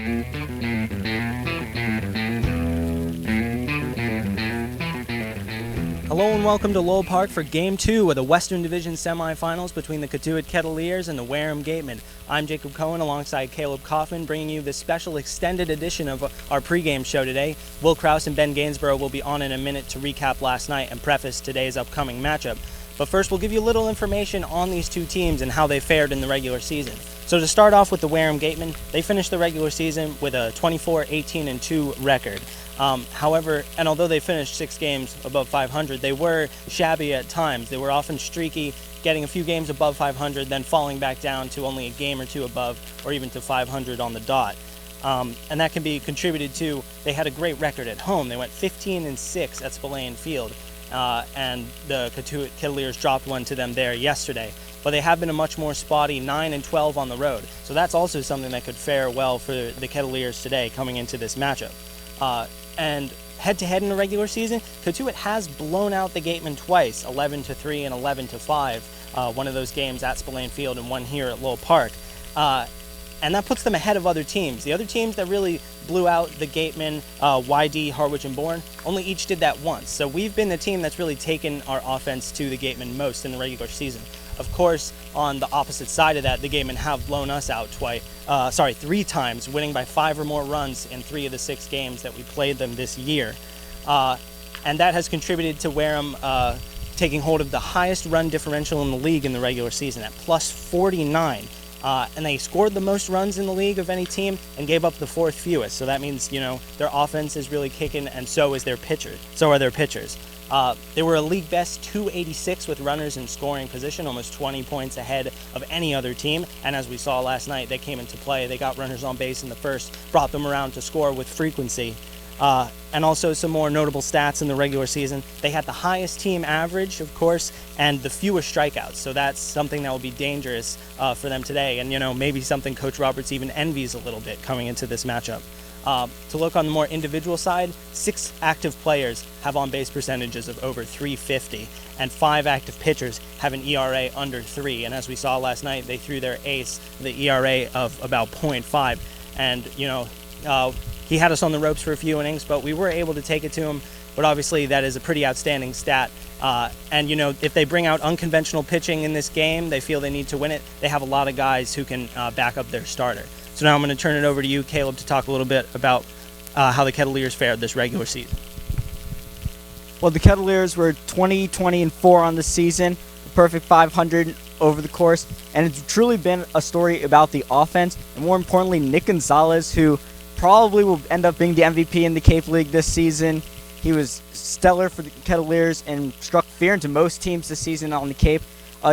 Hello and welcome to Lowell Park for Game 2 of the Western Division semifinals between the Cotuit Kettleers and the Wareham Gatemen. I'm Jacob Cohen alongside Caleb Kaufman, bringing you this special extended edition of our pregame show today. Will Krause and Ben Gainsborough will be on in a minute to recap last night and preface today's upcoming matchup. But first, we'll give you a little information on these two teams and how they fared in the regular season. So to start off with the Wareham Gatemen, they finished the regular season with a 24-18-2 record. However, and although they finished 6 games above 500, they were shabby at times. They were often streaky, getting a few games above 500, then falling back down to only a game or two above, or even to 500 on the dot. And that can be contributed to, they had a great record at home. They went 15-6 at Spillane Field, and the Cotuit Kettleers dropped one to them there yesterday. But they have been a much more spotty 9-12 on the road. So that's also something that could fare well for the Kettleers today coming into this matchup. And head-to-head in the regular season, Cotuit has blown out the Gatemen twice, 11-3 and 11-5. One of those games at Spillane Field and one here at Lowell Park. And that puts them ahead of other teams. The other teams that really blew out the Gatemen, YD, Harwich, and Bourne, only each did that once. So we've been the team that's really taken our offense to the Gatemen most in the regular season. Of course, on the opposite side of that, the Gatemen have blown us out 3 times, winning by 5 or more runs in 3 of the 6 games that we played them this year. And that has contributed to Wareham taking hold of the highest run differential in the league in the regular season at plus 49. And they scored the most runs in the league of any team and gave up the 4th fewest. So that means, their offense is really kicking, and so is their pitchers. So are their pitchers. They were a league best 286 with runners in scoring position, almost 20 points ahead of any other team. And as we saw last night, they came into play. They got runners on base in the first, brought them around to score with frequency. And also some more notable stats in the regular season. They had the highest team average, of course, and the fewest strikeouts. So that's something that will be dangerous for them today. And, maybe something Coach Roberts even envies a little bit coming into this matchup. To look on the more individual side, 6 active players have on-base percentages of over 350, and 5 active pitchers have an ERA under 3. And as we saw last night, they threw their ace, the ERA of about 0.5. And, he had us on the ropes for a few innings, but we were able to take it to him. But obviously, that is a pretty outstanding stat. And, if they bring out unconventional pitching in this game, they feel they need to win it, they have a lot of guys who can back up their starter. So now I'm going to turn it over to you, Caleb, to talk a little bit about how the Kettleers fared this regular season. Well, the Kettleers were 20-20-4 on the season, a perfect 500 over the course, and it's truly been a story about the offense, and more importantly, Nick Gonzalez, who probably will end up being the MVP in the Cape League this season. He was stellar for the Kettleers and struck fear into most teams this season on the Cape.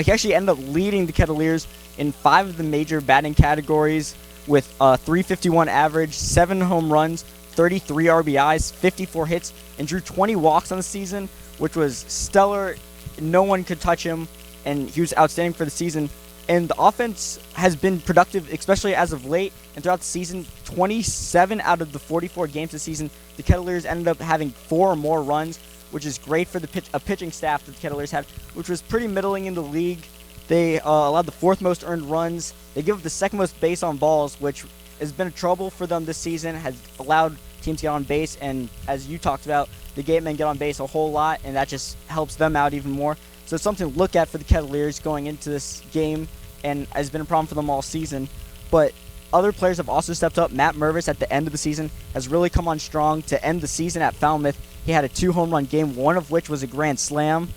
He actually ended up leading the Kettleers in 5 of the major batting categories, with a 351 average, 7 home runs, 33 RBIs, 54 hits, and drew 20 walks on the season, which was stellar. No one could touch him, and he was outstanding for the season. And the offense has been productive, especially as of late, and throughout the season. 27 out of the 44 games this season, the Kettleers ended up having 4 or more runs, which is great for the pitching staff that the Kettleers had, which was pretty middling in the league. They allowed the 4th most earned runs. They give up the 2nd most base on balls, which has been a trouble for them this season, has allowed teams to get on base, and as you talked about, the Gatemen get on base a whole lot, and that just helps them out even more. So it's something to look at for the Kettleers going into this game, and has been a problem for them all season. But other players have also stepped up. Matt Mervis at the end of the season has really come on strong to end the season at Falmouth. He had a 2-home-run game, one of which was a grand slam,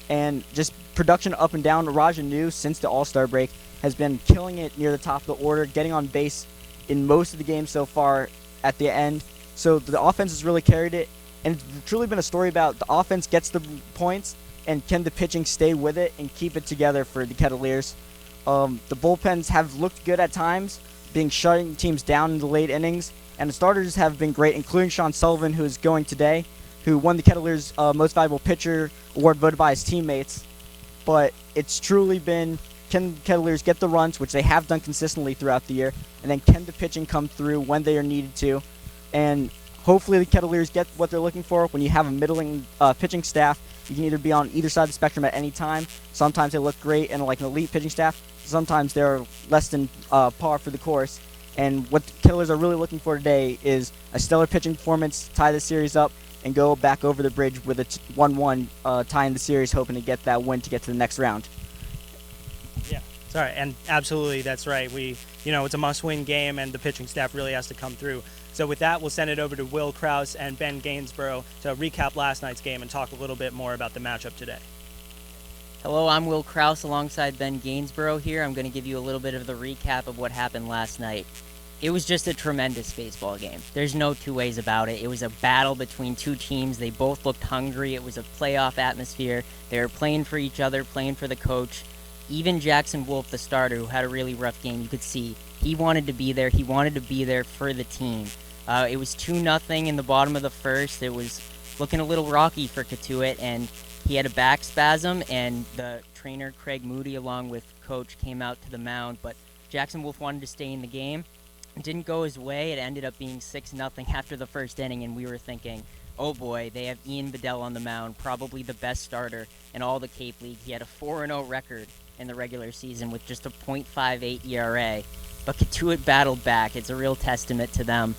and just production up and down. Rajanu, since the All-Star break, has been killing it near the top of the order, getting on base in most of the games so far at the end. So the offense has really carried it, and it's truly been a story about the offense gets the points, and can the pitching stay with it and keep it together for the Kettleers. The bullpens have looked good at times, being shutting teams down in the late innings, and the starters have been great, including Sean Sullivan, who is going today, who won the Kettleers' Most Valuable Pitcher award voted by his teammates. But it's truly been, can Kettleers get the runs, which they have done consistently throughout the year, and then can the pitching come through when they are needed to. And hopefully the Kettleers get what they're looking for. When you have a middling pitching staff, you can either be on either side of the spectrum at any time. Sometimes they look great and like an elite pitching staff. Sometimes they're less than par for the course. And what the Killers are really looking for today is a stellar pitching performance, tie the series up, and go back over the bridge with a 1-1 tie in the series, hoping to get that win to get to the next round. Yeah, sorry, and absolutely, that's right. It's a must-win game, and the pitching staff really has to come through. So with that, we'll send it over to Will Krause and Ben Gainsborough to recap last night's game and talk a little bit more about the matchup today. Hello, I'm Will Krause alongside Ben Gainsborough here. I'm going to give you a little bit of the recap of what happened last night. It was just a tremendous baseball game. There's no two ways about it. It was a battle between two teams. They both looked hungry. It was a playoff atmosphere. They were playing for each other, playing for the coach. Even Jackson Wolf, the starter, who had a really rough game, you could see he wanted to be there. He wanted to be there for the team. It was 2-0 in the bottom of the first. It was looking a little rocky for Cotuit, and he had a back spasm, and the trainer, Craig Moody, along with coach, came out to the mound. But Jackson Wolf wanted to stay in the game. It didn't go his way. It ended up being 6-0 after the first inning, and we were thinking, oh boy, they have Ian Bedell on the mound, probably the best starter in all the Cape League. He had a 4-0 record in the regular season with just a .58 ERA. But Cotuit battled back. It's a real testament to them.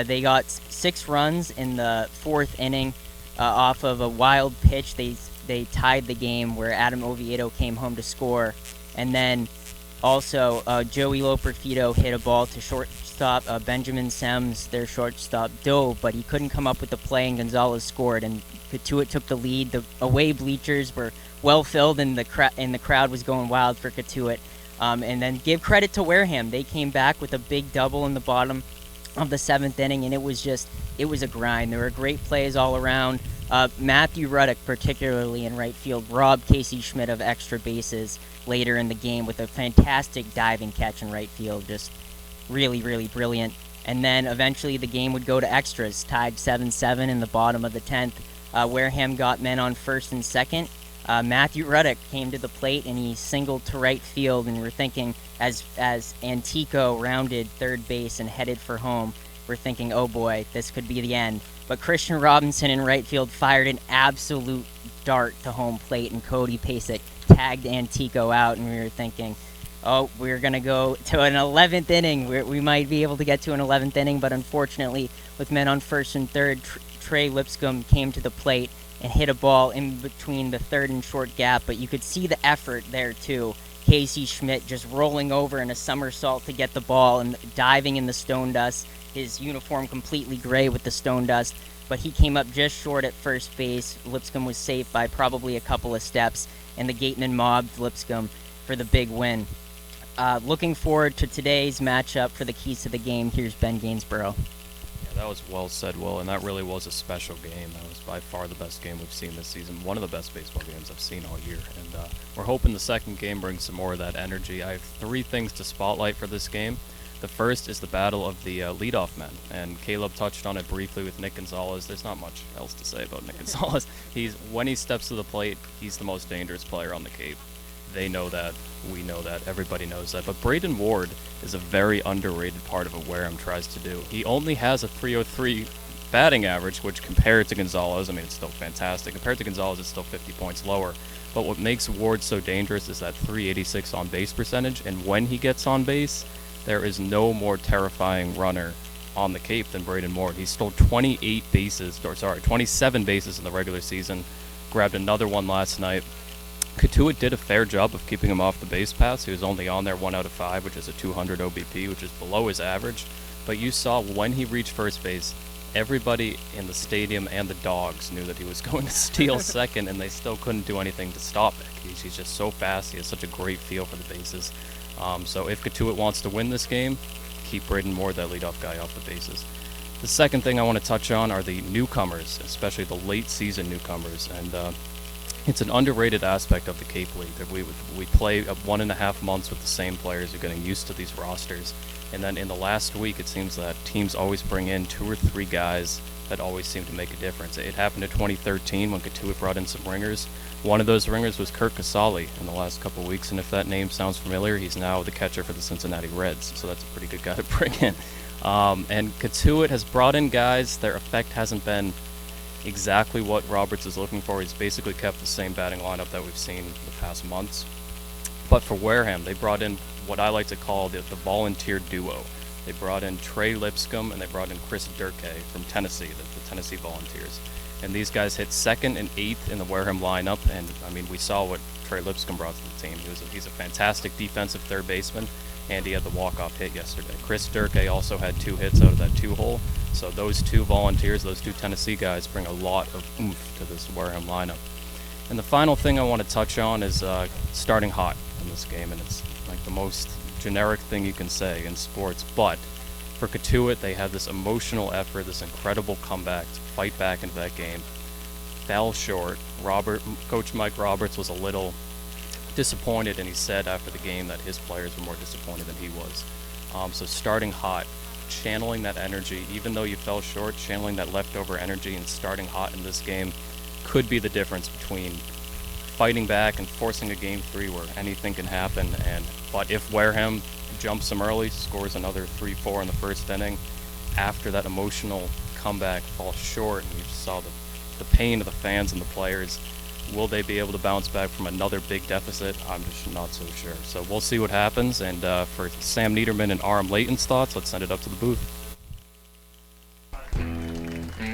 They got 6 runs in the 4th inning off of a wild pitch. They tied the game where Adam Oviedo came home to score. And then also Joey Loperfido hit a ball to shortstop. Benjamin Sems, their shortstop, dove, but he couldn't come up with the play, and Gonzalez scored. And Cotuit took the lead. The away bleachers were well filled, and the crowd was going wild for Cotuit. And then give credit to Wareham. They came back with a big double in the bottom of the 7th inning, and it was a grind. There were great plays all around. Matthew Ruddock, particularly in right field, robbed Casey Schmidt of extra bases later in the game with a fantastic diving catch in right field. Just really, really brilliant. And then eventually the game would go to extras, tied 7-7 in the bottom of the 10th. Wareham got men on first and second. Matthew Ruddock came to the plate, and he singled to right field, and we're thinking, as Antico rounded third base and headed for home, we're thinking, oh boy, this could be the end. But Christian Robinson in right field fired an absolute dart to home plate, and Cody Pasek tagged Antico out, and we were thinking, oh, we're going to go to an 11th inning. We might be able to get to an 11th inning, but unfortunately, with men on first and third, Trey Lipscomb came to the plate and hit a ball in between the third and short gap, but you could see the effort there too. Casey Schmidt just rolling over in a somersault to get the ball and diving in the stone dust, his uniform completely gray with the stone dust, but he came up just short at first base. Lipscomb was safe by probably a couple of steps, and the Gatemen mobbed Lipscomb for the big win. Looking forward to today's matchup for the keys to the game. Here's Ben Gainsborough. That was well said, Will, and that really was a special game. That was by far the best game we've seen this season, one of the best baseball games I've seen all year, and we're hoping the second game brings some more of that energy. I have 3 things to spotlight for this game. The first is the battle of the leadoff men, and Caleb touched on it briefly with Nick Gonzalez. There's not much else to say about Nick Gonzalez. When he steps to the plate, he's the most dangerous player on the Cape. They know that. We know that. Everybody knows that. But Braden Ward is a very underrated part of what Wareham tries to do. He only has a .303 batting average, which compared to Gonzalez, I mean, it's still fantastic. Compared to Gonzalez, it's still 50 points lower. But what makes Ward so dangerous is that .386 on base percentage. And when he gets on base, there is no more terrifying runner on the Cape than Braden Ward. He stole 27 bases in the regular season, grabbed another one last night. Cotuit did a fair job of keeping him off the base paths. He was only on there 1 out of 5, which is a 200 OBP, which is below his average. But you saw when he reached first base, everybody in the stadium and the dogs knew that he was going to steal second, and they still couldn't do anything to stop it. He's just so fast. He has such a great feel for the bases. So if Cotuit wants to win this game, keep Braden Ward, that leadoff guy, off the bases. The second thing I want to touch on are the newcomers, especially the late season newcomers. And it's an underrated aspect of the Cape League that we play 1.5 months with the same players. You're getting used to these rosters. And then in the last week, it seems that teams always bring in 2 or 3 guys that always seem to make a difference. It happened in 2013 when Cotuit brought in some ringers. One of those ringers was Kurt Casale in the last couple of weeks, and if that name sounds familiar, he's now the catcher for the Cincinnati Reds, so that's a pretty good guy to bring in. And Cotuit has brought in guys. Their effect hasn't been exactly what Roberts is looking for. He's basically kept the same batting lineup that we've seen the past months. But for Wareham, they brought in what I like to call the volunteer duo. They brought in Trey Lipscomb and they brought in Chris Durkay from Tennessee, the Tennessee Volunteers. And these guys hit 2nd and 8th in the Wareham lineup, and I mean, we saw what Trey Lipscomb brought to the team. He's a fantastic defensive third baseman, and he had the walk-off hit yesterday. Chris Durkay also had 2 hits out of that 2-hole, so those 2 Volunteers, those 2 Tennessee guys bring a lot of oomph to this Wareham lineup. And the final thing I want to touch on is starting hot in this game, and it's like the most generic thing you can say in sports, but for Cotuit, they had this emotional effort, this incredible comeback to fight back into that game. Fell short. Coach Mike Roberts was a little disappointed, and he said after the game that his players were more disappointed than he was. So starting hot, channeling that energy, even though you fell short, channeling that leftover energy and starting hot in this game could be the difference between fighting back and forcing a game 3 where anything can happen. But if Wareham jumps them early, scores another 3-4 in the first inning, after that emotional comeback falls short, and you saw the pain of the fans and the players, will they be able to bounce back from another big deficit? I'm just not so sure. So we'll see what happens. And for Sam Niederman and Aram Layton's thoughts, let's send it up to the booth.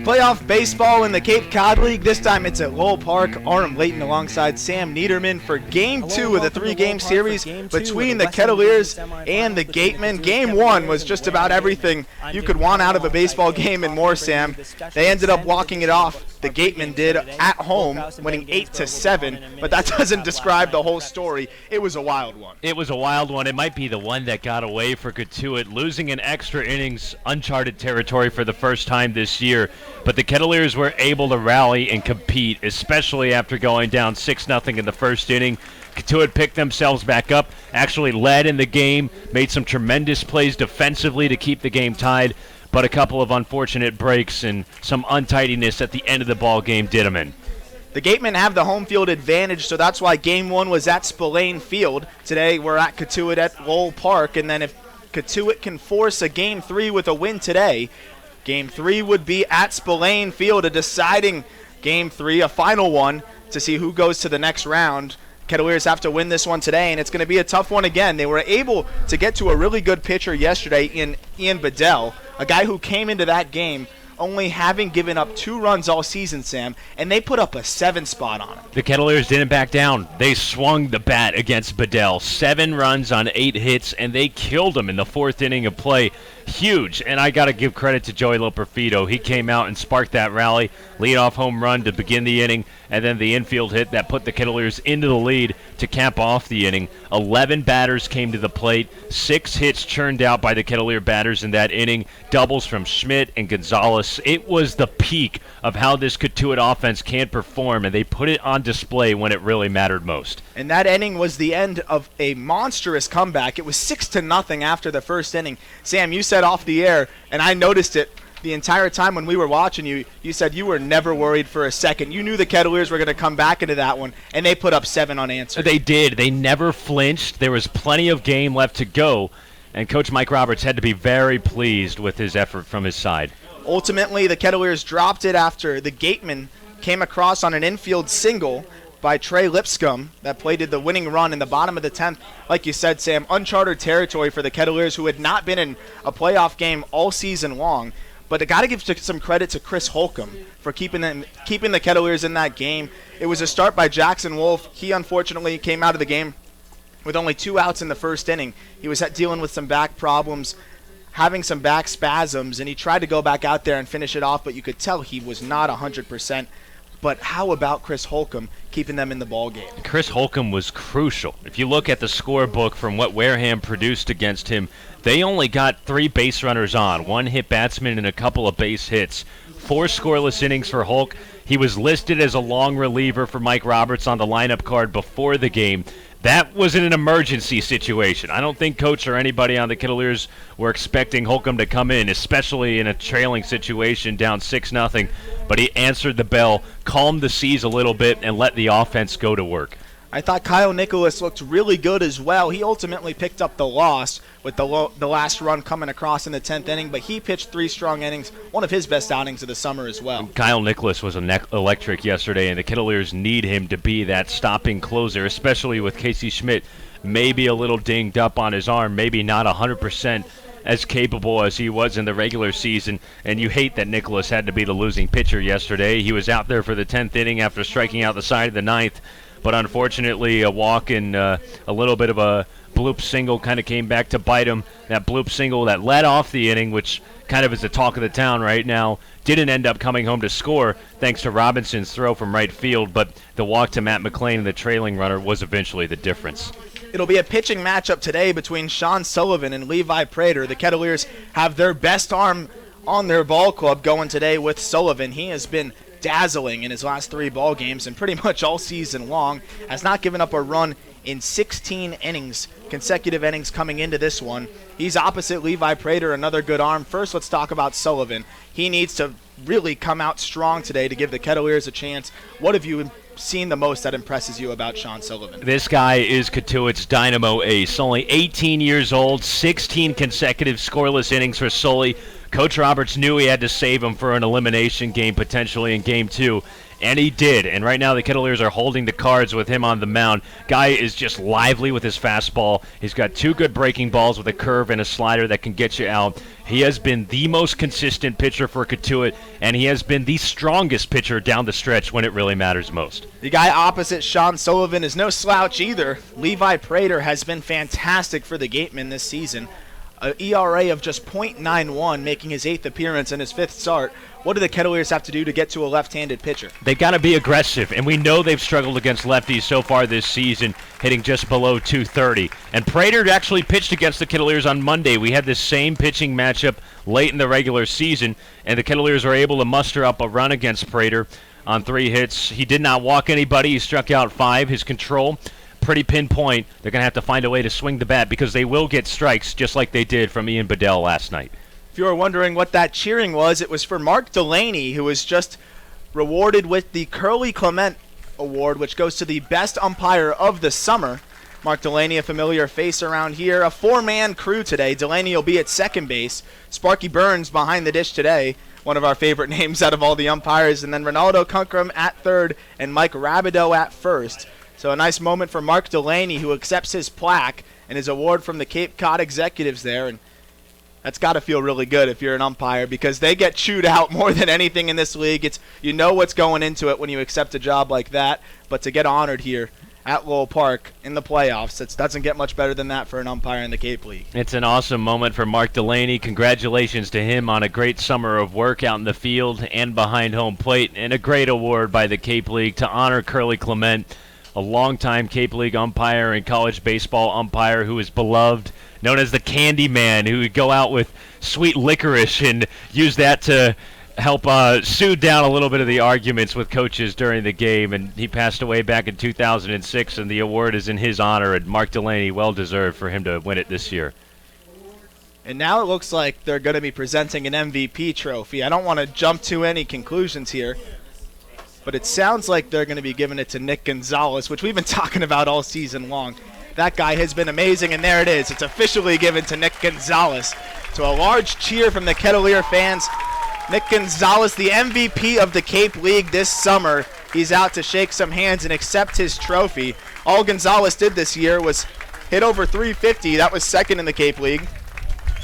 Playoff baseball in the Cape Cod League. This time it's at Lowell Park. Aram Layton alongside Sam Niederman for Game 2 of the 3-game series between the Kettleers and the Gatemen. Game 1 was just about everything you could want out of a baseball game and more, Sam. They ended up walking it off. The Gatemen did at home, winning 8-7, but that doesn't describe the whole story. It was a wild one. It was a wild one. It might be the one that got away for Cotuit, losing in extra innings, uncharted territory for the first time this year. But the Kettleers were able to rally and compete, especially after going down 6-0 in the first inning. Cotuit picked themselves back up, actually led in the game, made some tremendous plays defensively to keep the game tied, but a couple of unfortunate breaks and some untidiness at the end of the ball game did them in. The Gatemen have the home field advantage, so that's why Game 1 was at Spillane Field. Today we're at Cotuit at Lowell Park, and then if Cotuit can force a Game 3 with a win today, Game 3 would be at Spillane Field, a deciding Game 3, a final one, to see who goes to the next round. Kettleers have to win this one today, and it's going to be a tough one again. They were able to get to a really good pitcher yesterday in Ian Bedell, a guy who came into that game only having given up 2 runs all season, Sam, and they put up a 7 spot on him. The Kettleers didn't back down. They swung the bat against Bedell. 7 runs on 8 hits, and they killed him in the 4th inning of play. Huge, and I got to give credit to Joey Loperfido. He came out and sparked that rally, leadoff home run to begin the inning, and then the infield hit that put the Kettleers into the lead to cap off the inning. 11 batters came to the plate, 6 hits churned out by the Kettleer batters in that inning, doubles from Schmidt and Gonzalez. It was the peak of how this Cotuit offense can perform, and they put it on display when it really mattered most. And that inning was the end of a monstrous comeback. It was 6-0 after the first inning. Sam, you said off the air, and I noticed it the entire time when we were watching you, you said you were never worried for a second. You knew the Kettleers were going to come back into that one, and they put up 7 unanswered. They did. They never flinched. There was plenty of game left to go, and Coach Mike Roberts had to be very pleased with his effort from his side. Ultimately, the Kettleers dropped it after the Gatemen came across on an infield single by Trey Lipscomb that plated the winning run in the bottom of the 10th. Like you said, Sam, uncharted territory for the Kettleers, who had not been in a playoff game all season long. But I got to give some credit to Chris Holcomb for keeping the Kettleers in that game. It was a start by Jackson Wolf. He unfortunately came out of the game with only 2 outs in the first inning. He was dealing with some back problems, having some back spasms, and he tried to go back out there and finish it off, but you could tell he was not 100%. But how about Chris Holcomb keeping them in the ball game? Chris Holcomb was crucial. If you look at the scorebook from what Wareham produced against him, they only got 3 base runners on, 1 hit batsman and a couple of base hits. 4 scoreless innings for Hulk. He was listed as a long reliever for Mike Roberts on the lineup card before the game. That was in an emergency situation. I don't think Coach or anybody on the Kettleers were expecting Holcomb to come in, especially in a trailing situation down 6-0. But he answered the bell, calmed the seas a little bit, and let the offense go to work. I thought Kyle Nicholas looked really good as well. He ultimately picked up the loss with the last run coming across in the 10th inning, but he pitched 3 strong innings, one of his best outings of the summer as well. Kyle Nicholas was electric yesterday, and the Kettleers need him to be that stopping closer, especially with Casey Schmidt maybe a little dinged up on his arm, maybe not 100%. as capable as he was in the regular season, and you hate that Nicholas had to be the losing pitcher yesterday. He was out there for the 10th inning after striking out the side of the 9th, but unfortunately a walk and a little bit of a bloop single kind of came back to bite him. That bloop single that led off the inning, which kind of is the talk of the town right now, didn't end up coming home to score thanks to Robinson's throw from right field, but the walk to Matt McClain, the trailing runner, was eventually the difference. It'll be a pitching matchup today between Sean Sullivan and Levi Prater. The Kettleers have their best arm on their ball club going today with Sullivan. He has been dazzling in his last 3 ball games and pretty much all season long. Has not given up a run in 16 innings, consecutive innings coming into this one. He's opposite Levi Prater, another good arm. First, let's talk about Sullivan. He needs to really come out strong today to give the Kettleers a chance. What have you seen the most that impresses you about Sean Sullivan? This guy is Cotuit's dynamo ace. Only 18 years old, 16 consecutive scoreless innings for Sully. Coach Roberts knew he had to save him for an elimination game potentially in Game 2, and he did. And right now the Kettleers are holding the cards with him on the mound. Guy is just lively with his fastball. He's got 2 good breaking balls with a curve and a slider that can get you out. He has been the most consistent pitcher for Cotuit, and he has been the strongest pitcher down the stretch when it really matters most. The guy opposite Sean Sullivan is no slouch either. Levi Prater has been fantastic for the Gatemen this season. An ERA of just .91, making his 8th appearance and his 5th start. What do the Kettleers have to do to get to a left-handed pitcher? They've got to be aggressive, and we know they've struggled against lefties so far this season, hitting just below .230. And Prater actually pitched against the Kettleers on Monday. We had this same pitching matchup late in the regular season, and the Kettleers were able to muster up a run against Prater on 3 hits. He did not walk anybody. He struck out 5. His control, pretty pinpoint. They're going to have to find a way to swing the bat because they will get strikes just like they did from Ian Bedell last night. If you were wondering what that cheering was, it was for Mark Delaney, who was just rewarded with the Curly Clement Award, which goes to the best umpire of the summer. Mark Delaney, a familiar face around here. A 4-man crew today. Delaney will be at second base. Sparky Burns behind the dish today, one of our favorite names out of all the umpires. And then Ronaldo Kunkrum at third and Mike Rabideau at first. So a nice moment for Mark Delaney, who accepts his plaque and his award from the Cape Cod executives there. And that's got to feel really good if you're an umpire, because they get chewed out more than anything in this league. It's, you know what's going into it when you accept a job like that. But to get honored here at Lowell Park in the playoffs, it doesn't get much better than that for an umpire in the Cape League. It's an awesome moment for Mark Delaney. Congratulations to him on a great summer of work out in the field and behind home plate, and a great award by the Cape League to honor Curly Clement, a longtime Cape League umpire and college baseball umpire who is beloved, known as the Candy Man, who would go out with sweet licorice and use that to help soothe down a little bit of the arguments with coaches during the game. And he passed away back in 2006, and the award is in his honor. And Mark Delaney, well-deserved for him to win it this year. And now it looks like they're going to be presenting an MVP trophy. I don't want to jump to any conclusions here, but it sounds like they're going to be giving it to Nick Gonzalez, which we've been talking about all season long. That guy has been amazing, and there it is. It's officially given to Nick Gonzalez. So a large cheer from the Kettleer fans. Nick Gonzalez, the MVP of the Cape League this summer. He's out to shake some hands and accept his trophy. All Gonzalez did this year was hit over 350. That was second in the Cape League.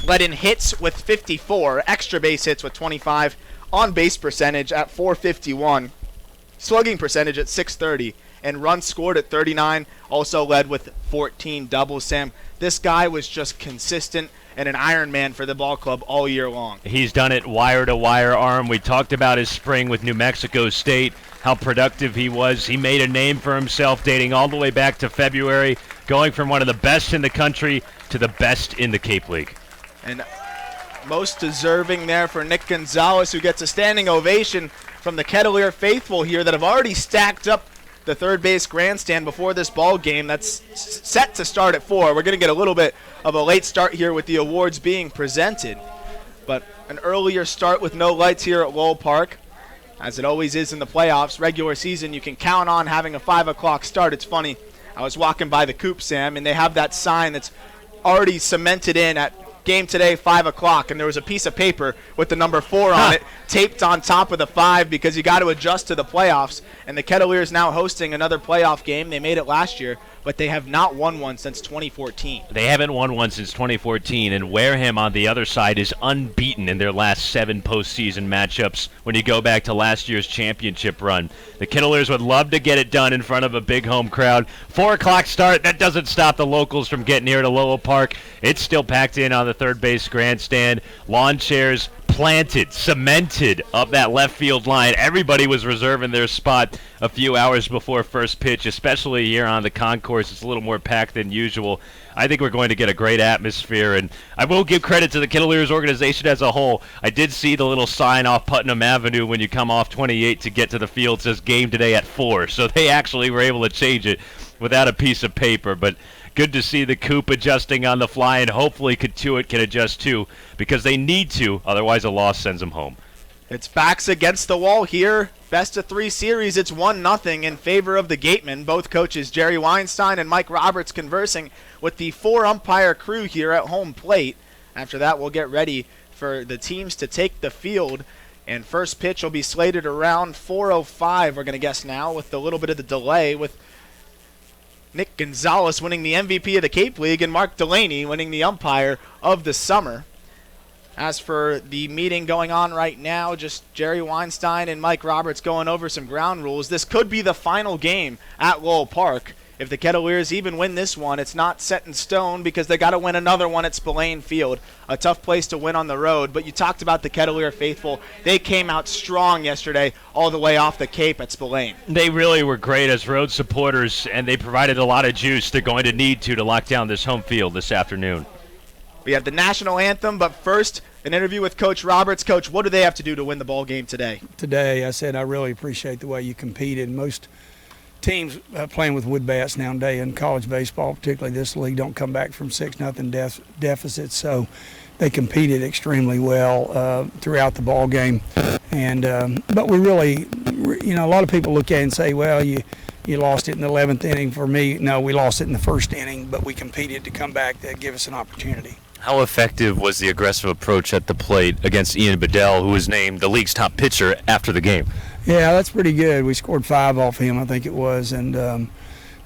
Led in hits with 54, extra base hits with 25, on base percentage at 451, slugging percentage at 630, and runs scored at 39, also led with 14 doubles. Sam, this guy was just consistent and an Iron Man for the ball club all year long. He's done it wire-to-wire arm. We talked about his spring with New Mexico State, how productive he was. He made a name for himself dating all the way back to February, going from one of the best in the country to the best in the Cape League. And most deserving there for Nick Gonzalez, who gets a standing ovation from the Kettleer faithful here that have already stacked up the third base grandstand before this ball game that's set to start at 4. We're going to get a little bit of a late start here with the awards being presented, but an earlier start with no lights here at Lowell Park, as it always is in the playoffs. Regular season, you can count on having a 5 o'clock start. It's funny, I was walking by the coop, Sam, and they have that sign that's already cemented in at game today, 5 o'clock, and there was a piece of paper with the number 4 on it taped on top of the 5 because you got to adjust to the playoffs. And the Kettleers now hosting another playoff game. They made it last year but they have not won one since 2014. They haven't won one since 2014, and Wareham on the other side is unbeaten in their last 7 postseason matchups when you go back to last year's championship run. The Kettleers would love to get it done in front of a big home crowd. 4 o'clock start, that doesn't stop the locals from getting here to Lowell Park. It's still packed in on the third base grandstand. Lawn chairs planted, cemented up that left field line. Everybody was reserving their spot a few hours before first pitch, especially here on the concourse. It's a little more packed than usual. I think we're going to get a great atmosphere, and I will give credit to the Kettleers organization as a whole. I did see the little sign off Putnam Avenue when you come off 28 to get to the field. It says game today at 4, so they actually were able to change it without a piece of paper, but good to see the coop adjusting on the fly, and hopefully Cotuit can adjust too, because they need to, otherwise a loss sends them home. It's backs against the wall here. Best of 3 series, it's 1-0 in favor of the Gatemen. Both coaches, Jerry Weinstein and Mike Roberts, conversing with the 4-umpire crew here at home plate. After that, we'll get ready for the teams to take the field. And first pitch will be slated around 4:05, we're going to guess now, with a little bit of the delay, with Nick Gonzalez winning the MVP of the Cape League and Mark Delaney winning the umpire of the summer. As for the meeting going on right now, just Jerry Weinstein and Mike Roberts going over some ground rules. This could be the final game at Lowell Park. If the Kettleers even win this one, it's not set in stone because they got to win another one at Spillane Field. A tough place to win on the road, but you talked about the Kettleer faithful. They came out strong yesterday all the way off the Cape at Spillane. They really were great as road supporters, and they provided a lot of juice they're going to need to lock down this home field this afternoon. We have the national anthem, but first, an interview with Coach Roberts. Coach, what do they have to do to win the ball game today? Today, I said I really appreciate the way you competed. Most teams playing with wood bats nowadays in college baseball, particularly this league, don't come back from 6-0 deficits. So they competed extremely well throughout the ball game. And but we really, a lot of people look at it and say, well, you lost it in the 11th inning. For me, no, we lost it in the first inning, but we competed to come back to give us an opportunity. How effective was the aggressive approach at the plate against Ian Bedell, who was named the league's top pitcher after the game? Yeah, that's pretty good. We scored 5 off him, I think it was, and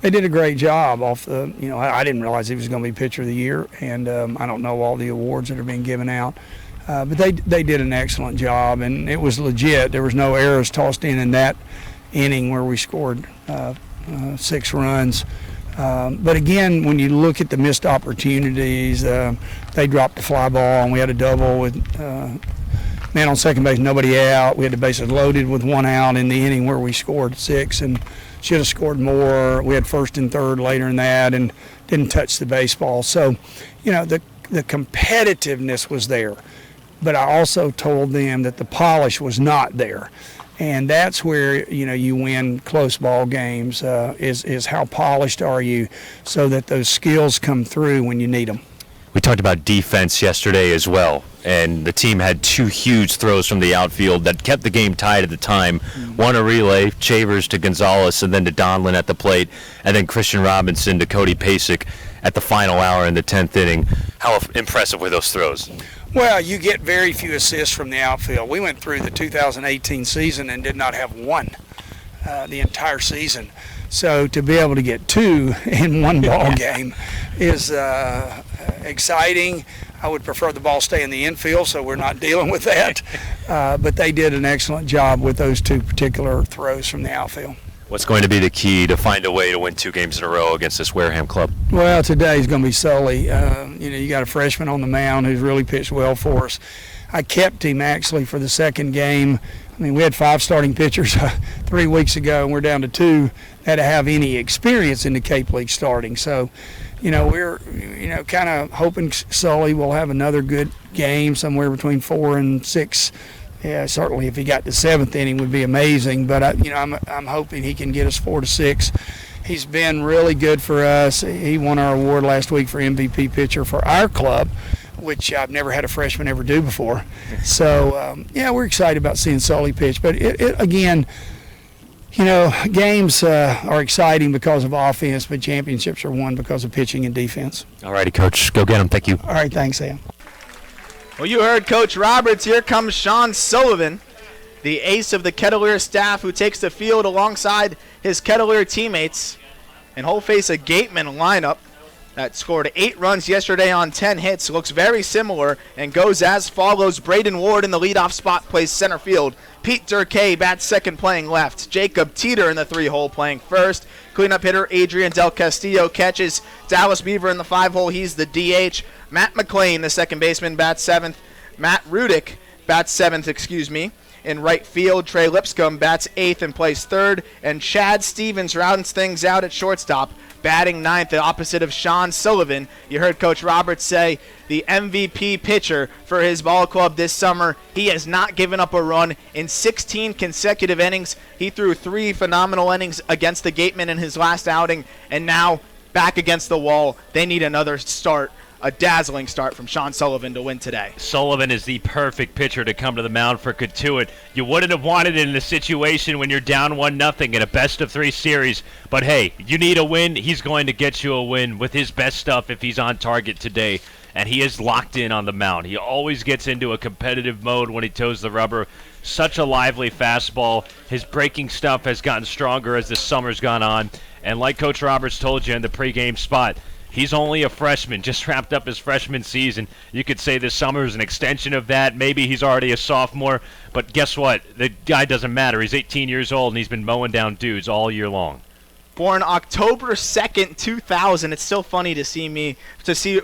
they did a great job off the. I didn't realize he was going to be pitcher of the year, and I don't know all the awards that are being given out, but they did an excellent job, and it was legit. There was no errors tossed in that inning where we scored 6 runs. But again, when you look at the missed opportunities, they dropped the fly ball, and we had a double with man on second base, nobody out. We had the bases loaded with 1 out in the inning where we scored 6 and should have scored more. We had first and third later in that and didn't touch the baseball. So, the competitiveness was there. But I also told them that the polish was not there. And that's where, you win close ball games, is how polished are you so that those skills come through when you need them. We talked about defense yesterday as well, and the team had 2 huge throws from the outfield that kept the game tied at the time. One a relay, Chavers to Gonzalez, and then to Donlin at the plate, and then Christian Robinson to Cody Pasek at the final hour in the 10th inning. How impressive were those throws? Well, you get very few assists from the outfield. We went through the 2018 season and did not have 1 the entire season. So to be able to get 2 in one ball game is exciting. I would prefer the ball stay in the infield, so we're not dealing with that. But they did an excellent job with those 2 particular throws from the outfield. What's going to be the key to find a way to win 2 games in a row against this Wareham club? Well, today's going to be Sully. You got a freshman on the mound who's really pitched well for us. I kept him actually for the second game. We had 5 starting pitchers 3 weeks ago, and we're down to 2 that have any experience in the Cape League starting. So, we're kind of hoping Sully will have another good game, somewhere between 4 and 6. Yeah, certainly if he got the 7th inning would be amazing, but I'm hoping he can get us 4 to 6. He's been really good for us. He won our award last week for MVP pitcher for our club, which I've never had a freshman ever do before. So we're excited about seeing Sully pitch. But again, games are exciting because of offense, but championships are won because of pitching and defense. All righty, Coach. Go get them. Thank you. All right, thanks, Sam. Well, you heard Coach Roberts. Here comes Sean Sullivan, the ace of the Kettleer staff, who takes the field alongside his Kettleer teammates. And he'll face a Gatemen lineup that scored 8 runs yesterday on 10 hits, looks very similar, and goes as follows. Braden Ward in the leadoff spot plays center field. Pete Durkay bats second playing left. Jacob Teeter in the 3-hole playing first. Cleanup hitter Adrian Del Castillo catches. Dallas Beaver in the 5-hole, he's the DH. Matt McLean, the second baseman, bats 7th. Matt Rudick bats 7th, in right field. Trey Lipscomb bats 8th and plays 3rd. And Chad Stevens rounds things out at shortstop, batting 9th, the opposite of Sean Sullivan. You heard Coach Roberts say the MVP pitcher for his ball club this summer. He has not given up a run in 16 consecutive innings. He threw 3 phenomenal innings against the Gatemen in his last outing, and now back against the wall. They need another start, a dazzling start from Sean Sullivan to win today. Sullivan is the perfect pitcher to come to the mound for Cotuit. You wouldn't have wanted it in a situation when you're down 1-0 in a best-of-3 series. But, hey, you need a win. He's going to get you a win with his best stuff if he's on target today. And he is locked in on the mound. He always gets into a competitive mode when he toes the rubber. Such a lively fastball. His breaking stuff has gotten stronger as the summer's gone on. And like Coach Roberts told you in the pregame spot, he's only a freshman, just wrapped up his freshman season. You could say this summer is an extension of that. Maybe he's already a sophomore, but guess what? The guy doesn't matter. He's 18 years old, and he's been mowing down dudes all year long. Born October 2nd, 2000. It's still funny to see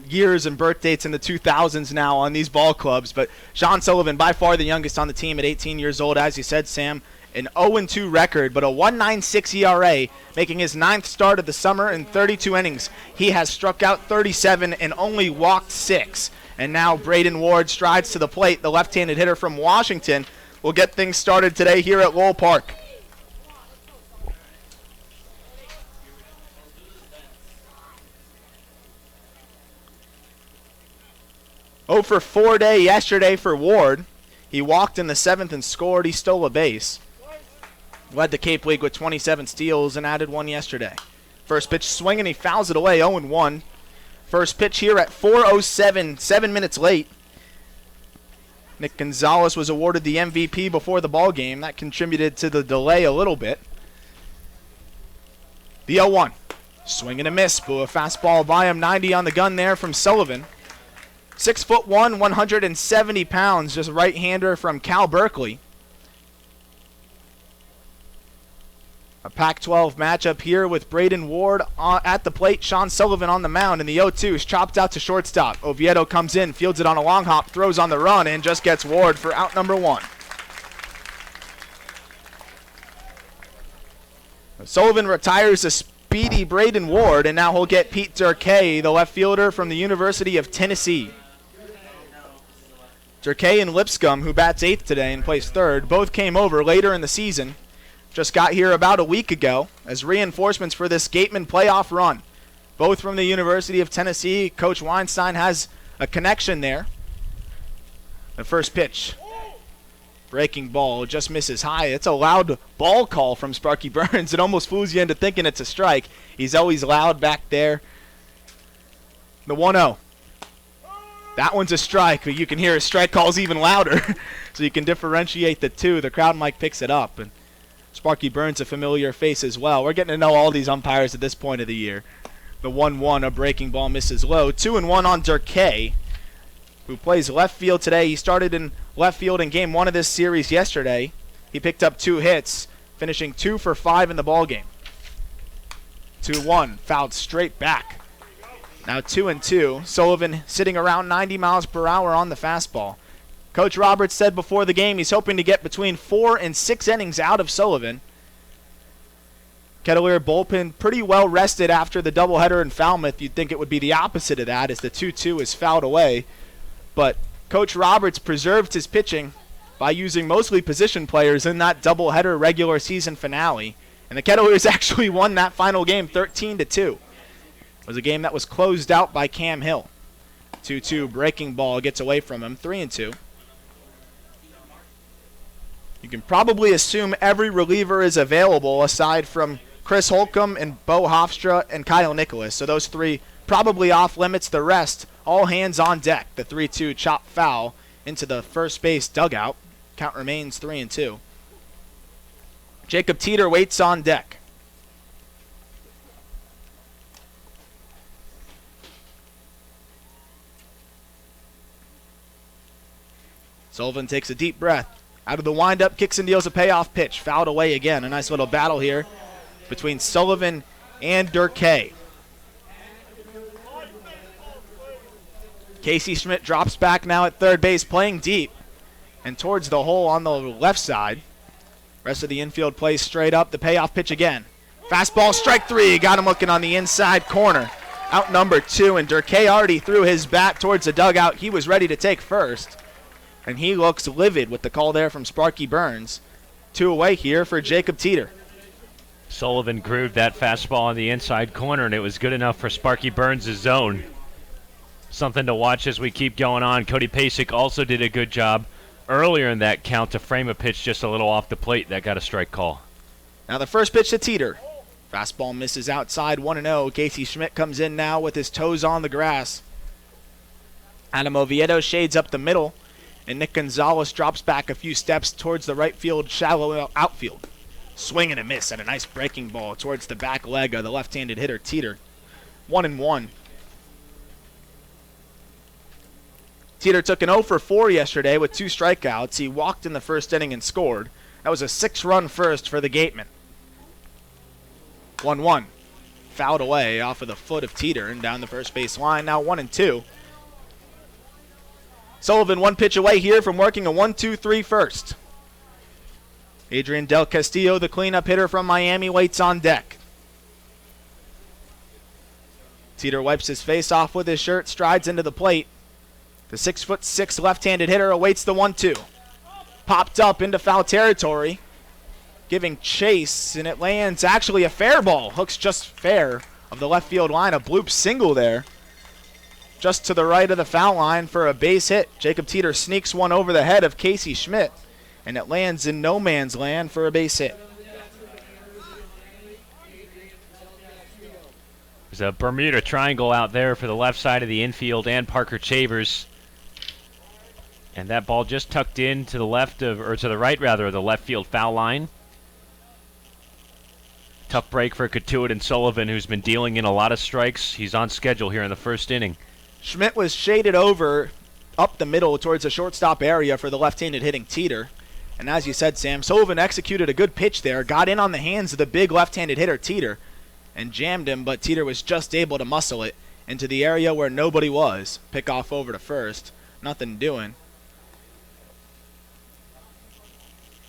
years and birth dates in the 2000s now on these ball clubs, but Sean Sullivan, by far the youngest on the team at 18 years old, as you said, Sam. An 0-2 record, but a 1.96 ERA, making his 9th start of the summer in 32 innings. He has struck out 37 and only walked 6. And now Braden Ward strides to the plate. The left-handed hitter from Washington will get things started today here at Lowell Park. For 4 day yesterday for Ward. He walked in the 7th and scored. He stole a base. Led the Cape League with 27 steals and added 1 yesterday. First pitch swinging, he fouls it away, 0-1. First pitch here at 4:07, 7 minutes late. Nick Gonzalez was awarded the MVP before the ball game. That contributed to the delay a little bit. The 0-1. Swing and a miss. Blew a fastball by him. 90 on the gun there from Sullivan. 6'1", 170 pounds, just right-hander from Cal Berkeley. A Pac-12 matchup here with Braden Ward at the plate. Sean Sullivan on the mound, and the 0-2 is chopped out to shortstop. Oviedo comes in, fields it on a long hop, throws on the run, and just gets Ward for out number 1. Sullivan retires a speedy Braden Ward, and now he'll get Pete Durkay, the left fielder from the University of Tennessee. Durkay and Lipscomb, who bats 8th today and plays 3rd, both came over later in the season. Just got here about a week ago as reinforcements for this Gatemen playoff run. Both from the University of Tennessee. Coach Weinstein has a connection there. The first pitch. Breaking ball, just misses high. It's a loud ball call from Sparky Burns. It almost fools you into thinking it's a strike. He's always loud back there. The 1-0. That one's a strike, but you can hear his strike calls even louder. So you can differentiate the two. The crowd mic picks it up. And Sparky Burns, a familiar face as well. We're getting to know all these umpires at this point of the year. The 1-1, a breaking ball misses low. 2-1 on Durkay, who plays left field today. He started in left field in game 1 of this series yesterday. He picked up 2 hits, finishing 2 for 5 in the ballgame. 2-1, fouled straight back. Now 2-2. Sullivan sitting around 90 miles per hour on the fastball. Coach Roberts said before the game he's hoping to get between 4 and 6 innings out of Sullivan. Kettleer bullpen pretty well rested after the doubleheader in Falmouth. You'd think it would be the opposite of that as the 2-2 is fouled away. But Coach Roberts preserved his pitching by using mostly position players in that doubleheader regular season finale. And the Kettleers actually won that final game 13-2. It was a game that was closed out by Cam Hill. 2-2 breaking ball gets away from him, 3-2. You can probably assume every reliever is available aside from Chris Holcomb and Bo Hofstra and Kyle Nicholas. So those 3 probably off limits. The rest, all hands on deck. The 3-2 chop foul into the first base dugout. Count remains 3-2. Jacob Teeter waits on deck. Sullivan takes a deep breath. Out of the windup, kicks and deals a payoff pitch. Fouled away again. A nice little battle here between Sullivan and Durkay. Casey Schmidt drops back now at third base, playing deep and towards the hole on the left side. Rest of the infield plays straight up. The payoff pitch again. Fastball, strike three. Got him looking on the inside corner. Out number 2, and Durkay already threw his bat towards the dugout. He was ready to take first, and he looks livid with the call there from Sparky Burns. 2 away here for Jacob Teeter. Sullivan grooved that fastball on the inside corner, and it was good enough for Sparky Burns' zone. Something to watch as we keep going on. Cody Pasek also did a good job earlier in that count to frame a pitch just a little off the plate that got a strike call. Now the first pitch to Teeter. Fastball misses outside, 1-0. Casey Schmidt comes in now with his toes on the grass. Adam Oviedo shades up the middle, and Nick Gonzalez drops back a few steps towards the right field, shallow outfield. Swing and a miss and a nice breaking ball towards the back leg of the left-handed hitter Teeter. 1-1. Teeter took an 0 for 4 yesterday with 2 strikeouts. He walked in the first inning and scored. That was a 6-run first for the Gatemen. 1-1. Fouled away off of the foot of Teeter and down the first base line. Now 1-2. Sullivan 1 pitch away here from working a 1-2-3 first. Adrian Del Castillo, the cleanup hitter from Miami, waits on deck. Teeter wipes his face off with his shirt, strides into the plate. The 6'6" left-handed hitter awaits the 1-2. Popped up into foul territory, giving chase, and it lands actually a fair ball. Hooks just fair of the left field line. A bloop single there, just to the right of the foul line for a base hit. Jacob Teeter sneaks one over the head of Casey Schmidt, and it lands in no man's land for a base hit. There's a Bermuda triangle out there for the left side of the infield and Parker Chavers. And that ball just tucked in to the left of, or to the right rather, of the left field foul line. Tough break for Cotuit and Sullivan, who's been dealing in a lot of strikes. He's on schedule here in the first inning. Schmidt was shaded over up the middle towards the shortstop area for the left-handed hitting Teeter. And as you said, Sam, Sullivan executed a good pitch there, got in on the hands of the big left-handed hitter Teeter, and jammed him, but Teeter was just able to muscle it into the area where nobody was. Pick off over to first. Nothing doing.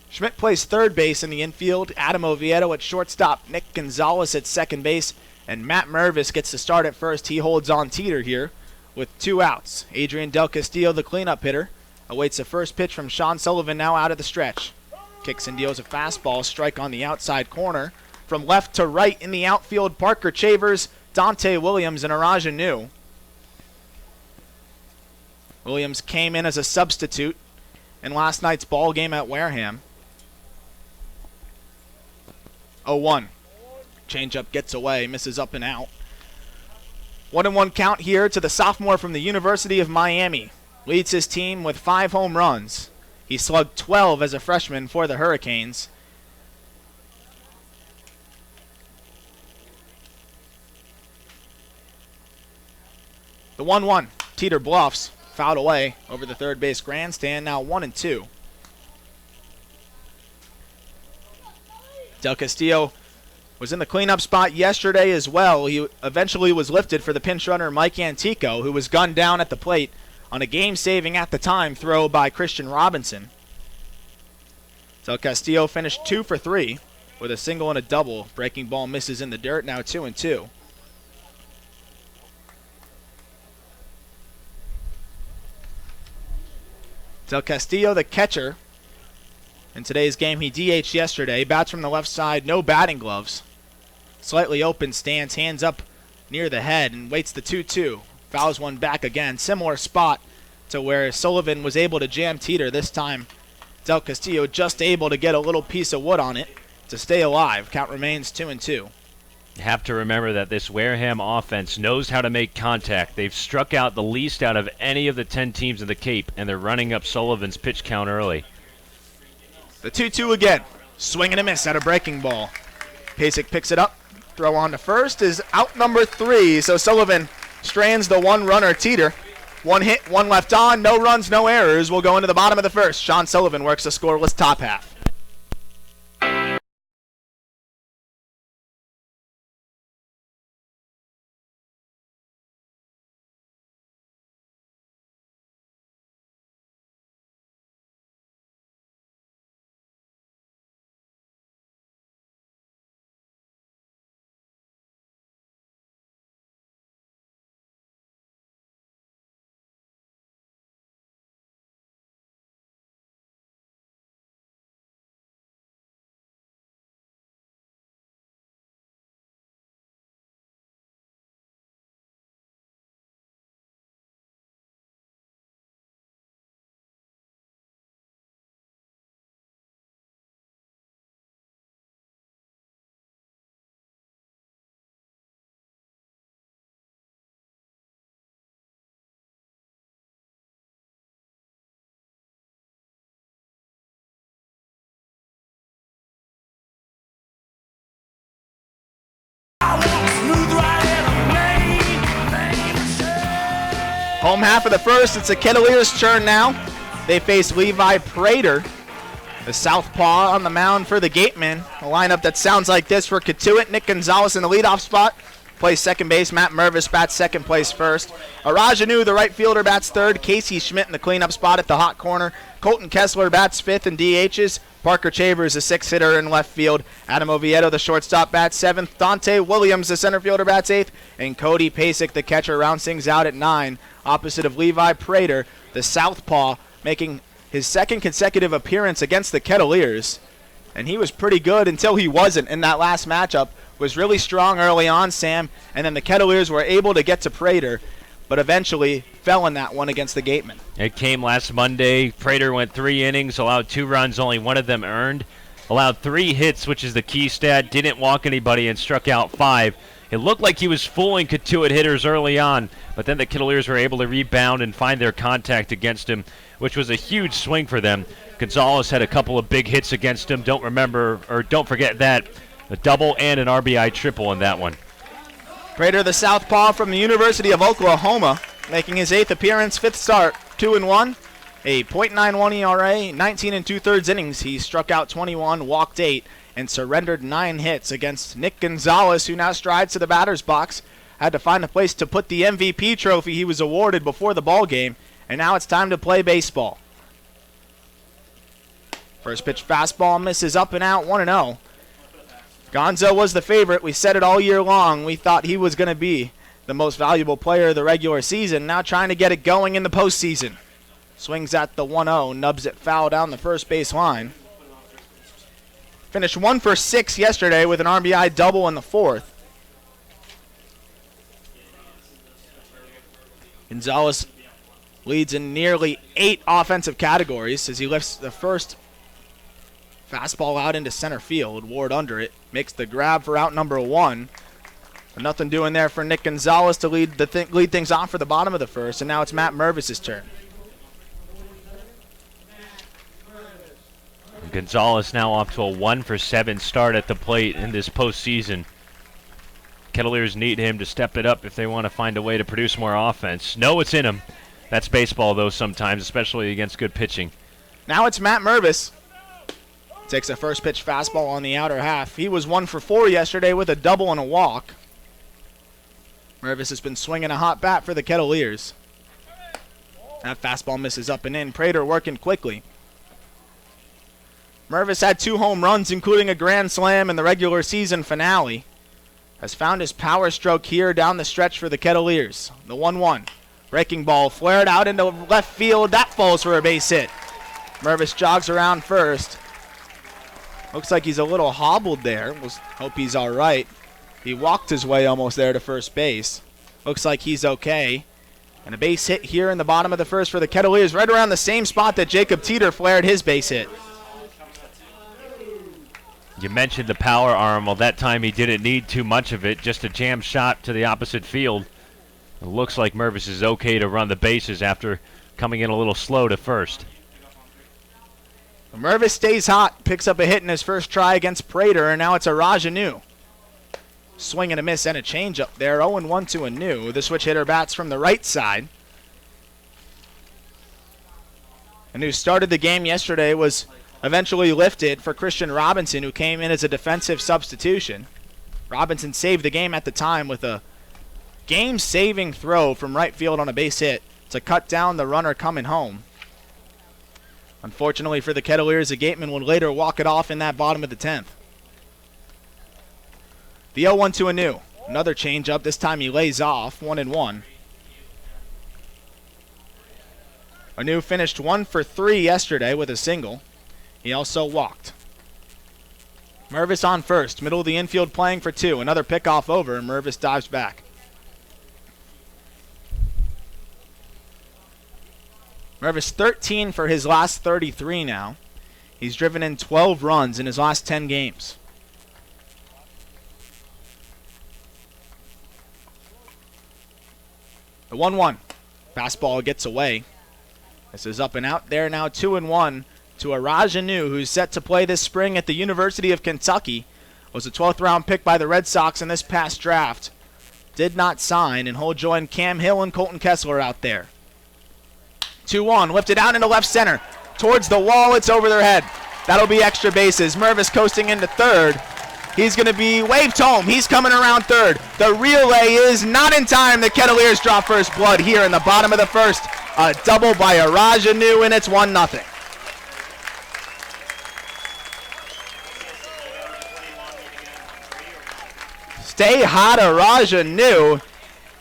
Schmidt plays third base in the infield. Adam Oviedo at shortstop. Nick Gonzalez at second base. And Matt Mervis gets to start at first. He holds on Teeter here with 2 outs. Adrian Del Castillo, the cleanup hitter, awaits the first pitch from Sean Sullivan now out of the stretch. Kicks and deals a fastball. Strike on the outside corner. From left to right in the outfield, Parker Chavers, Dante Williams, and Araja New. Williams came in as a substitute in last night's ball game at Wareham. 0-1. Changeup gets away, misses up and out. 1-1 count here to the sophomore from the University of Miami. Leads his team with 5 home runs. He slugged 12 as a freshman for the Hurricanes. The 1-1. Teeter bluffs. Fouled away over the third base grandstand. Now 1-2. Del Castillo was in the cleanup spot yesterday as well. He eventually was lifted for the pinch runner Mike Antico, who was gunned down at the plate on a game-saving at the time throw by Christian Robinson. Del Castillo finished 2 for 3 with a single and a double. Breaking ball misses in the dirt. Now 2-2. Del Castillo, the catcher. In today's game, he DH'd yesterday. Bats from the left side, no batting gloves. Slightly open stance, hands up near the head, and waits the 2-2. Fouls one back again. Similar spot to where Sullivan was able to jam Teeter. This time, Del Castillo just able to get a little piece of wood on it to stay alive. Count remains 2-2. You have to remember that this Wareham offense knows how to make contact. They've struck out the least out of any of the 10 teams in the Cape, and they're running up Sullivan's pitch count early. The 2-2 again. Swing and a miss at a breaking ball. Pasek picks it up. Throw on to first is out number 3. So Sullivan strands the 1 runner Teeter. One hit, one left on, no runs, no errors. We'll go into the bottom of the first. Sean Sullivan works a scoreless top half. Home half of the first, it's the Kettleers' turn now. They face Levi Prater, the southpaw on the mound for the Gatemen. A lineup that sounds like this for Cotuit. Nick Gonzalez in the leadoff spot. Plays second base. Matt Mervis bats second place first. Arajanu, the right fielder, bats third. Casey Schmidt in the cleanup spot at the hot corner. Colton Kessler bats fifth and DHs. Parker Chavers, the sixth hitter in left field. Adam Oviedo, the shortstop, bats seventh. Dante Williams, the center fielder, bats eighth. And Cody Pasek, the catcher, rounds things out at 9. Opposite of Levi Prater, the southpaw, making his second consecutive appearance against the Kettleers. And he was pretty good until he wasn't in that last matchup. Was really strong early on, Sam, and then the Kettleers were able to get to Prater, but eventually fell in that one against the Gatemen. It came last Monday. Prater went 3 innings, allowed 2 runs, only one of them earned. Allowed 3 hits, which is the key stat, didn't walk anybody, and struck out 5. It looked like he was fooling Cotuit hitters early on, but then the Kettleers were able to rebound and find their contact against him, which was a huge swing for them. Gonzalez had a couple of big hits against him. Don't forget that. A double and an RBI triple in that one. Prater, the southpaw from the University of Oklahoma, making his 8th appearance, 5th start, 2-1, a .91 ERA, 19 2/3 innings. He struck out 21, walked 8, and surrendered 9 hits against Nick Gonzalez, who now strides to the batter's box. Had to find a place to put the MVP trophy he was awarded before the ball game, and now it's time to play baseball. First pitch fastball misses up and out, 1-0. Gonzo was the favorite. We said it all year long. We thought he was going to be the most valuable player of the regular season. Now trying to get it going in the postseason. Swings at the 1-0, nubs it foul down the first base line. Finished 1 for 6 yesterday with an RBI double in the 4th. Gonzalez leads in nearly 8 offensive categories as he lifts the first fastball out into center field. Ward under it. Makes the grab for out number 1. But nothing doing there for Nick Gonzalez to lead things off for the bottom of the first. And now it's Matt Mervis' turn. Gonzalez now off to a 1 for 7 start at the plate in this postseason. Kettleers need him to step it up if they want to find a way to produce more offense. Know what's in him. That's baseball, though, sometimes, especially against good pitching. Now it's Matt Mervis. Takes a first pitch fastball on the outer half. He was 1 for 4 yesterday with a double and a walk. Mervis has been swinging a hot bat for the Kettleers. That fastball misses up and in. Prater working quickly. Mervis had 2 home runs, including a grand slam in the regular season finale. Has found his power stroke here down the stretch for the Kettleers. The 1-1. Breaking ball flared out into left field. That falls for a base hit. Mervis jogs around first. Looks like he's a little hobbled there. We'll hope he's all right. He walked his way almost there to first base. Looks like he's okay. And a base hit here in the bottom of the first for the Kettleers, right around the same spot that Jacob Teeter flared his base hit. You mentioned the power arm. Well, that time he didn't need too much of it. Just a jam shot to the opposite field. It looks like Mervis is okay to run the bases after coming in a little slow to first. Mervis stays hot, picks up a hit in his first try against Prater, and now it's Arajanu. Swing and a miss and a changeup there. 0-1 to Anu. The switch hitter bats from the right side. and who started the game yesterday, was eventually lifted for Christian Robinson, who came in as a defensive substitution. Robinson saved the game at the time with a game-saving throw from right field on a base hit to cut down the runner coming home. Unfortunately for the Kettleers, the Gatemen would later walk it off in that bottom of the 10th. The 0-1 to Anu. Another changeup. This time he lays off, 1-1. Anu finished 1 for 3 yesterday with a single. He also walked. Mervis on first, middle of the infield playing for 2. Another pickoff over, and Mervis dives back. Mervis 13 for his last 33 now. He's driven in 12 runs in his last 10 games. The 1-1. Fastball gets away. This is up and out there now, 2-1 to Araj Anu, who's set to play this spring at the University of Kentucky. Was a 12th round pick by the Red Sox in this past draft. Did not sign, and he'll join Cam Hill and Colton Kessler out there. 2-1, lifted out into left center. Towards the wall, it's over their head. That'll be extra bases. Mervis coasting into third. He's going to be waved home. He's coming around third. The relay is not in time. The Kettleers draw first blood here in the bottom of the first. A double by Araj Anu, and it's 1-0. Stay hot, Araj Anu.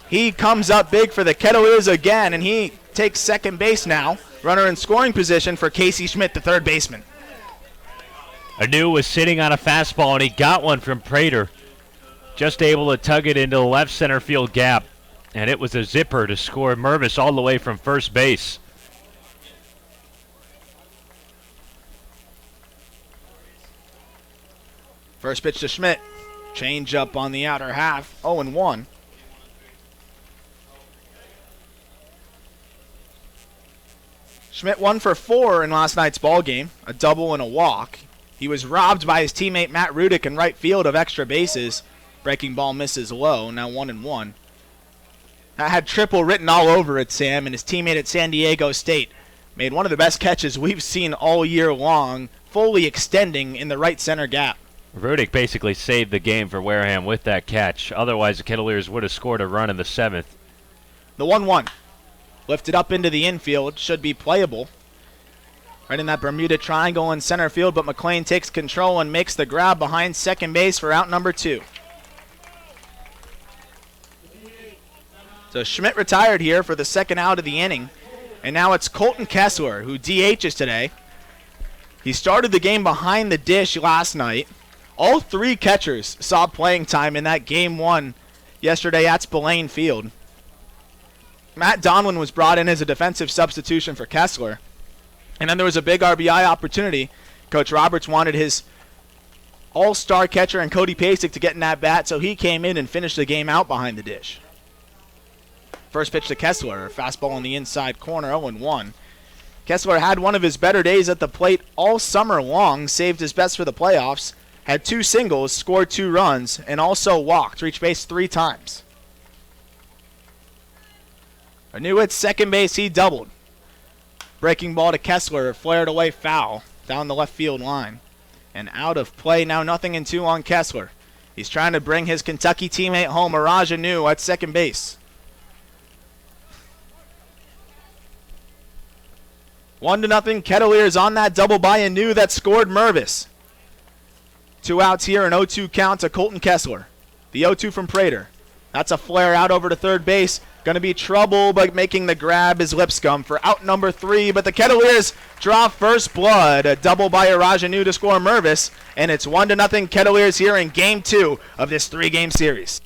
He comes up big for the Kettleers again, and he takes second base now. Runner in scoring position for Casey Schmidt, the third baseman. Anu was sitting on a fastball, and he got one from Prater. Just able to tug it into the left center field gap. And it was a zipper to score Mervis all the way from first base. First pitch to Schmidt. Change up on the outer half. 0-1. Schmidt 1 for 4 in last night's ball game. A double and a walk. He was robbed by his teammate Matt Rudick in right field of extra bases. Breaking ball misses low. Now 1-1. That had triple written all over it, Sam, and his teammate at San Diego State made one of the best catches we've seen all year long, fully extending in the right center gap. Rudick basically saved the game for Wareham with that catch. Otherwise, the Kettleers would have scored a run in the 7th. The 1-1. Lifted up into the infield. Should be playable. Right in that Bermuda Triangle in center field, but McLean takes control and makes the grab behind second base for out number 2. So Schmidt retired here for the second out of the inning. And now it's Colton Kessler, who DHs today. He started the game behind the dish last night. All 3 catchers saw playing time in that game 1 yesterday at Spillane Field. Matt Donlin was brought in as a defensive substitution for Kessler. And then there was a big RBI opportunity. Coach Roberts wanted his all-star catcher and Cody Pasek to get in that bat, so he came in and finished the game out behind the dish. First pitch to Kessler, fastball on the inside corner, 0-1. Kessler had one of his better days at the plate all summer long, saved his best for the playoffs, had 2 singles, scored 2 runs, and also walked, reached base 3 times. Anu at second base, he doubled. Breaking ball to Kessler, flared away foul, down the left field line. And out of play, now 0-2 on Kessler. He's trying to bring his Kentucky teammate home, Araj Anu at second base. 1-0, Kettleers on that double by Anu that scored Mervis. 2 outs here, an 0-2 count to Colton Kessler. The 0-2 from Prater. That's a flare out over to third base. Going to be trouble, but making the grab is Lipscomb for out number 3. But the Kettleers draw first blood. A double by Araj Anu to score Mervis. And it's 1-0 Kettleers here in Game 2 of this 3-game series.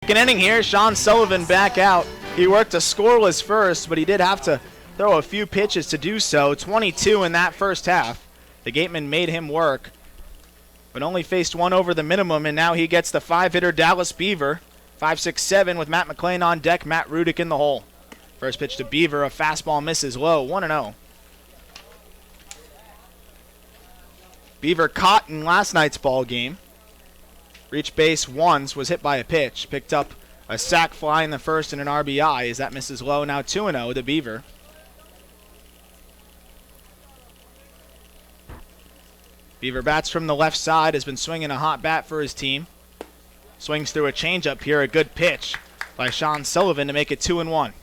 Second inning here, Sean Sullivan back out. He worked a scoreless first, but he did have to throw a few pitches to do so. 22 in that first half. The Gatemen made him work, but only faced one over the minimum, and now he gets the 5-hitter Dallas Beaver. 5-6-7 with Matt McLean on deck, Matt Rudick in the hole. First pitch to Beaver, a fastball misses low, 1-0. Beaver caught in last night's ball game. Reached base once, was hit by a pitch. Picked up a sac fly in the first and an RBI as that misses low. Now 2-0 to Beaver. Beaver bats from the left side, has been swinging a hot bat for his team. Swings through a changeup here, a good pitch by Sean Sullivan to make it 2-1.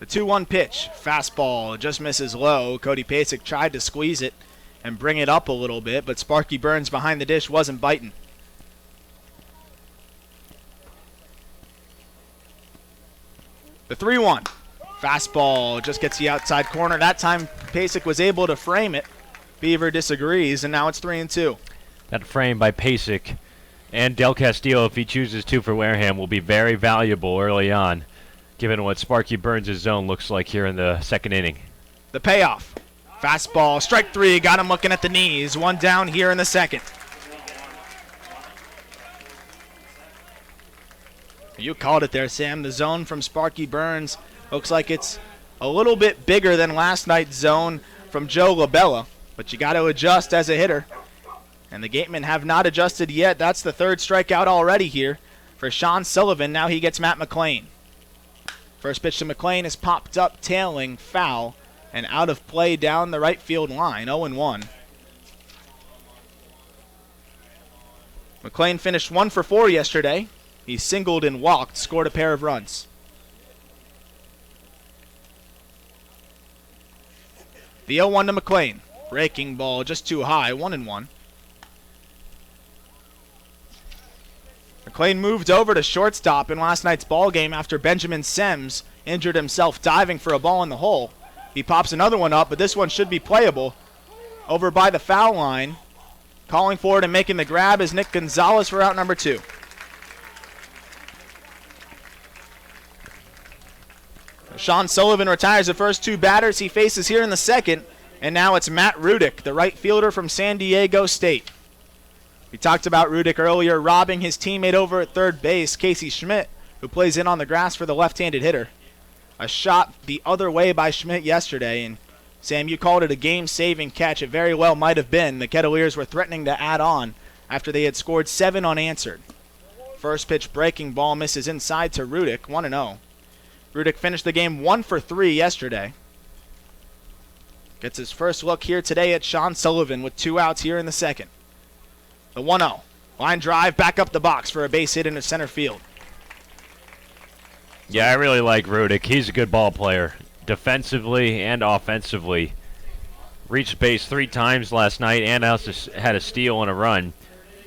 The 2-1 pitch, fastball, just misses low. Cody Pasek tried to squeeze it and bring it up a little bit, but Sparky Burns behind the dish wasn't biting. The 3-1, fastball just gets the outside corner. That time Pasek was able to frame it. Beaver disagrees, and now it's 3-2. That frame by Pasek and Del Castillo, if he chooses to for Wareham, will be very valuable early on, given what Sparky Burns' zone looks like here in the second inning. The payoff. Fastball, strike three, got him looking at the knees. One down here in the second. You called it there, Sam. The zone from Sparky Burns looks like it's a little bit bigger than last night's zone from Joe LaBella, but you got to adjust as a hitter. And the Gatemen have not adjusted yet. That's the third strikeout already here for Sean Sullivan. Now he gets Matt McLean. First pitch to McLean is popped up, tailing, foul, and out of play down the right field line, 0-1. McLean finished 1 for 4 yesterday. He singled and walked, scored a pair of runs. The 0-1 to McLean. Breaking ball just too high, 1-1. McLean moved over to shortstop in last night's ball game after Benjamin Sems injured himself diving for a ball in the hole. He pops another one up, but this one should be playable. Over by the foul line. Calling for it and making the grab is Nick Gonzalez for out number 2. Sean Sullivan retires the first 2 batters he faces here in the second, and now it's Matt Rudick, the right fielder from San Diego State. We talked about Rudick earlier, robbing his teammate over at third base, Casey Schmidt, who plays in on the grass for the left-handed hitter. A shot the other way by Schmidt yesterday, and Sam, you called it a game-saving catch. It very well might have been. The Kettleers were threatening to add on after they had scored 7 unanswered. First pitch breaking ball misses inside to Rudick, 1-0. Rudick finished the game 1 for 3 yesterday. Gets his first look here today at Sean Sullivan with 2 outs here in the second. The 1-0. Line drive back up the box for a base hit into center field. Yeah, I really like Rudick. He's a good ball player, defensively and offensively. Reached base 3 times last night and also had a steal and a run.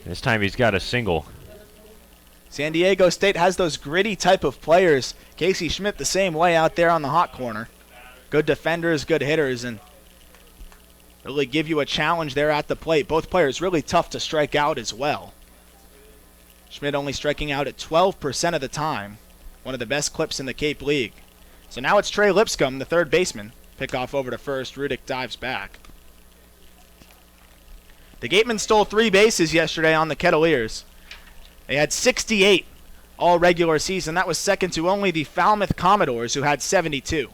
This time he's got a single. San Diego State has those gritty type of players. Casey Schmidt the same way out there on the hot corner. Good defenders, good hitters, and really give you a challenge there at the plate. Both players really tough to strike out as well. Schmidt only striking out at 12% of the time. One of the best clips in the Cape League. So now it's Trey Lipscomb, the third baseman. Pickoff over to first. Rudick dives back. The Gatemen stole 3 bases yesterday on the Kettleers. They had 68 all regular season. That was second to only the Falmouth Commodores, who had 72.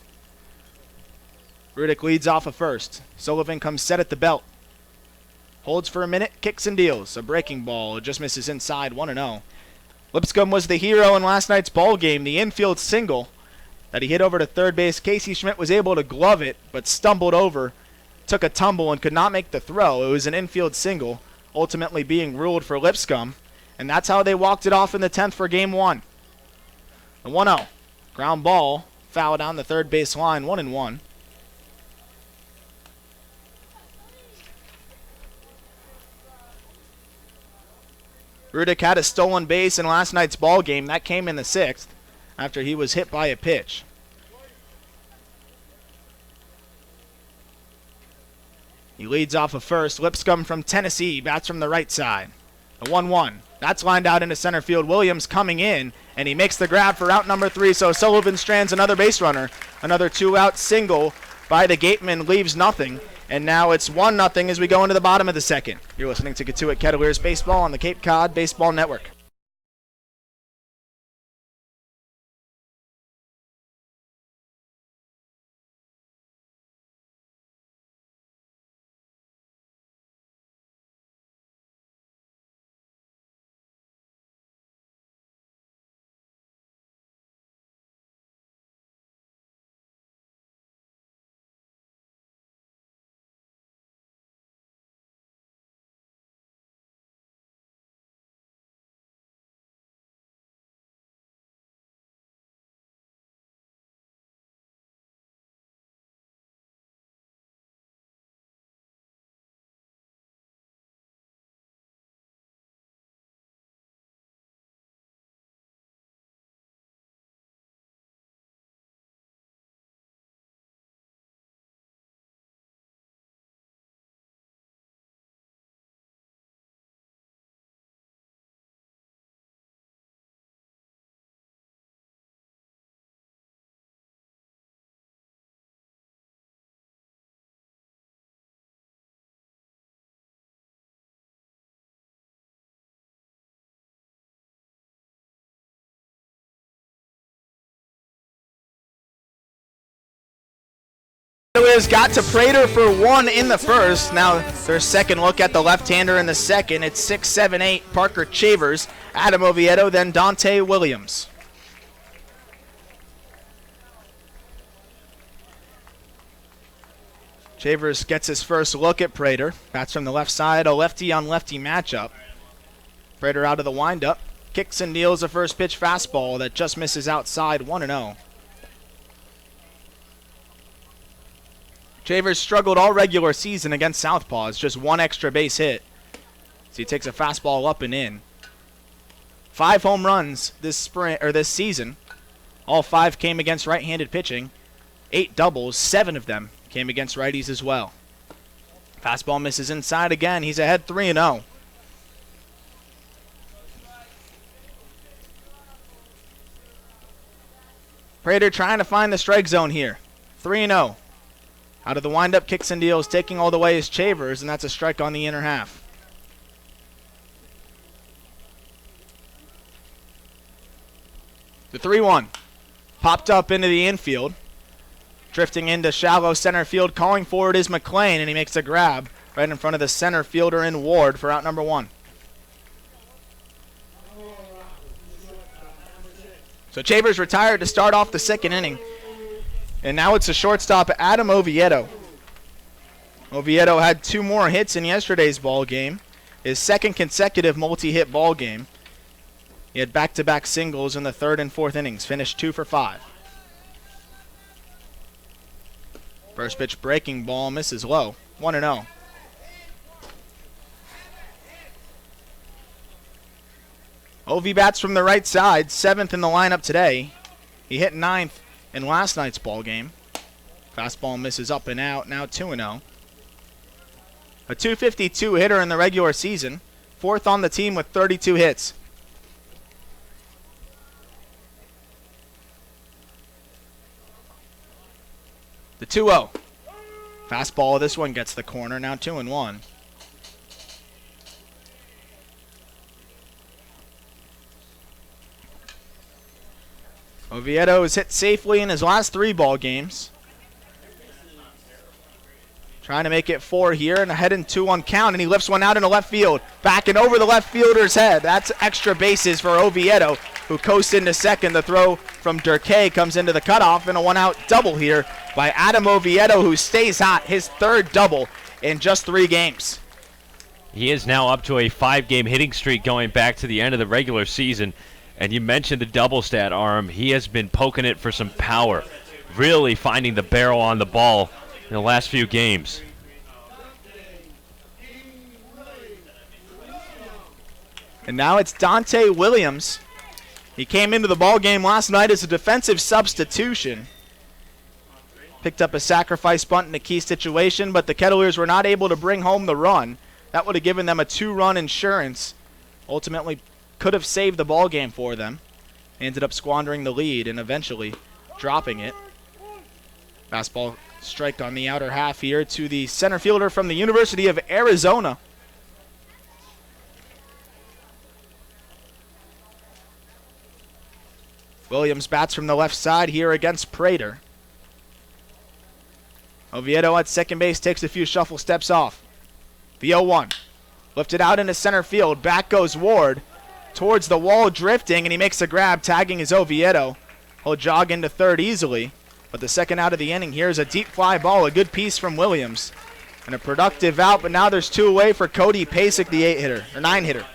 Rudick leads off of first. Sullivan comes set at the belt. Holds for a minute, kicks and deals. A breaking ball just misses inside, 1-0. Lipscomb was the hero in last night's ball game. The infield single that he hit over to third base. Casey Schmidt was able to glove it, but stumbled over, took a tumble, and could not make the throw. It was an infield single, ultimately being ruled for Lipscomb. And that's how they walked it off in the 10th for Game 1. The 1-0. Ground ball, foul down the third base line, 1-1. Rudick had a stolen base in last night's ball game. That came in the 6th after he was hit by a pitch. He leads off of first. Lipscomb from Tennessee bats from the right side. The 1-1. That's lined out into center field. Williams coming in, and he makes the grab for out number 3. So Sullivan strands another base runner. Another 2-out single by the Gatemen leaves nothing. And now it's 1-0 as we go into the bottom of the second. You're listening to Cotuit Kettleers Baseball on the Cape Cod Baseball Network. Kettleers got to Prater for 1 in the first. Now their second look at the left-hander in the second. It's 6-7-8 Parker Chavers, Adam Oviedo, then Dante Williams. Chavers gets his first look at Prater. Bats from the left side, a lefty-on-lefty matchup. Prater out of the windup. Kicks and deals a first pitch fastball that just misses outside, 1-0. Chavers struggled all regular season against Southpaws, just one extra base hit. So he takes a fastball up and in. 5 home runs this season. All 5 came against right-handed pitching. 8 doubles, 7 of them came against righties as well. Fastball misses inside again. He's ahead 3-0. Prater trying to find the strike zone here. 3-0. Out of the windup, kicks and deals, taking all the way is Chavers, and that's a strike on the inner half. The 3-1 popped up into the infield. Drifting into shallow center field, calling for it is McLean, and he makes a grab right in front of the center fielder in Ward for out number 1. So Chavers retired to start off the second inning. And now it's a shortstop, Adam Oviedo. Oviedo had 2 more hits in yesterday's ball game, his second consecutive multi-hit ball game. He had back-to-back singles in the 3rd and 4th innings, finished 2 for 5. First pitch breaking ball misses low, 1-0. Ovi bats from the right side, 7th in the lineup today. He hit 9th in last night's ball game. Fastball misses up and out, now 2-0. A .252 hitter in the regular season, 4th on the team with 32 hits. The 2-0. Fastball, this one gets the corner, now 2-1. Oviedo has hit safely in his last 3 ball games. Trying to make it 4 here, and ahead in 2-1 count, and he lifts one out into left field. Back and over the left fielder's head. That's extra bases for Oviedo, who coasts into second. The throw from Durkay comes into the cutoff, and a 1-out double here by Adam Oviedo, who stays hot, his 3rd double in just 3 games. He is now up to a 5-game hitting streak going back to the end of the regular season. And you mentioned the double stat arm. He has been poking it for some power, really finding the barrel on the ball in the last few games. And now it's Dante Williams. He came into the ball game last night as a defensive substitution. picked up a sacrifice bunt in a key situation, but the Kettleers were not able to bring home the run. That would have given them a 2-run insurance. Ultimately could have saved the ball game for them. They ended up squandering the lead and eventually dropping it. Fastball strike on the outer half here to the center fielder from the University of Arizona. Williams bats from the left side here against Prater. Oviedo at second base takes a few shuffle steps off. The 0-1. Lifted out into center field. Back goes Ward. Towards the wall, drifting, and he makes a grab, tagging his Oviedo. He'll jog into third easily. But the second out of the inning here is a deep fly ball. A good piece from Williams. And a productive out, but now there's 2 away for Cotuit Kettleers, the 8-hitter, or 9-hitter.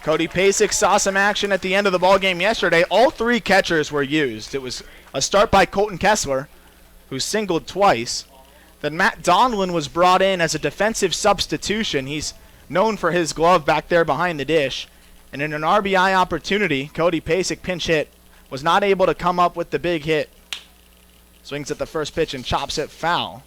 Cotuit Kettleers saw some action at the end of the ballgame yesterday. All 3 catchers were used. It was a start by Cotuit Kettleers, who singled twice. Then Matt Donlin was brought in as a defensive substitution. He's known for his glove back there behind the dish. And in an RBI opportunity, Cotuit Kettleers pinch hit, was not able to come up with the big hit. Swings at the first pitch and chops it foul.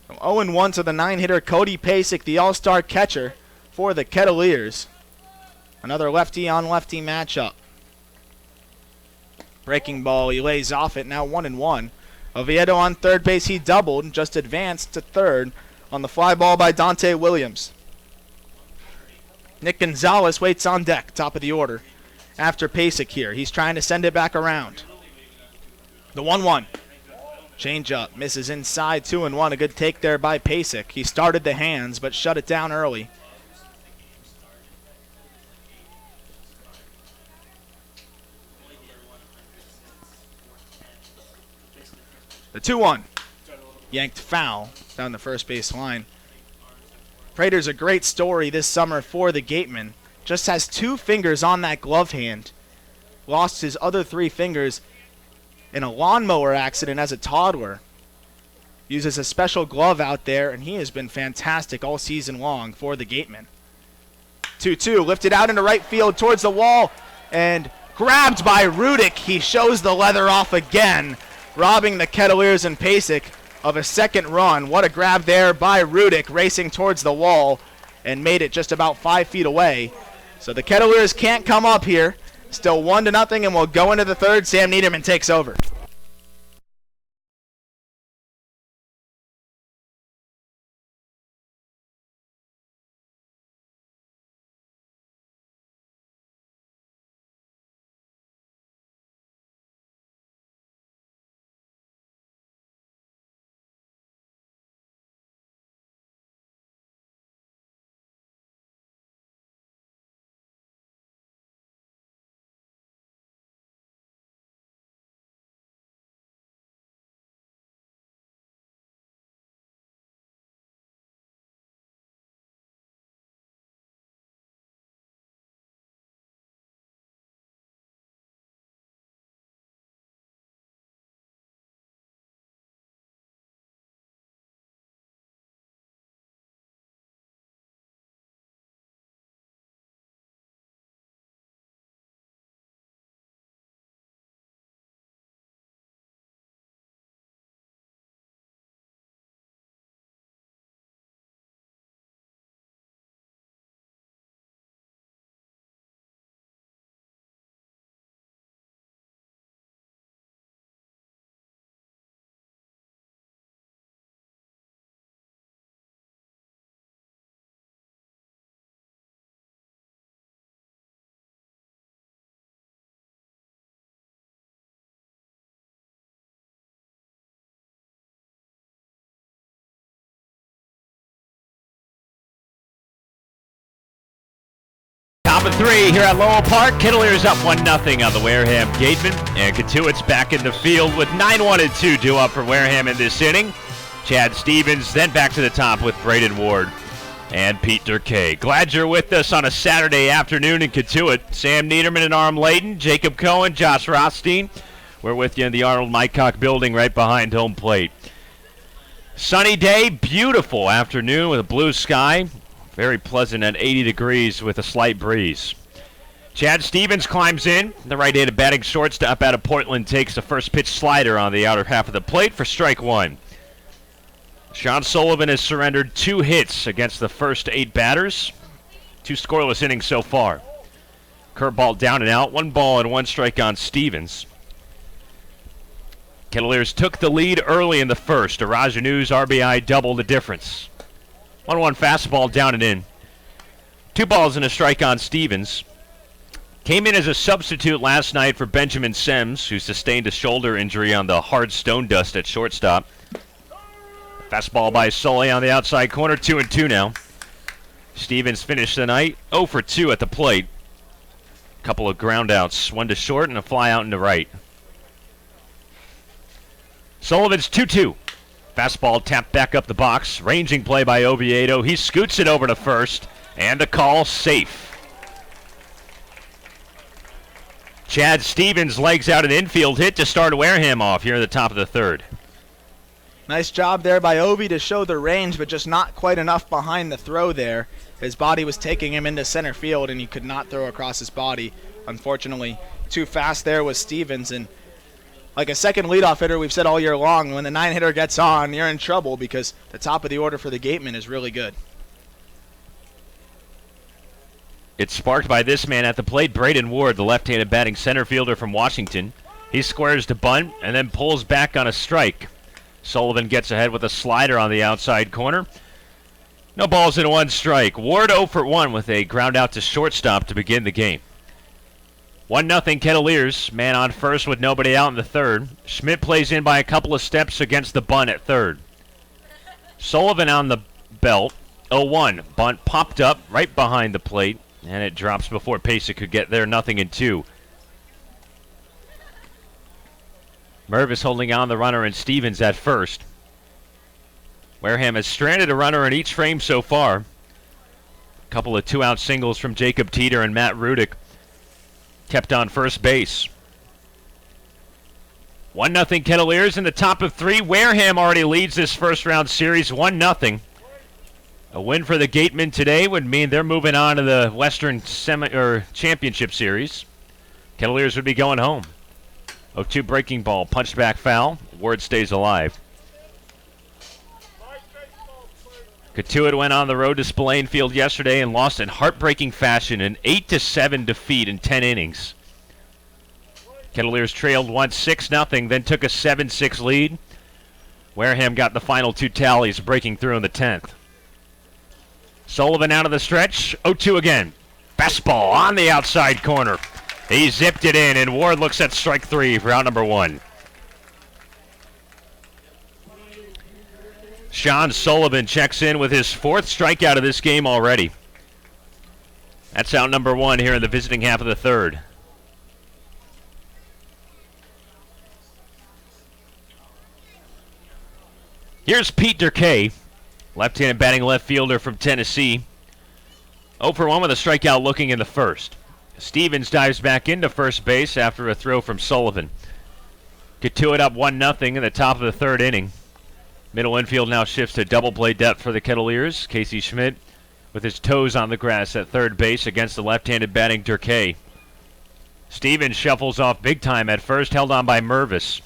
So 0-1 to the 9-hitter Cotuit Kettleers, the all-star catcher for the Kettleers. Another lefty-on-lefty matchup. Breaking ball, he lays off it, now 1-1. Oviedo on third base, he doubled and just advanced to third on the fly ball by Dante Williams. Nick Gonzalez waits on deck, top of the order. After Pasek here, he's trying to send it back around. The 1-1. Change up, misses inside, 2-1. A good take there by Pasek. He started the hands, but shut it down early. The 2-1. Yanked foul down the first base line. Prater's a great story this summer for the Gatemen. Just has 2 fingers on that glove hand. Lost his other 3 fingers in a lawnmower accident as a toddler. Uses a special glove out there, and he has been fantastic all season long for the Gatemen. 2-2, lifted out into right field towards the wall, and grabbed by Rudick. He shows the leather off again, robbing the Kettleers and Pasek of a second run. What a grab there by Rudick, racing towards the wall, and made it just about 5 feet away. So the Kettleers can't come up here. Still 1-0, and we'll go into the third. Sam Niederman takes over. Top of 3 here at Lowell Park. Kettleers up 1-0 on the Wareham Gatemen. And Cotuit's back in the field with 9-1-2 due up for Wareham in this inning. Chad Stevens then back to the top with Braden Ward and Pete Durkay. Glad you're with us on a Saturday afternoon in Cotuit. Sam Niederman and Arm Layton, Jacob Cohen, Josh Rothstein. We're with you in the Arnold Mycock building right behind home plate. Sunny day, beautiful afternoon with a blue sky. Very pleasant at 80 degrees with a slight breeze. Chad Stevens climbs in. The right-handed batting shortstop out of Portland takes the first pitch slider on the outer half of the plate for strike one. Sean Sullivan has surrendered 2 hits against the first 8 batters. 2 scoreless innings so far. Curveball down and out. 1 ball and 1 strike on Stevens. Kettleers took the lead early in the first. Arajanu's RBI doubled the difference. 1-1 fastball down and in. 2 balls and a strike on Stevens. Came in as a substitute last night for Benjamin Sims, who sustained a shoulder injury on the hard stone dust at shortstop. Fastball by Sully on the outside corner, 2-2 now. Stevens finished the night 0 for 2 at the plate. Couple of ground outs, 1 to short and a fly out into right. Sullivan's 2-2. Fastball tapped back up the box. Ranging play by Oviedo. He scoots it over to first, and the call safe. Chad Stevens legs out an infield hit to start Wareham off here in the top of the third. Nice job there by Ovi to show the range, but just not quite enough behind the throw there. His body was taking him into center field, and he could not throw across his body. Unfortunately, too fast there was Stevens, and like a second leadoff hitter, we've said all year long, when the 9-hitter gets on, you're in trouble because the top of the order for the Gatemen is really good. It's sparked by this man at the plate, Braden Ward, the left-handed batting center fielder from Washington. He squares to bunt and then pulls back on a strike. Sullivan gets ahead with a slider on the outside corner. No balls and 1 strike. Ward 0 for 1 with a ground out to shortstop to begin the game. 1-0 Kettleers. Man on first with nobody out in the third. Schmidt plays in by a couple of steps against the bunt at third. Sullivan on the belt. 0-1. Bunt popped up right behind the plate, and it drops before Pasek could get there. 0-2. Mervis holding on the runner and Stevens at first. Wareham has stranded a runner in each frame so far. A couple of 2-out singles from Jacob Teeter and Matt Rudick kept on first base. 1-0 Kettleers in the top of 3. Wareham already leads this first round series 1-0. A win for the Gatemen today would mean they're moving on to the Western Championship Series. Kettleers would be going home. 0-2 breaking ball, punched back foul. Ward stays alive. Cotuit went on the road to Spillane Field yesterday and lost in heartbreaking fashion, an 8-7 defeat in 10 innings. Kettleers trailed 6-0, then took a 7-6 lead. Wareham got the final 2 tallies, breaking through in the 10th. Sullivan out of the stretch, 0-2 again. Fastball on the outside corner. He zipped it in, and Ward looks at strike 3 for out number 1. Sean Sullivan checks in with his 4th strikeout of this game already. That's out number 1 here in the visiting half of the third. Here's Pete Durkay, left-handed batting left fielder from Tennessee. 0 for 1 with a strikeout looking in the first. Stevens dives back into first base after a throw from Sullivan. Cotuit up 1-0 in the top of the third inning. Middle infield now shifts to double play depth for the Kettleers. Casey Schmidt with his toes on the grass at third base against the left-handed batting Durkay. Stevens shuffles off big time at first, held on by Mervis.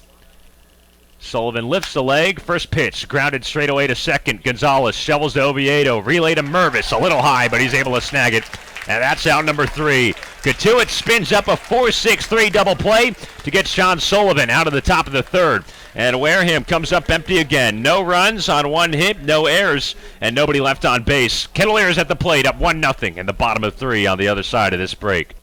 Sullivan lifts the leg, first pitch, grounded straight away to second. Gonzalez shovels to Oviedo, relay to Mervis, a little high, but he's able to snag it. And that's out number 3. Cotuit spins up a 4-6-3 double play to get Sean Sullivan out of the top of the third. And Wareham comes up empty again. No runs on 1 hit, no errors, and nobody left on base. Kettleers at the plate up 1-0 in the bottom of 3 on the other side of this break.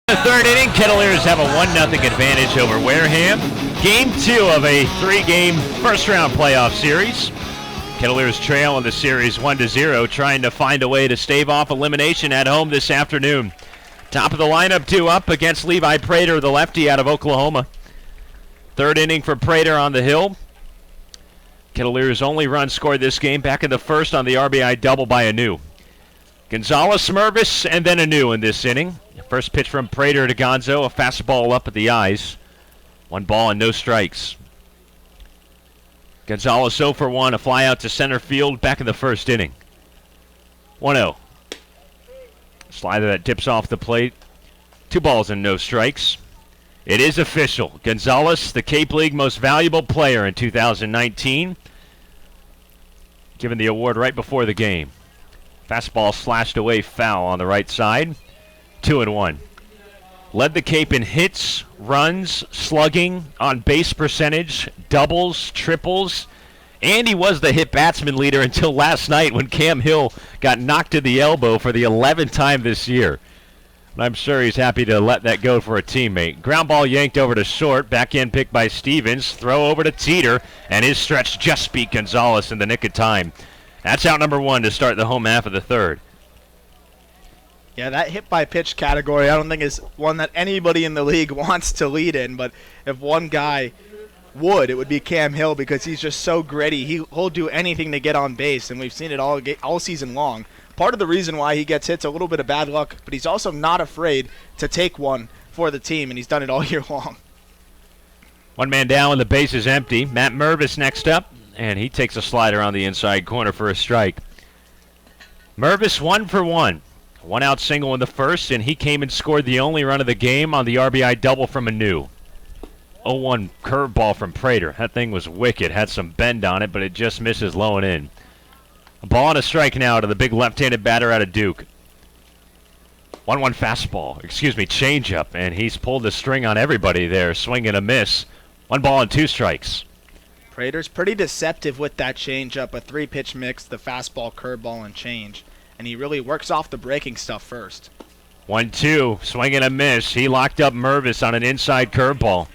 The third inning, Kettleers have a 1-0 advantage over Wareham. Game 2 of a 3-game first-round playoff series. Kettleers trail in the series 1-0, trying to find a way to stave off elimination at home this afternoon. Top of the lineup, 2 up against Levi Prater, the lefty out of Oklahoma. Third inning for Prater on the hill. Kettleers' only run scored this game back in the first on the RBI double by Anu. Gonzalez, Mervis, and then Anu in this inning. First pitch from Prater to Gonzo, a fastball up at the eyes. 1 ball and no strikes. Gonzalez 0 for 1, a fly out to center field back in the first inning. 1-0. Slider that dips off the plate. 2 balls and no strikes. It is official. Gonzalez, the Cape League most valuable player in 2019. Given the award right before the game. Fastball slashed away foul on the right side. 2-1. Led the Cape in hits, runs, slugging, on base percentage, doubles, triples, and he was the hit batsman leader until last night when Cam Hill got knocked in the elbow for the 11th time this year. And I'm sure he's happy to let that go for a teammate. Ground ball yanked over to short, back end pick by Stevens, throw over to Teeter, and his stretch just beat Gonzalez in the nick of time. That's out number 1 to start the home half of the third. Yeah, that hit by pitch category I don't think is one that anybody in the league wants to lead in, but if one guy would, it would be Cam Hill because he's just so gritty. He'll do anything to get on base, and we've seen it all season long. Part of the reason why he gets hit's a little bit of bad luck, but he's also not afraid to take one for the team, and he's done it all year long. 1 man down when the base is empty. Matt Mervis next up, and he takes a slider on the inside corner for a strike. Mervis 1 for 1. 1 out single in the first, and he came and scored the only run of the game on the RBI double from Anu. 0-1 curveball from Prater. That thing was wicked. Had some bend on it, but it just misses low and in. A ball and a strike now to the big left-handed batter out of Duke. 1-1 fastball. Changeup, and he's pulled the string on everybody there. Swing and a miss. 1 ball and 2 strikes. Prater's pretty deceptive with that changeup, a 3-pitch mix, the fastball, curveball, and change. And he really works off the breaking stuff first. 1-2, swing and a miss. He locked up Mervis on an inside curveball.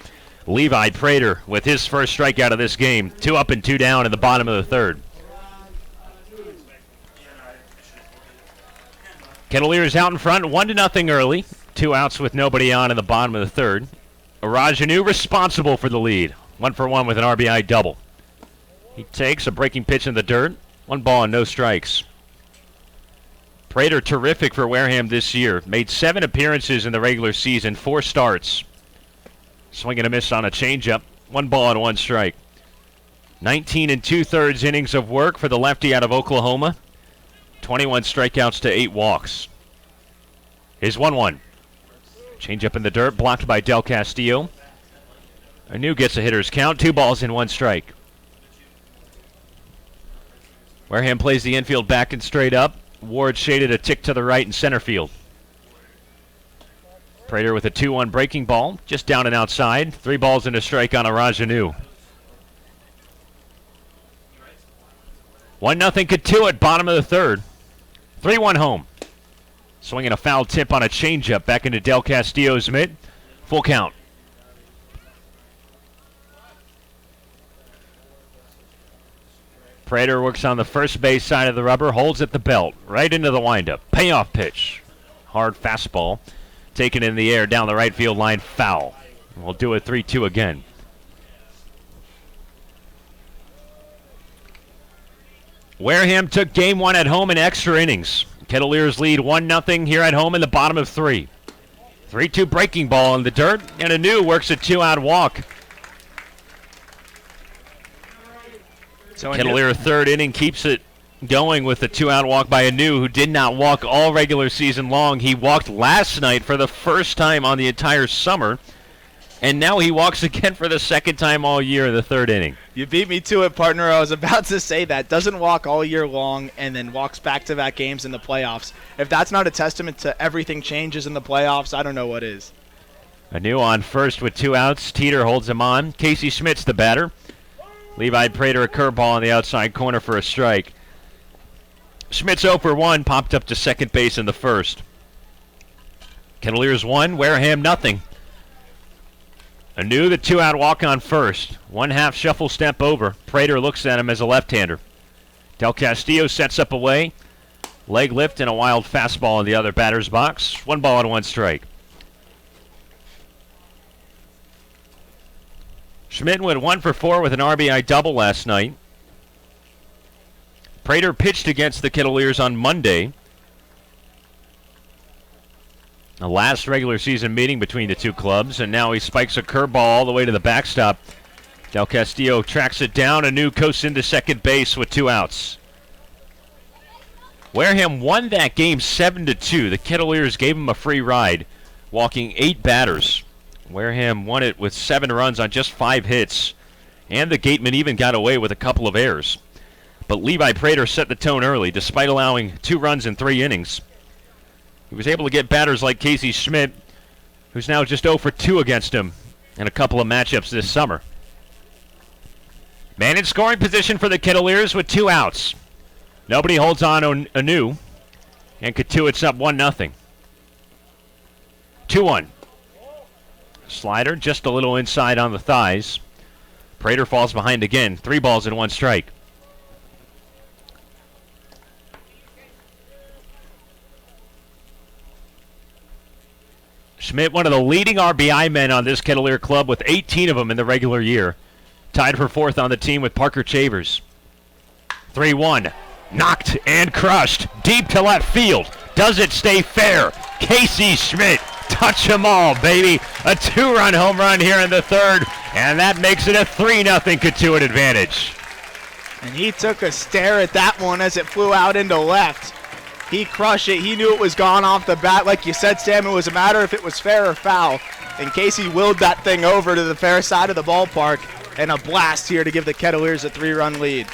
Levi Prater with his first strikeout of this game. 2 up and 2 down in the bottom of the third. Kettleers out in front, 1-0 early. 2 outs with nobody on in the bottom of the third. Arajanu responsible for the lead. 1 for 1 with an RBI double. He takes a breaking pitch in the dirt. 1 ball and no strikes. Prater terrific for Wareham this year. Made 7 appearances in the regular season, 4 starts. Swing and a miss on a changeup. 1 ball and 1 strike. 19 2/3 innings of work for the lefty out of Oklahoma. 21 strikeouts to 8 walks. Here's 1-1. Changeup in the dirt, blocked by Del Castillo. Anu gets a hitter's count. 2 balls and 1 strike. Wareham plays the infield back and straight up. Ward shaded a tick to the right in center field. Prater with a 2-1 breaking ball, just down and outside. 3 balls and a strike on Arajanu. 1-0 Cotuit, bottom of the third. 3-1 home. Swinging a foul tip on a changeup back into Del Castillo's mitt. Full count. Prater works on the first base side of the rubber, holds at the belt, right into the windup. Payoff pitch. Hard fastball. Taken in the air down the right field line, foul. We'll do a 3-2 again. Wareham took game 1 at home in extra innings. Kettleers lead 1-0 here at home in the bottom of 3. 3-2 breaking ball in the dirt, and Anu works a 2-out walk. So Kettleer third inning keeps it going with the 2-out walk by Anu, who did not walk all regular season long. He walked last night for the first time on the entire summer, and now he walks again for the second time all year in the third inning. You beat me to it, partner. I was about to say that. Doesn't walk all year long and then walks back-to-back games in the playoffs. If that's not a testament to everything changes in the playoffs, I don't know what is. Anu on first with 2 outs. Teeter holds him on. Casey Schmidt's the batter. Levi Prater a curveball on the outside corner for a strike. Schmidt's 0 for 1, popped up to second base in the first. Kettleers 1, Wareham nothing. Anew, the 2-out walk on first. 1/2 shuffle step over. Prater looks at him as a left-hander. Del Castillo sets up away. Leg lift and a wild fastball in the other batter's box. 1 ball and 1 strike. Schmidt went 1 for 4 with an RBI double last night. Prater pitched against the Kettleers on Monday. The last regular season meeting between the two clubs, and now he spikes a curveball all the way to the backstop. Del Castillo tracks it down. Anew coasts into second base with 2 outs. Wareham won that game 7-2. The Kettleers gave him a free ride, walking 8 batters. Wareham won it with 7 runs on just 5 hits, and the Gatemen even got away with a couple of errors. But Levi Prater set the tone early, despite allowing 2 runs in 3 innings. He was able to get batters like Casey Schmidt, who's now just 0 for 2 against him in a couple of matchups this summer. Man in scoring position for the Kettleers with 2 outs. Nobody holds on Anew, and Cotuit's up 1-0. 2-1. Slider just a little inside on the thighs. Prater falls behind again. 3 balls and 1 strike. Schmidt, one of the leading RBI men on this Kettleer club with 18 of them in the regular year. Tied for 4th on the team with Parker Chavers. 3-1. Knocked and crushed. Deep to left field. Does it stay fair? Casey Schmidt. Touch 'em all, baby. A 2-run home run here in the 3rd, and that makes it a 3-0 Cotuit advantage. And he took a stare at that one as it flew out into left. He crushed it. He knew it was gone off the bat. Like you said, Sam, it was a matter if it was fair or foul. And Casey willed that thing over to the fair side of the ballpark. And a blast here to give the Kettleers a 3-run lead.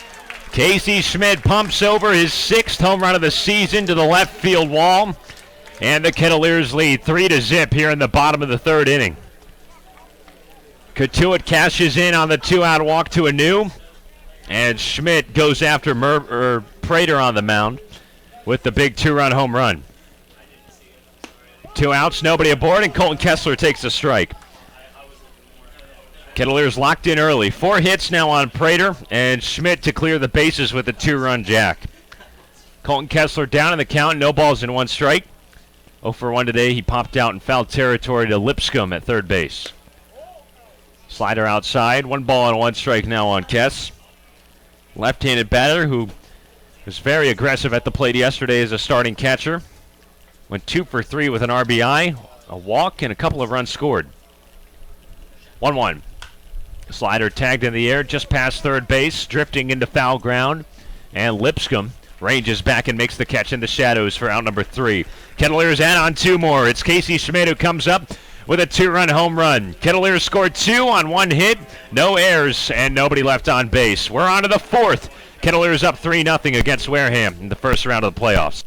Casey Schmidt pumps over his 6th home run of the season to the left field wall. And the Kettleers lead 3-0 here in the bottom of the 3rd inning. Cotuit cashes in on the 2-out walk to Anew. And Schmidt goes after Prater on the mound with the big 2-run home run. 2 outs, nobody aboard, and Colton Kessler takes a strike. Kettleers locked in early. 4 hits now on Prater, and Schmidt to clear the bases with a 2-run jack. Colton Kessler down in the count, no balls and 1 strike. 0 for 1 today. He popped out in foul territory to Lipscomb at third base. Slider outside. 1 ball and 1 strike now on Kess. Left-handed batter who was very aggressive at the plate yesterday as a starting catcher. Went 2 for 3 with an RBI, a walk, and a couple of runs scored. 1-1. Slider tagged in the air just past third base, drifting into foul ground. And Lipscomb ranges back and makes the catch in the shadows for out number 3. Kettleers add on 2 more. It's Casey Schmidt who comes up with a 2-run home run. Kettleers scored 2 on 1 hit, no errors, and nobody left on base. We're on to the 4th. Kettleers up 3-0 against Wareham in the first round of the playoffs.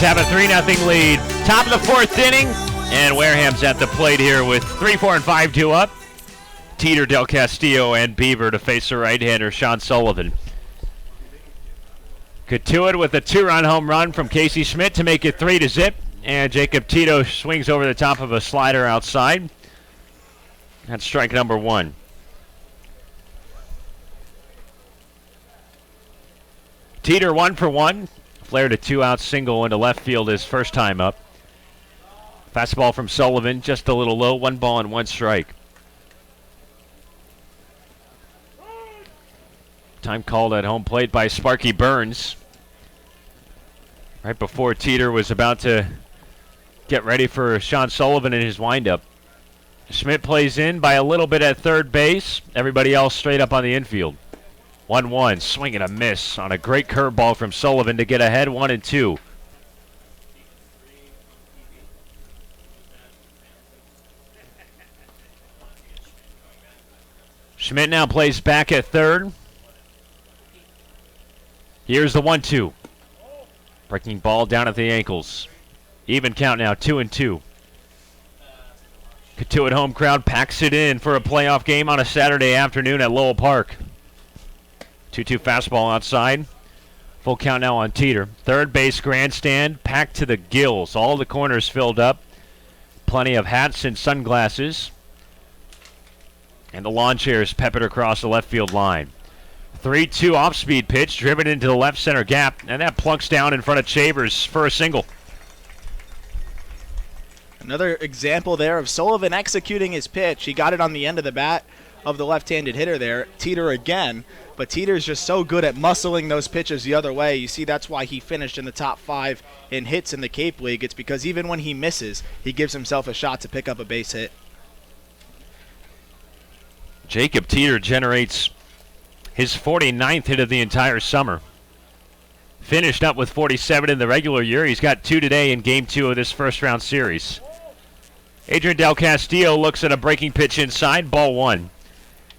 Kettleers have a 3-0 lead. Top of the fourth inning, and Wareham's at the plate here with 3, 4, and 5 due up. Teeter, Del Castillo, and Beaver to face the right-hander, Sean Sullivan. Cotuit with a 2-run home run from Casey Schmidt to make it 3-0. And Jacob Tito swings over the top of a slider outside. That's strike number 1. Teeter 1 for 1. Flared a 2-out single into left field his first time up. Fastball from Sullivan, just a little low. 1 ball and 1 strike. Time called at home plate by Sparky Burns. Right before Teeter was about to get ready for Sean Sullivan in his windup. Schmidt plays in by a little bit at third base. Everybody else straight up on the infield. 1-1, swing and a miss on a great curveball from Sullivan to get ahead 1-2. Schmidt now plays back at third. Here's the 1-2. Breaking ball down at the ankles. Even count now, 2-2. Cotuit home crowd packs it in for a playoff game on a Saturday afternoon at Lowell Park. 2-2 fastball outside. Full count now on Teeter. Third base grandstand packed to the gills. All the corners filled up. Plenty of hats and sunglasses. And the lawn chairs peppered across the left field line. 3-2 off-speed pitch driven into the left center gap. And that plunks down in front of Chavers for a single. Another example there of Sullivan executing his pitch. He got it on the end of the bat of the left-handed hitter there. Teeter again. But Teeter's just so good at muscling those pitches the other way. You see, that's why he finished in the top 5 in hits in the Cape League. It's because even when he misses, he gives himself a shot to pick up a base hit. Jacob Teeter generates his 49th hit of the entire summer. Finished up with 47 in the regular year. He's got 2 today in Game 2 of this first-round series. Adrian Del Castillo looks at a breaking pitch inside, ball 1.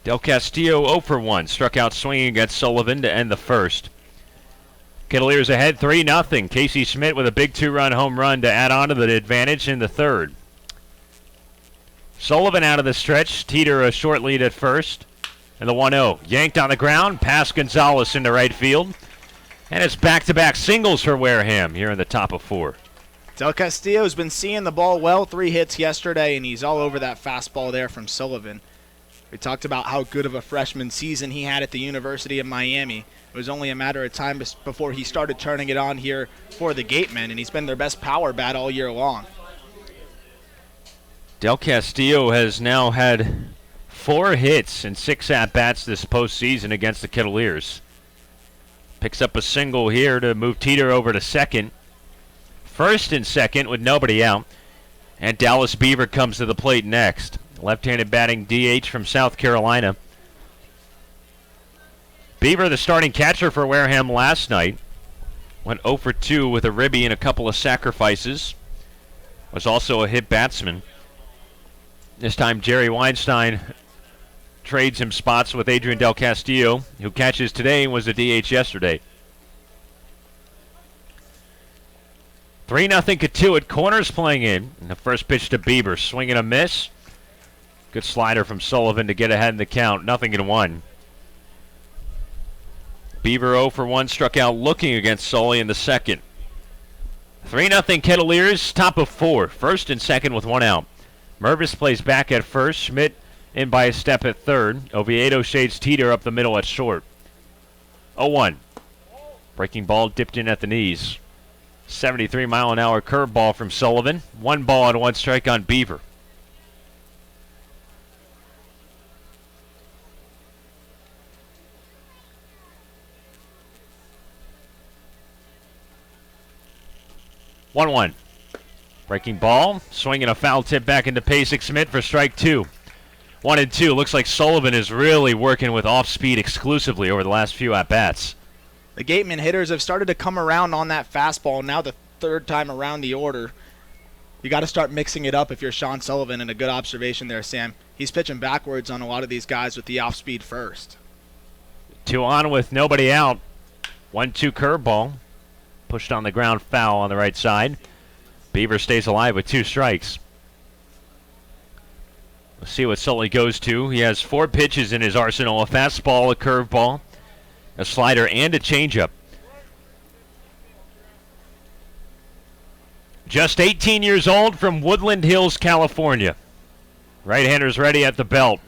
Del Castillo 0 for 1, struck out swinging against Sullivan to end the first. Kettleers ahead 3-0. Casey Schmidt with a big 2-run home run to add on to the advantage in the third. Sullivan out of the stretch. Teeter a short lead at first. And the 1-0. Yanked on the ground, past Gonzalez into right field. And it's back-to-back singles for Wareham here in the top of 4. Del Castillo's been seeing the ball well. 3 hits yesterday, and he's all over that fastball there from Sullivan. We talked about how good of a freshman season he had at the University of Miami. It was only a matter of time before he started turning it on here for the Gatemen, and he's been their best power bat all year long. Del Castillo has now had 4 hits and 6 at-bats this postseason against the Kettleers. Picks up a single here to move Teeter over to second. First and second with nobody out. And Dallas Beaver comes to the plate next. Left-handed batting DH from South Carolina. Beaver, the starting catcher for Wareham last night, went 0 for 2 with a ribby and a couple of sacrifices. Was also a hit batsman. This time Jerry Weinstein trades him spots with Adrian Del Castillo, who catches today and was a DH yesterday. 3-0 Cotuit. Corners playing in. And the first pitch to Beaver. Swing and a miss. Good slider from Sullivan to get ahead in the count. 0-1. Beaver 0 for 1, struck out looking against Sully in the second. 3-0 Kettleers, top of 4. First and second with 1 out. Mervis plays back at first. Schmidt in by a step at third. Oviedo shades Teeter up the middle at short. 0-1. Breaking ball dipped in at the knees. 73-mile-an-hour curveball from Sullivan. 1 ball and 1 strike on Beaver. One. Breaking ball. Swinging a foul tip back into Pasek Schmidt for strike 2. 1-2. Looks like Sullivan is really working with off-speed exclusively over the last few at-bats. The Gatemen hitters have started to come around on that fastball. Now the 3rd time around the order. You got to start mixing it up if you're Sean Sullivan, and a good observation there, Sam. He's pitching backwards on a lot of these guys with the off-speed first. 2 on with nobody out. 1-2 curveball. Pushed on the ground, foul on the right side. Beaver stays alive with 2 strikes. Let's see what Sully goes to. He has 4 pitches in his arsenal, a fastball, a curveball, a slider, and a changeup. Just 18 years old from Woodland Hills, California. Right-hander's ready at the belt.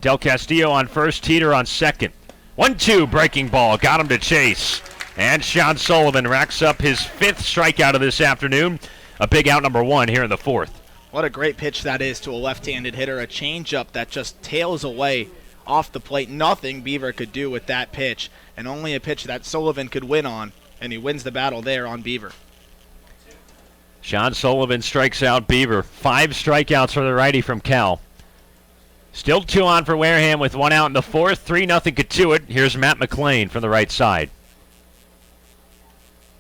Del Castillo on first, Teeter on second. 1-2 breaking ball, got him to chase. And Sean Sullivan racks up his 5th strikeout of this afternoon. A big out number 1 here in the 4th. What a great pitch that is to a left-handed hitter, a changeup that just tails away off the plate. Nothing Beaver could do with that pitch, and only a pitch that Sullivan could win on, and he wins the battle there on Beaver. Sean Sullivan strikes out Beaver. 5 strikeouts for the righty from Cal. Still 2 on for Wareham with 1 out in the 4th. 3-0 Cotuit. Here's Matt McLean from the right side.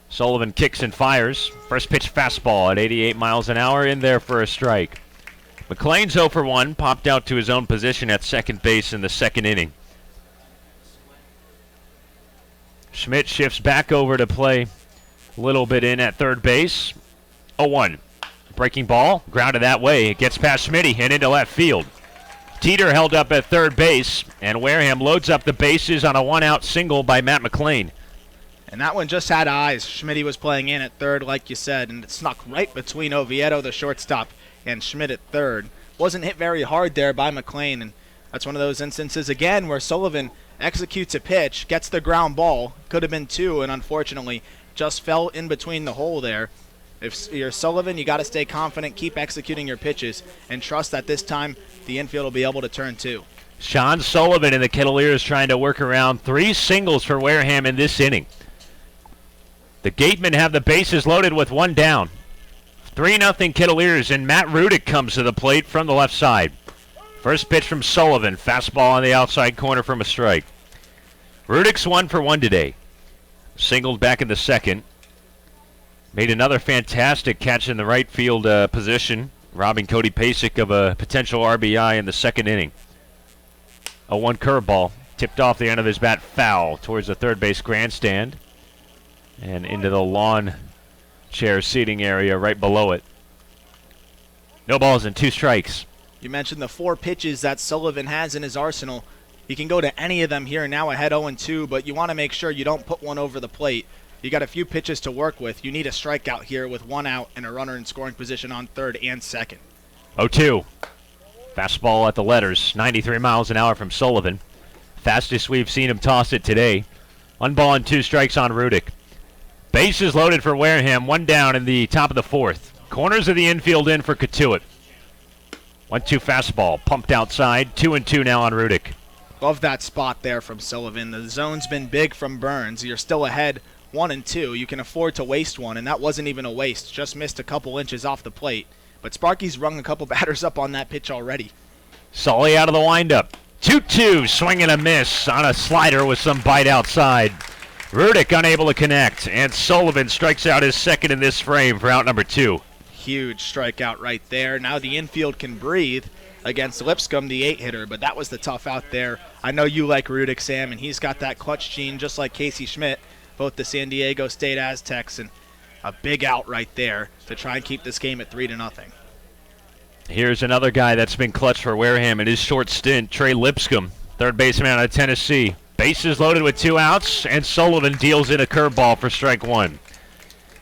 Sullivan kicks and fires. First pitch fastball at 88 miles an hour, in there for a strike. McLean's 0 for 1, popped out to his own position at second base in the 2nd inning. Schmidt shifts back over to play a little bit in at third base. 0-1. Breaking ball, grounded that way. It gets past Schmidt and into left field. Teeter held up at third base, and Wareham loads up the bases on a 1-out single by Matt McLean. And that one just had eyes. Schmidt was playing in at third, like you said, and it snuck right between Oviedo, the shortstop, and Schmidt at third. Wasn't hit very hard there by McLean, and that's one of those instances, again, where Sullivan executes a pitch, gets the ground ball, could have been 2, and unfortunately just fell in between the hole there. If you're Sullivan, you got to stay confident, keep executing your pitches, and trust that this time the infield will be able to turn 2. Sean Sullivan and the Kettleers trying to work around 3 singles for Wareham in this inning. The Gatemen have the bases loaded with 1 down. 3-0 Kettleers, and Matt Rudick comes to the plate from the left side. First pitch from Sullivan, fastball on the outside corner from a strike. Rudick's 1 for 1 today. Singled back in the 2nd. Made another fantastic catch in the right field position, robbing Cody Pasek of a potential RBI in the 2nd inning. A 1 curveball, tipped off the end of his bat, foul towards the third base grandstand and into the lawn chair seating area right below it. No balls and 2 strikes. You mentioned the 4 pitches that Sullivan has in his arsenal. He can go to any of them here now ahead 0-2, but you want to make sure you don't put one over the plate. You got a few pitches to work with. You need a strikeout here with 1 out and a runner in scoring position on third and second. 0-2. Fastball at the letters, 93 miles an hour from Sullivan. Fastest we've seen him toss it today. 1 ball and 2 strikes on Rudick. Bases loaded for Wareham, 1 down in the top of the 4th. Corners of the infield in for Cotuit. 1-2 fastball, pumped outside, 2-2 now on Rudick. Love that spot there from Sullivan. The zone's been big from Burns. You're still ahead 1-2. You can afford to waste one, and that wasn't even a waste. Just missed a couple inches off the plate. But Sparky's rung a couple batters up on that pitch already. Sully out of the windup. 2-2, swing and a miss on a slider with some bite outside. Rudick unable to connect, and Sullivan strikes out his 2nd in this frame for out number 2. Huge strikeout right there. Now the infield can breathe against Lipscomb, the 8-hitter, but that was the tough out there. I know you like Rudick, Sam, and he's got that clutch gene just like Casey Schmidt, both the San Diego State Aztecs, and a big out right there to try and keep this game at 3-0. Here's another guy that's been clutch for Wareham in his short stint, Trey Lipscomb, third baseman out of Tennessee. Bases loaded with 2 outs, and Sullivan deals in a curveball for strike 1.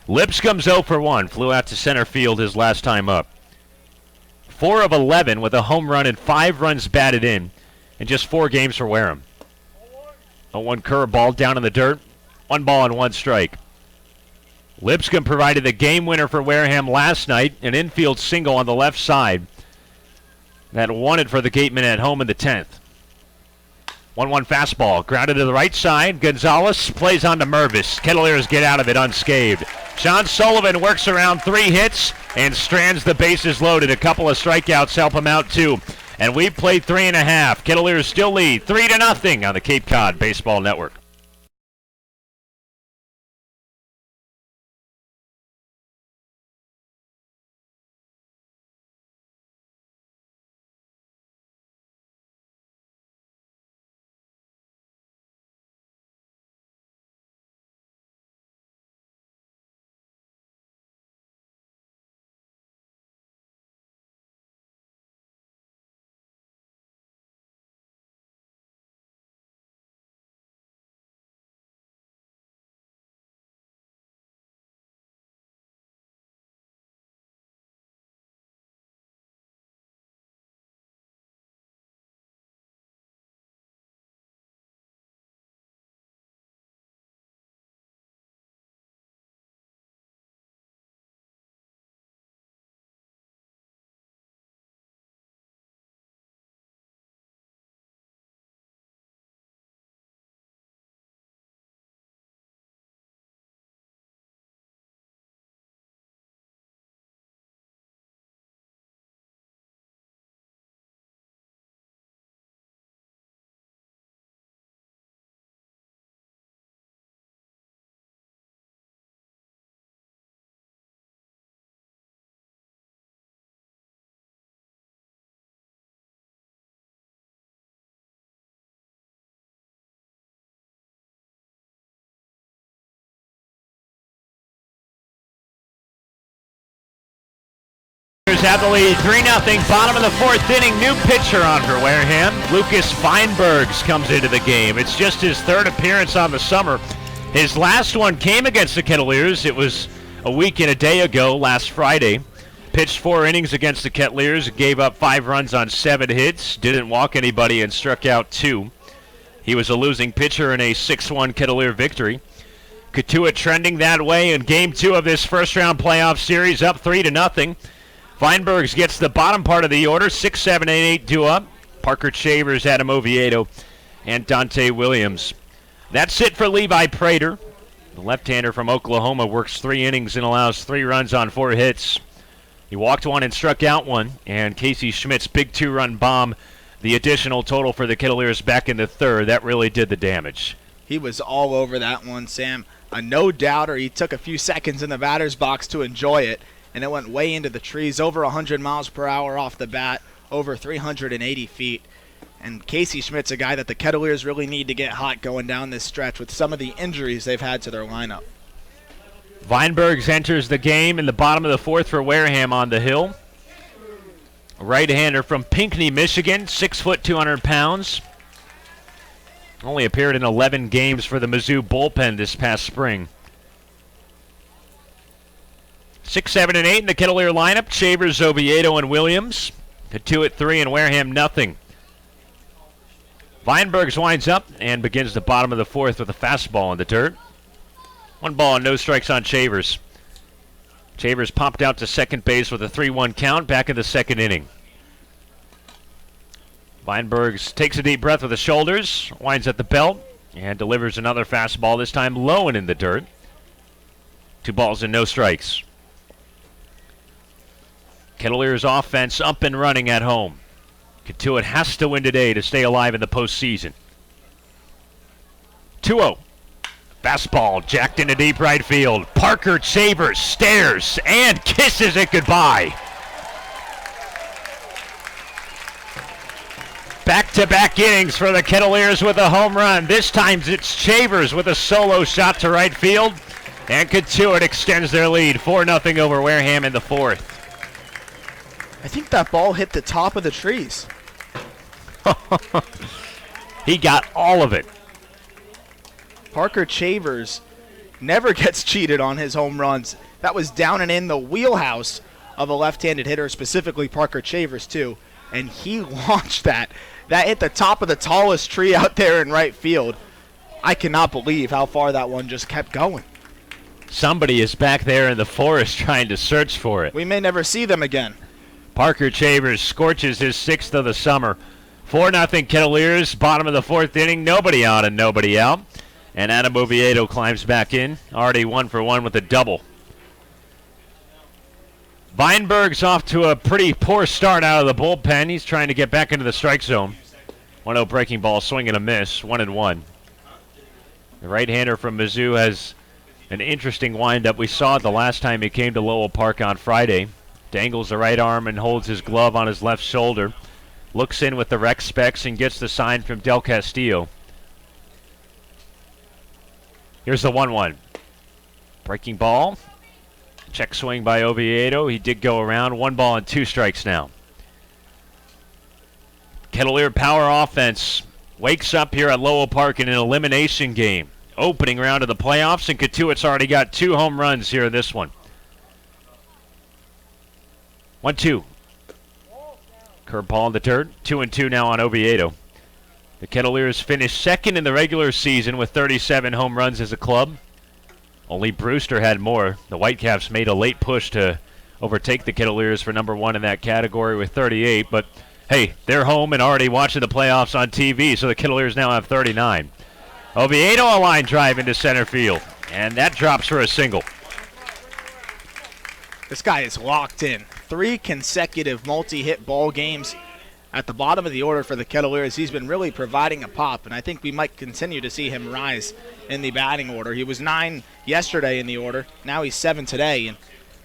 Lipscomb's 0 for 1, flew out to center field his last time up. 4 of 11 with a home run and 5 runs batted in just 4 games for Wareham. A 1 curveball down in the dirt, 1 ball and 1 strike. Lipscomb provided the game winner for Wareham last night, an infield single on the left side that won it for the Gatemen at home in the 10th. 1-1 fastball, grounded to the right side. Gonzalez plays on to Mervis. Kettleers get out of it unscathed. Sean Sullivan works around 3 hits and strands the bases loaded. A couple of strikeouts help him out too. And we've played 3.5. Kettleers still lead 3-0 on the Cape Cod Baseball Network. Kettleers have the lead 3-0. Bottom of the fourth inning. New pitcher on for Wareham. Lucas Feinbergs comes into the game. It's just his third appearance on the summer. His last one came against the Kettleers. It was a week and a day ago, last Friday. Pitched 4 innings against the Kettleers. Gave up 5 runs on 7 hits. Didn't walk anybody and struck out 2. He was a losing pitcher in a 6-1 Kettleer victory. Cotuit trending that way in Game 2 of this first-round playoff series, up 3-0. Feinbergs gets the bottom part of the order. 6, 7, and 8 due up. Parker Chavers, Adam Oviedo, and Dante Williams. That's it for Levi Prater. The left-hander from Oklahoma works 3 innings and allows 3 runs on 4 hits. He walked 1 and struck out 1, and Casey Schmidt's big 2-run bomb, the additional total for the Kettleers back in the third, that really did the damage. He was all over that one, Sam. A no-doubter. He took a few seconds in the batter's box to enjoy it, and it went way into the trees, over 100 miles per hour off the bat, over 380 feet. And Casey Schmidt's a guy that the Kettleers really need to get hot going down this stretch with some of the injuries they've had to their lineup. Feinbergs enters the game in the bottom of the fourth for Wareham on the hill. A right-hander from Pinckney, Michigan, 6 foot, 200 pounds. Only appeared in 11 games for the Mizzou bullpen this past spring. 6, 7, and 8 in the Kettleer lineup. Chavers, Oviedo, and Williams. Cotuit 3 and Wareham nothing. Feinbergs winds up and begins the bottom of the fourth with a fastball in the dirt. 1 ball and no strikes on Chavers. Chavers popped out to second base with a 3-1 count back in the second inning. Feinbergs takes a deep breath with the shoulders, winds at the belt, and delivers another fastball, this time low and in the dirt. 2 balls and no strikes. Kettleers offense up and running at home. Cotuit has to win today to stay alive in the postseason. 2-0. Fastball jacked into deep right field. Parker Chavers stares and kisses it goodbye. Back-to-back innings for the Kettleers with a home run. This time it's Chavers with a solo shot to right field. And Cotuit extends their lead 4-0 over Wareham in the fourth. I think that ball hit the top of the trees. He got all of it. Parker Chavers never gets cheated on his home runs. That was down and in the wheelhouse of a left-handed hitter, specifically Parker Chavers too. And he launched that. That hit the top of the tallest tree out there in right field. I cannot believe how far that one just kept going. Somebody is back there in the forest trying to search for it. We may never see them again. Parker Chavers scorches his 6th of the summer. 4-0 Kettleers, bottom of the fourth inning, nobody on and nobody out. And Adam Oviedo climbs back in, already 1 for 1 with a double. Feinberg's off to a pretty poor start out of the bullpen. He's trying to get back into the strike zone. 1-0 breaking ball, swing and a miss, 1-1. The right-hander from Mizzou has an interesting windup. We saw it the last time he came to Lowell Park on Friday. Dangles the right arm and holds his glove on his left shoulder. Looks in with the rec specs and gets the sign from Del Castillo. Here's the 1-1. Breaking ball. Check swing by Oviedo. He did go around. 1 ball and 2 strikes now. Kettleer power offense wakes up here at Lowell Park in an elimination game. Opening round of the playoffs, and Cotuit's already got 2 home runs here in this one. 1-2. Curveball in the dirt. 2-2 now on Oviedo. The Kettleers finished second in the regular season with 37 home runs as a club. Only Brewster had more. The Whitecaps made a late push to overtake the Kettleers for number 1 in that category with 38. But, hey, they're home and already watching the playoffs on TV, so the Kettleers now have 39. Oviedo a line drive into center field, and that drops for a single. This guy is locked in. 3 consecutive multi-hit ball games at the bottom of the order for the Kettleers. He's been really providing a pop, and I think we might continue to see him rise in the batting order. He was 9 yesterday in the order. Now he's 7 today, and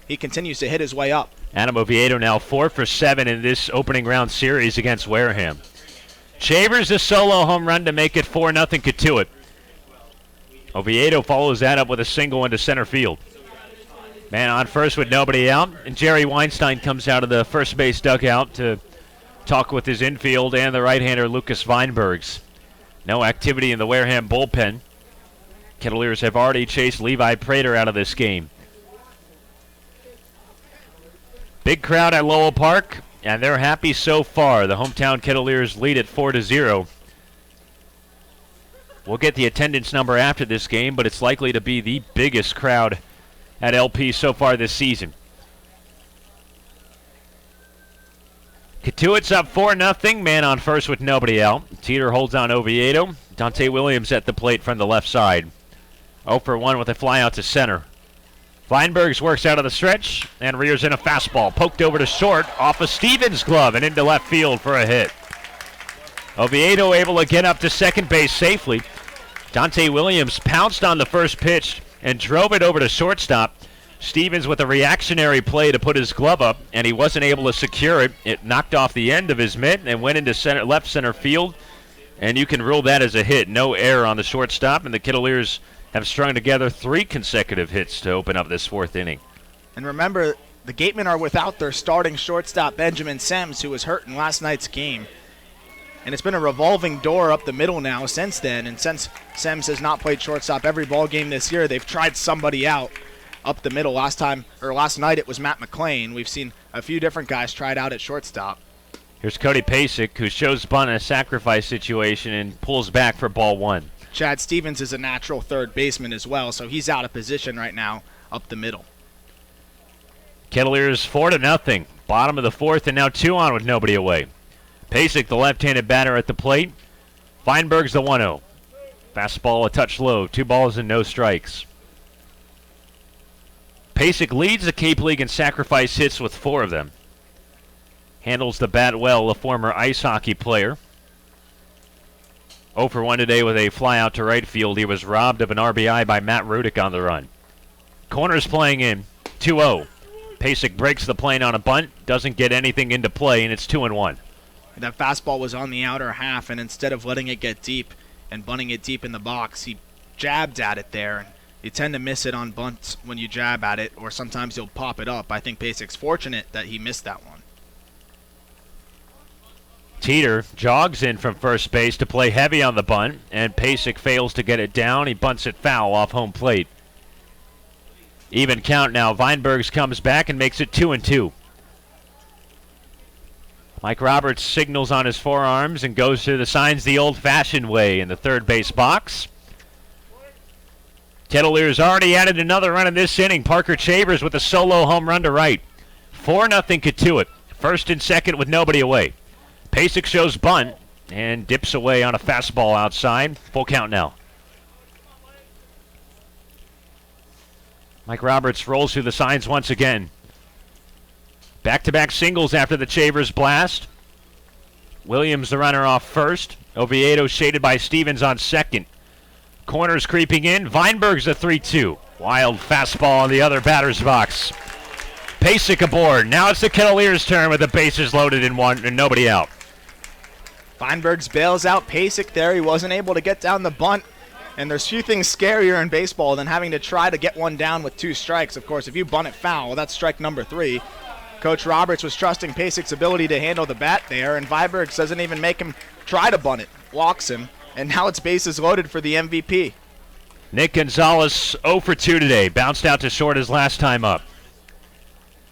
he continues to hit his way up. Adam Oviedo now 4 for 7 in this opening round series against Wareham. Chavers a solo home run to make it 4-0 Cotuit. Oviedo follows that up with a single into center field. Man on first with nobody out, and Jerry Weinstein comes out of the first base dugout to talk with his infield and the right-hander Lucas Weinbergs. No activity in the Wareham bullpen. Kettleers have already chased Levi Prater out of this game. Big crowd at Lowell Park, and they're happy so far. The hometown Kettleers lead at 4-0. We'll get the attendance number after this game, but it's likely to be the biggest crowd at LP so far this season. Cotuit's up 4-0, man on first with nobody out. Teeter holds on Oviedo. Dante Williams at the plate from the left side. 0 for 1 with a fly out to center. Weinbergs works out of the stretch and rears in a fastball. Poked over to short off of Stevens' glove and into left field for a hit. Oviedo able to get up to second base safely. Dante Williams pounced on the first pitch and drove it over to shortstop. Stevens with a reactionary play to put his glove up, and he wasn't able to secure it. It knocked off the end of his mitt and went into left center field, and you can rule that as a hit. No error on the shortstop, and the Kettleers have strung together 3 consecutive hits to open up this 4th inning. And remember, the Gatemen are without their starting shortstop, Benjamin Sems, who was hurt in last night's game. And it's been a revolving door up the middle now since then. And since Sems has not played shortstop every ball game this year, they've tried somebody out up the middle. Last night it was Matt McClain. We've seen a few different guys tried out at shortstop. Here's Cody Pasek, who shows bunt in a sacrifice situation and pulls back for ball 1. Chad Stevens is a natural third baseman as well, so he's out of position right now up the middle. Kettleers 4-0, bottom of the 4th, and now 2 on with nobody away. Pasek, the left-handed batter at the plate. Weinberg's the 1-0. Fastball a touch low, 2 balls and no strikes. Pasek leads the Cape League in sacrifice hits with 4 of them. Handles the bat well, a former ice hockey player. 0 for 1 today with a fly out to right field. He was robbed of an RBI by Matt Rudick on the run. Corners playing in, 2-0. Pasek breaks the plane on a bunt, doesn't get anything into play, and it's 2-1. That fastball was on the outer half, and instead of letting it get deep and bunting it deep in the box, he jabbed at it there. And you tend to miss it on bunts when you jab at it, or sometimes you'll pop it up. I think Pasek's fortunate that he missed that one. Teeter jogs in from first base to play heavy on the bunt, and Pasek fails to get it down. He bunts it foul off home plate. Even count now. Weinbergs comes back and makes it 2-2. Mike Roberts signals on his forearms and goes to the signs the old-fashioned way in the third base box. Kettleers already added another run in this inning. Parker Chavers with a solo home run to right. 4-0 Cotuit. First and second with nobody away. Pasek shows bunt and dips away on a fastball outside. Full count now. Mike Roberts rolls through the signs once again. Back-to-back singles after the Chavers blast. Williams the runner off first. Oviedo shaded by Stevens on second. Corners creeping in. Weinberg's a 3-2. Wild fastball on the other batter's box. Pasek aboard. Now it's the Kettleers' turn with the bases loaded in one and nobody out. Weinbergs bails out Pasek there. He wasn't able to get down the bunt. And there's few things scarier in baseball than having to try to get one down with 2 strikes. Of course, if you bunt it foul, well, that's strike number 3. Coach Roberts was trusting Pasek's ability to handle the bat there, and Weinbergs doesn't even make him try to bunt it. Walks him, and now it's bases loaded for the MVP. Nick Gonzalez 0 for 2 today. Bounced out to short his last time up.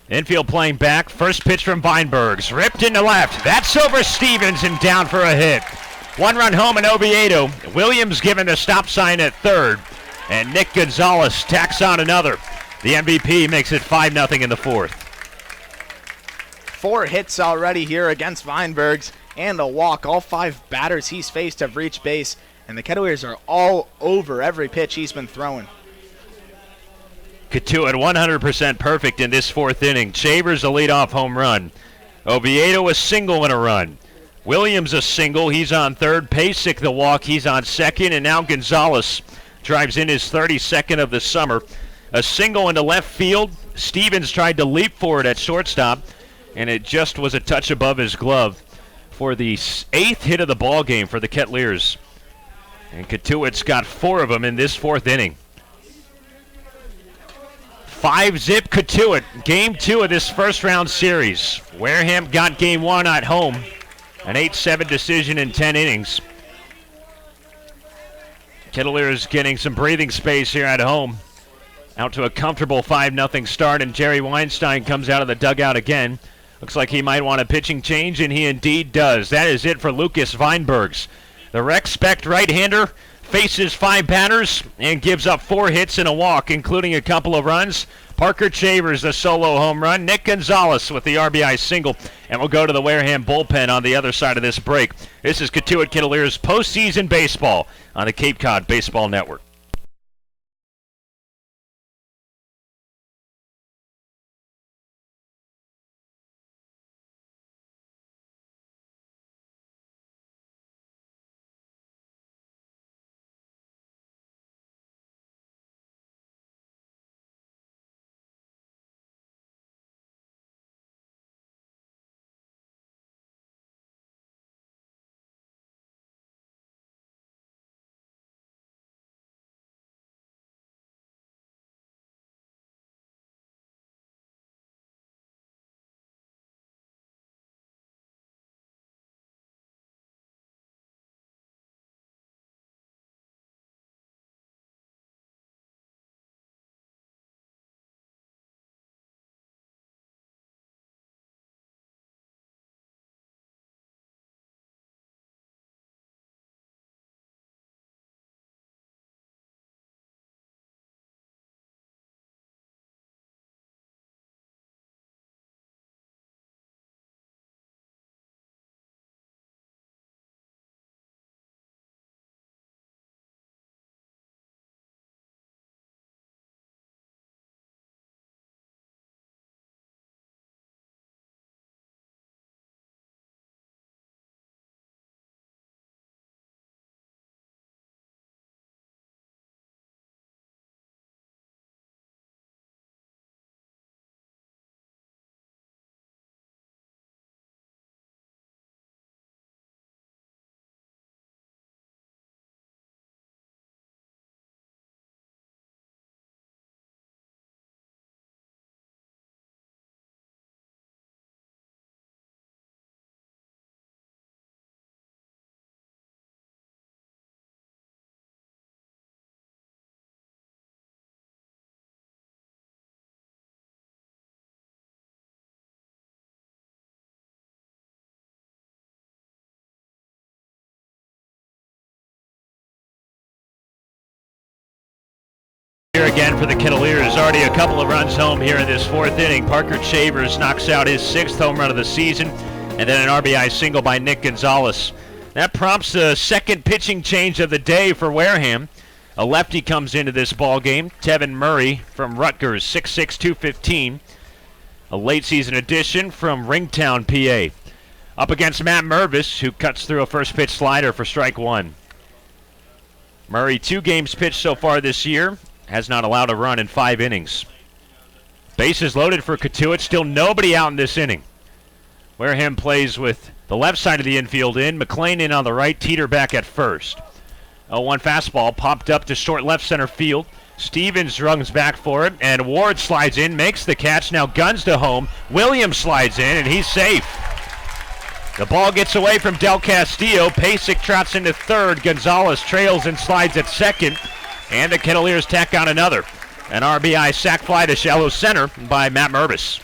Infield playing back. First pitch from Weinbergs. Ripped into left. That's over Stevens and down for a hit. 1 run home in Oviedo. Williams given the stop sign at third. And Nick Gonzalez tacks on another. The MVP makes it 5-0 in the 4th. 4 hits already here against Weinbergs and a walk. All 5 batters he's faced have reached base, and the Kettleers are all over every pitch he's been throwing. Cotuit 100% perfect in this 4th inning. Chavers a leadoff home run. Oviedo a single and a run. Williams a single. He's on third. Pasek the walk. He's on second. And now Gonzalez drives in his 32nd of the summer. A single into left field. Stevens tried to leap for it at shortstop, and it just was a touch above his glove for the 8th hit of the ball game for the Kettleers. And Cotuit's got 4 of them in this 4th inning. 5-zip Cotuit. Game 2 of this first-round series. Wareham got Game 1 at home. An 8-7 decision in 10 innings. Kettleers getting some breathing space here at home. Out to a comfortable 5-0 start, and Jerry Weinstein comes out of the dugout again. Looks like he might want a pitching change, and he indeed does. That is it for Lucas Weinbergs. The Rec-Spect right-hander faces 5 batters and gives up 4 hits and a walk, including a couple of runs. Parker Chavers, the solo home run. Nick Gonzalez with the RBI single. And we'll go to the Wareham bullpen on the other side of this break. This is Cotuit Kettleers postseason baseball on the Cape Cod Baseball Network. Here again for the Kettleers. Already a couple of runs home here in this 4th inning. Parker Chavers knocks out his 6th home run of the season, and then an RBI single by Nick Gonzalez. That prompts the second pitching change of the day for Wareham. A lefty comes into this ball game. Tevin Murray from Rutgers, 6'6", 215. A late season addition from Ringtown, PA. Up against Matt Mervis, who cuts through a first pitch slider for strike 1. Murray, 2 games pitched so far this year. Has not allowed a run in 5 innings. Bases loaded for Cotuit. Still nobody out in this inning. Wareham plays with the left side of the infield in. McLean in on the right. Teeter back at first. 0-1 fastball popped up to short left center field. Stevens runs back for it, and Ward slides in, makes the catch. Now guns to home. Williams slides in, and he's safe. The ball gets away from Del Castillo. Pasek trots into third. Gonzalez trails and slides at second. And the Kettleers tack on another. An RBI sac fly to shallow center by Matt Mervis.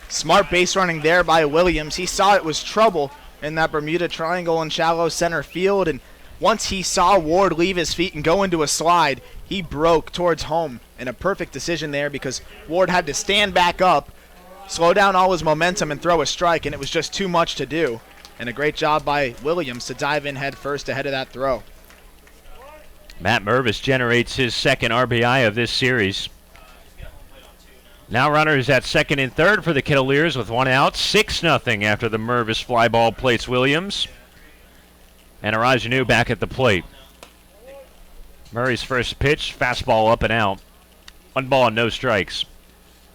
Smart base running there by Williams. He saw it was trouble in that Bermuda Triangle in shallow center field, and once he saw Ward leave his feet and go into a slide, he broke towards home. And a perfect decision there because Ward had to stand back up, slow down all his momentum, and throw a strike, and it was just too much to do. And a great job by Williams to dive in head first ahead of that throw. Matt Mervis generates his 2nd RBI of this series. Now runners at 2nd and 3rd for the Kettleers with 1 out. 6-0 after the Mervis fly ball plates Williams. And Arajanu back at the plate. Murray's first pitch, fastball up and out. 1 ball and no strikes.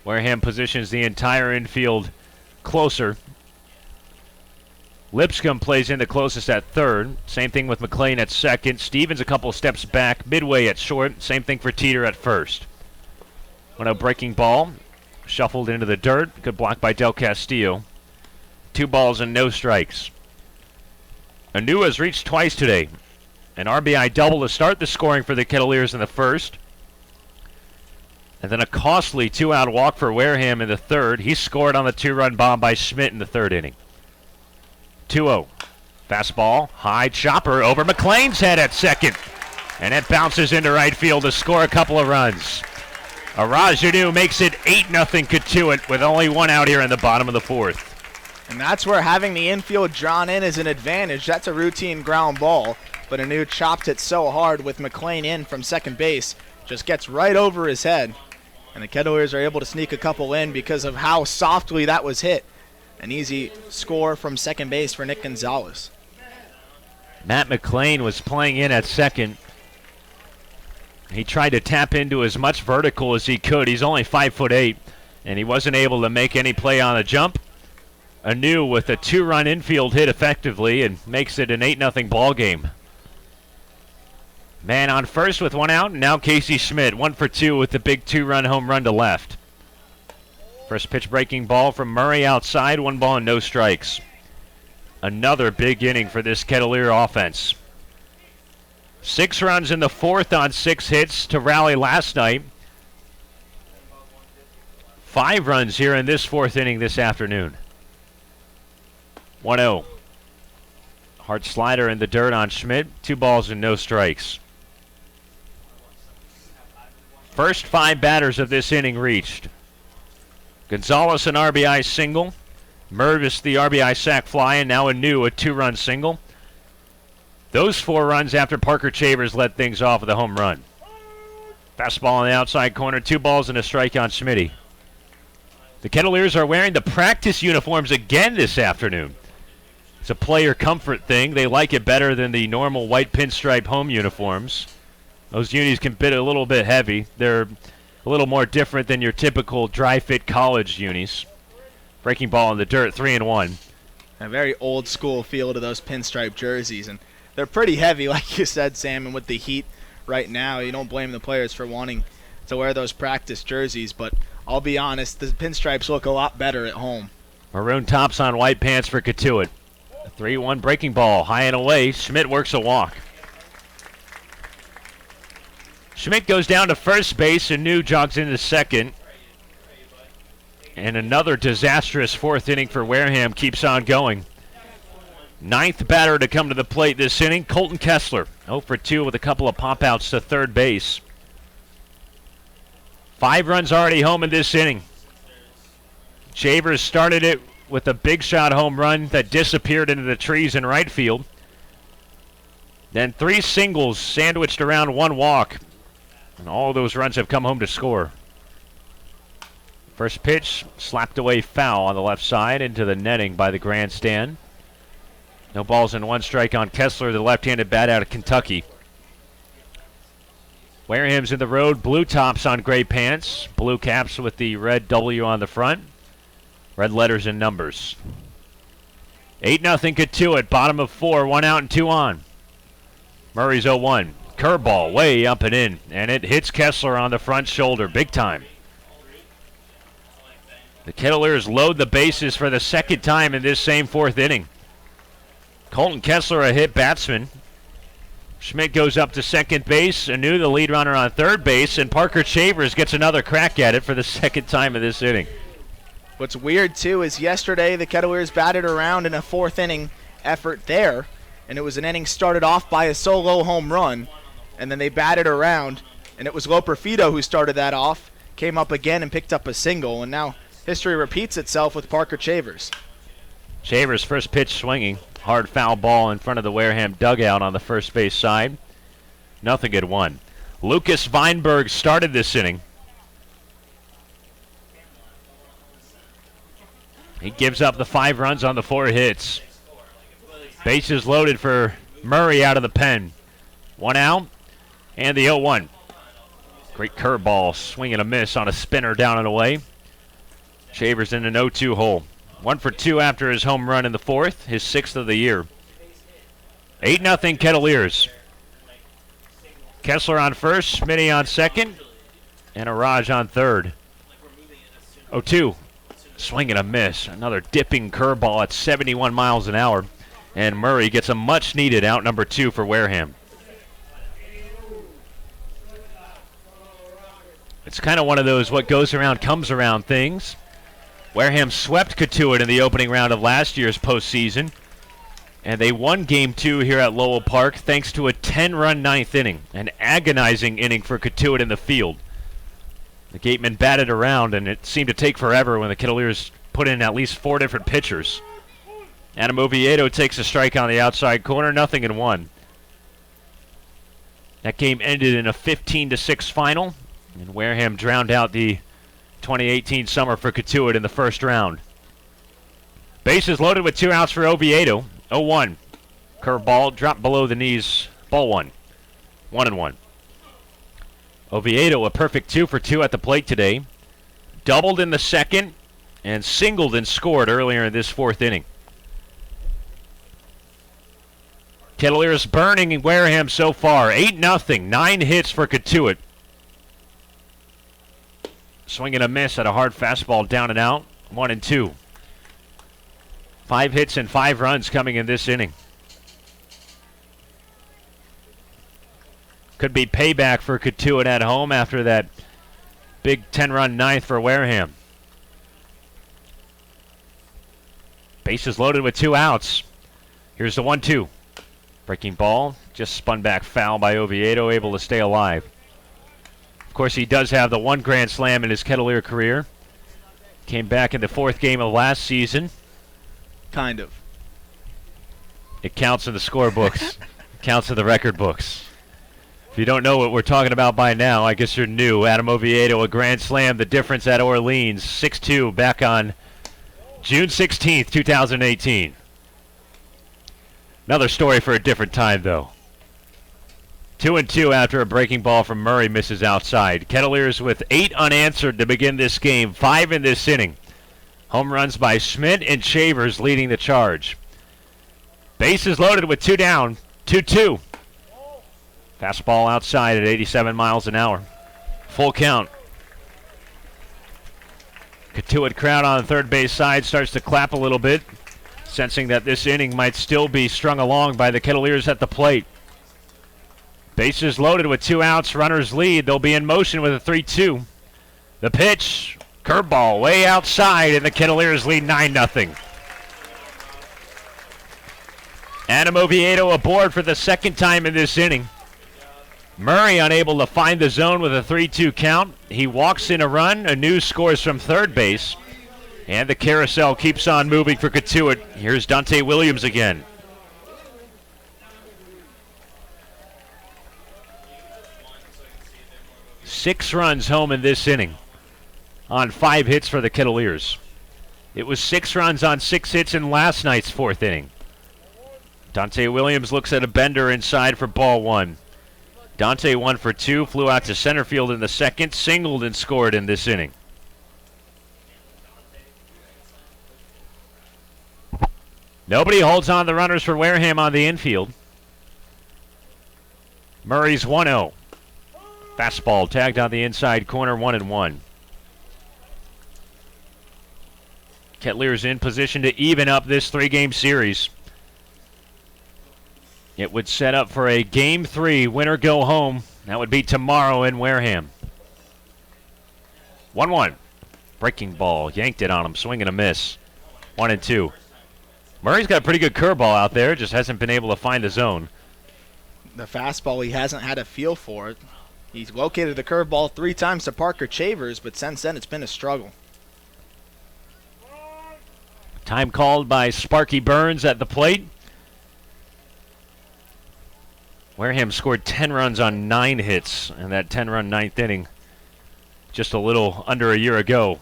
Wareham positions the entire infield closer. Lipscomb plays in the closest at 3rd. Same thing with McLean at 2nd. Stevens a couple steps back, midway at short. Same thing for Teeter at 1st. 1-0 breaking ball. Shuffled into the dirt. Good block by Del Castillo. 2 balls and no strikes. Anu has reached twice today. An RBI double to start the scoring for the Kettleers in the first. And then a costly 2-out walk for Wareham in the third. He scored on the 2-run bomb by Schmidt in the third inning. 2-0. Fastball, high chopper over McLean's head at second. And it bounces into right field to score a couple of runs. Arajanu makes it 8-0 Cotuit with only 1 out here in the bottom of the fourth. And that's where having the infield drawn in is an advantage. That's a routine ground ball, but Anu chopped it so hard with McLean in from second base. Just gets right over his head. And the Kettleers are able to sneak a couple in because of how softly that was hit. An easy score from second base for Nick Gonzalez. Matt McLean was playing in at second. He tried to tap into as much vertical as he could. He's only 5'8", and he wasn't able to make any play on the jump. Anu with a 2-run infield hit effectively and makes it an 8-0 ball game. Man on first with 1 out, and now Casey Schmidt 1 for 2 with the big 2-run home run to left. First pitch breaking ball from Murray outside, 1 ball and no strikes. Another big inning for this Kettleer offense. 6 runs in the fourth on 6 hits to rally last night. 5 runs here in this fourth inning this afternoon. 1-0. Hard slider in the dirt on Schmidt. 2 balls and no strikes. First 5 batters of this inning reached. Gonzalez an RBI single. Mervis the RBI sac fly, and now Anu a 2-run single. Those 4 runs after Parker Chavers led things off with a home run. Fastball on the outside corner, 2 balls and a strike on Schmitty. The Kettleers are wearing the practice uniforms again this afternoon. It's a player comfort thing. They like it better than the normal white pinstripe home uniforms. Those unis can be a little bit heavy. They're a little more different than your typical dry fit college unis. Breaking ball in the dirt, 3-1. A very old school feel to those pinstripe jerseys, and they're pretty heavy, like you said, Sam, and with the heat right now, you don't blame the players for wanting to wear those practice jerseys, but I'll be honest, the pinstripes look a lot better at home. Maroon tops on white pants for Cotuit. A 3-1 breaking ball, high and away. Schmidt works a walk. Schmidt goes down to first base, and New jogs into second. And another disastrous fourth inning for Wareham keeps on going. 9th batter to come to the plate this inning, Colton Kessler. 0 for 2 with a couple of pop-outs to third base. 5 runs already home in this inning. Chavers started it with a big shot home run that disappeared into the trees in right field. Then 3 singles sandwiched around 1 walk. And all those runs have come home to score. First pitch, slapped away foul on the left side into the netting by the grandstand. No balls and 1 strike on Kessler, the left-handed bat out of Kentucky. Wareham's in the road, blue tops on gray pants, blue caps with the red W on the front, red letters and numbers. 8-0 Cotuit, bottom of 4, 1 out and 2 on. Murray's 0-1, curveball way up and in, and it hits Kessler on the front shoulder, big time. The Kettleers load the bases for the second time in this same fourth inning. Colton Kessler a hit batsman. Schmidt goes up to second base. Anu the lead runner on third base. And Parker Chavers gets another crack at it for the second time in this inning. What's weird, too, is yesterday the Kettleers batted around in a fourth inning effort there. And it was an inning started off by a solo home run. And then they batted around. And it was Loper Fido who started that off. Came up again and picked up a single. And now history repeats itself with Parker Chavers. Chavers first pitch swinging. Hard foul ball in front of the Wareham dugout on the first base side. 0-1. Lucas Weinberg started this inning. He gives up the 5 runs on the 4 hits. Bases loaded for Murray out of the pen. 1 out and the 0-1. Great curveball, swing and a miss on a spinner down and away. Chavers in an 0-2 hole. 1 for 2 after his home run in the fourth, his 6th of the year. 8-0 Kettleers. Kessler on first, Smitty on second. and a Raj on third. 0-2. Swing and a miss. Another dipping curveball at 71 miles an hour. And Murray gets a much-needed out number 2 for Wareham. It's kind of one of those what goes around comes around things. Wareham swept Cotuit in the opening round of last year's postseason. And they won Game 2 here at Lowell Park thanks to a 10-run ninth inning. An agonizing inning for Cotuit in the field. The Gatemen batted around, and it seemed to take forever when the Kettleers put in at least 4 different pitchers. Adam Oviedo takes a strike on the outside corner, 0-1. That game ended in a 15-6 final, and Wareham drowned out the 2018 summer for Cotuit in the first round. Bases loaded with 2 outs for Oviedo. 0-1. Curveball dropped below the knees. Ball 1. 1-1. Oviedo a perfect 2 for 2 at the plate today. Doubled in the second and singled and scored earlier in this 4th inning. Kettleers burning in Wareham so far. 8-0. 9 hits for Cotuit. Swing and a miss at a hard fastball down and out. 1-2. 5 hits and 5 runs coming in this inning. Could be payback for Cotuit at home after that big 10-run ninth for Wareham. Bases loaded with 2 outs. Here's the 1-2. Breaking ball, just spun back foul by Oviedo, able to stay alive. Of course, he does have the 1 grand slam in his Kettleer career. Came back in the 4th game of last season. Kind of. It counts in the scorebooks. It counts in the record books. If you don't know what we're talking about by now, I guess you're new. Adam Oviedo, a grand slam, the difference at Orleans. 6-2 back on June 16th, 2018. Another story for a different time, though. 2-2 after a breaking ball from Murray misses outside. Kettleers with 8 unanswered to begin this game, 5 in this inning. Home runs by Schmidt and Shavers leading the charge. Bases loaded with 2 down. 2-2. Fastball outside at 87 miles an hour. Full count. Cotuit crowd on the third base side starts to clap a little bit, sensing that this inning might still be strung along by the Kettleers at the plate. Bases loaded with 2 outs. Runners lead. They'll be in motion with a 3-2. The pitch. Curveball way outside, and the Kettleers lead 9-0. Adam Oviedo aboard for the 2nd time in this inning. Murray unable to find the zone with a 3-2 count. He walks in a run. Anu scores from third base. And the carousel keeps on moving for Cotuit. Here's Dante Williams again. Six runs home in this inning on 5 hits for the Kettleers. It was 6 runs on 6 hits in last night's 4th inning. Dante Williams looks at a bender inside for ball 1. Dante 1 for 2, flew out to center field in the second, singled and scored in this inning. Nobody holds on the runners for Wareham on the infield. Murray's 1-0. Fastball tagged on the inside corner, 1-1. Kettleers in position to even up this 3-game series. It would set up for a Game 3 winner go home. That would be tomorrow in Wareham. 1-1. Breaking ball. Yanked it on him. Swing and a miss. 1-2. Murray's got a pretty good curveball out there. Just hasn't been able to find the zone. The fastball, he hasn't had a feel for it. He's located the curveball 3 times to Parker Chavers, but since then it's been a struggle. Time called by Sparky Burns at the plate. Wareham scored 10 runs on 9 hits in that 10-run 9th inning just a little under a year ago.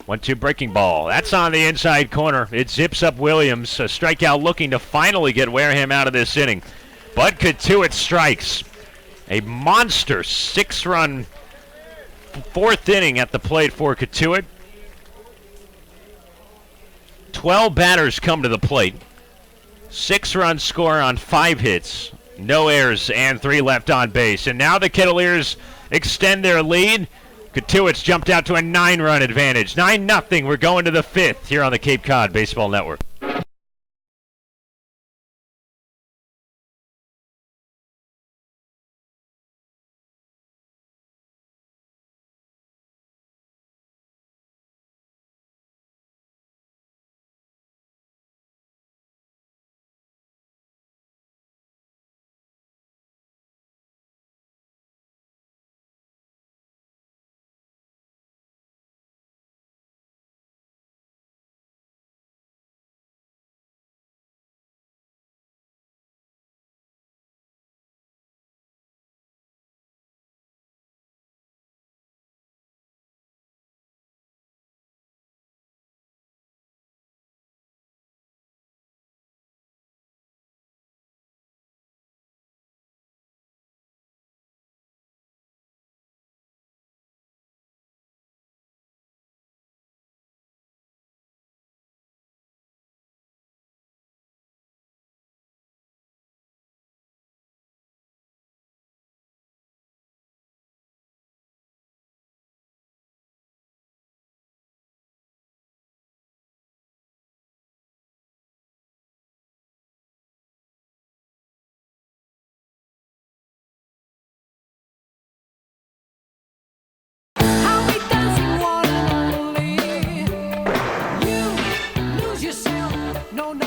1-2 breaking ball. That's on the inside corner. It zips up Williams. A strikeout looking to finally get Wareham out of this inning. But Cotuit strikes. A monster 6-run 4th inning at the plate for Cotuit. 12 batters come to the plate. 6-run score on 5 hits. No errors and 3 left on base. And now the Kettleers extend their lead. Cotuit's jumped out to a 9-run advantage. 9-0. We're going to the 5th here on the Cape Cod Baseball Network.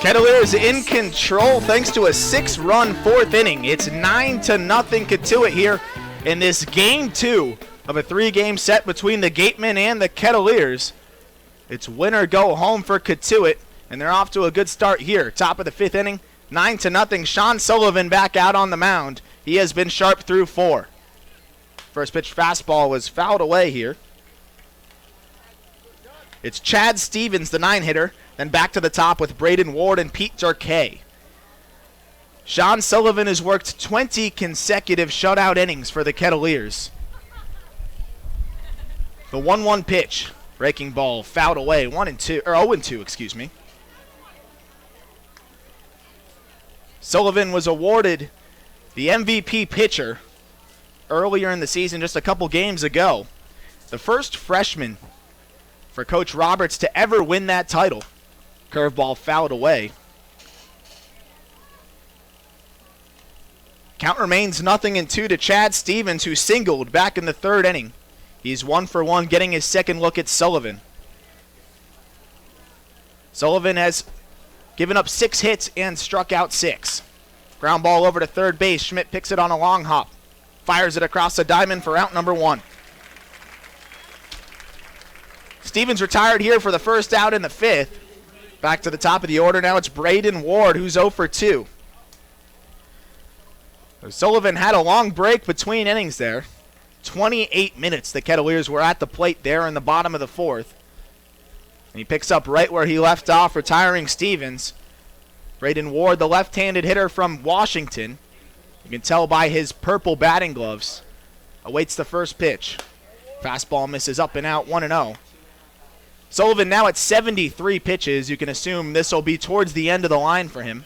Kettleers in control thanks to a 6-run 4th inning. It's 9-0 Cotuit here in this game 2 of a 3-game set between the Gatemen and the Kettleers. It's win or go home for Cotuit, and they're off to a good start here. Top of the 5th inning, 9-0. Sean Sullivan back out on the mound. He has been sharp through 4. First pitch fastball was fouled away here. It's Chad Stevens, the 9-hitter. Then back to the top with Braden Ward and Pete Durkay. Sean Sullivan has worked 20 consecutive shutout innings for the Kettleers. The 1-1 pitch. Breaking ball fouled away. 0-2, excuse me. Sullivan was awarded the MVP pitcher earlier in the season, just a couple games ago. The first freshman for Coach Roberts to ever win that title. Curveball fouled away. Count remains 0-2 to Chad Stevens, who singled back in the 3rd inning. He's 1 for 1, getting his second look at Sullivan. Sullivan has given up 6 hits and struck out 6. Ground ball over to third base. Schmidt picks it on a long hop. Fires it across the diamond for out number 1. Stevens retired here for the first out in the 5th. Back to the top of the order now. It's Braden Ward, who's 0 for 2. Sullivan had a long break between innings there. 28 minutes the Kettleers were at the plate there in the bottom of the 4th. And he picks up right where he left off, retiring Stevens. Braden Ward, the left-handed hitter from Washington. You can tell by his purple batting gloves. Awaits the first pitch. Fastball misses up and out, 1-0. Sullivan now at 73 pitches. You can assume this will be towards the end of the line for him.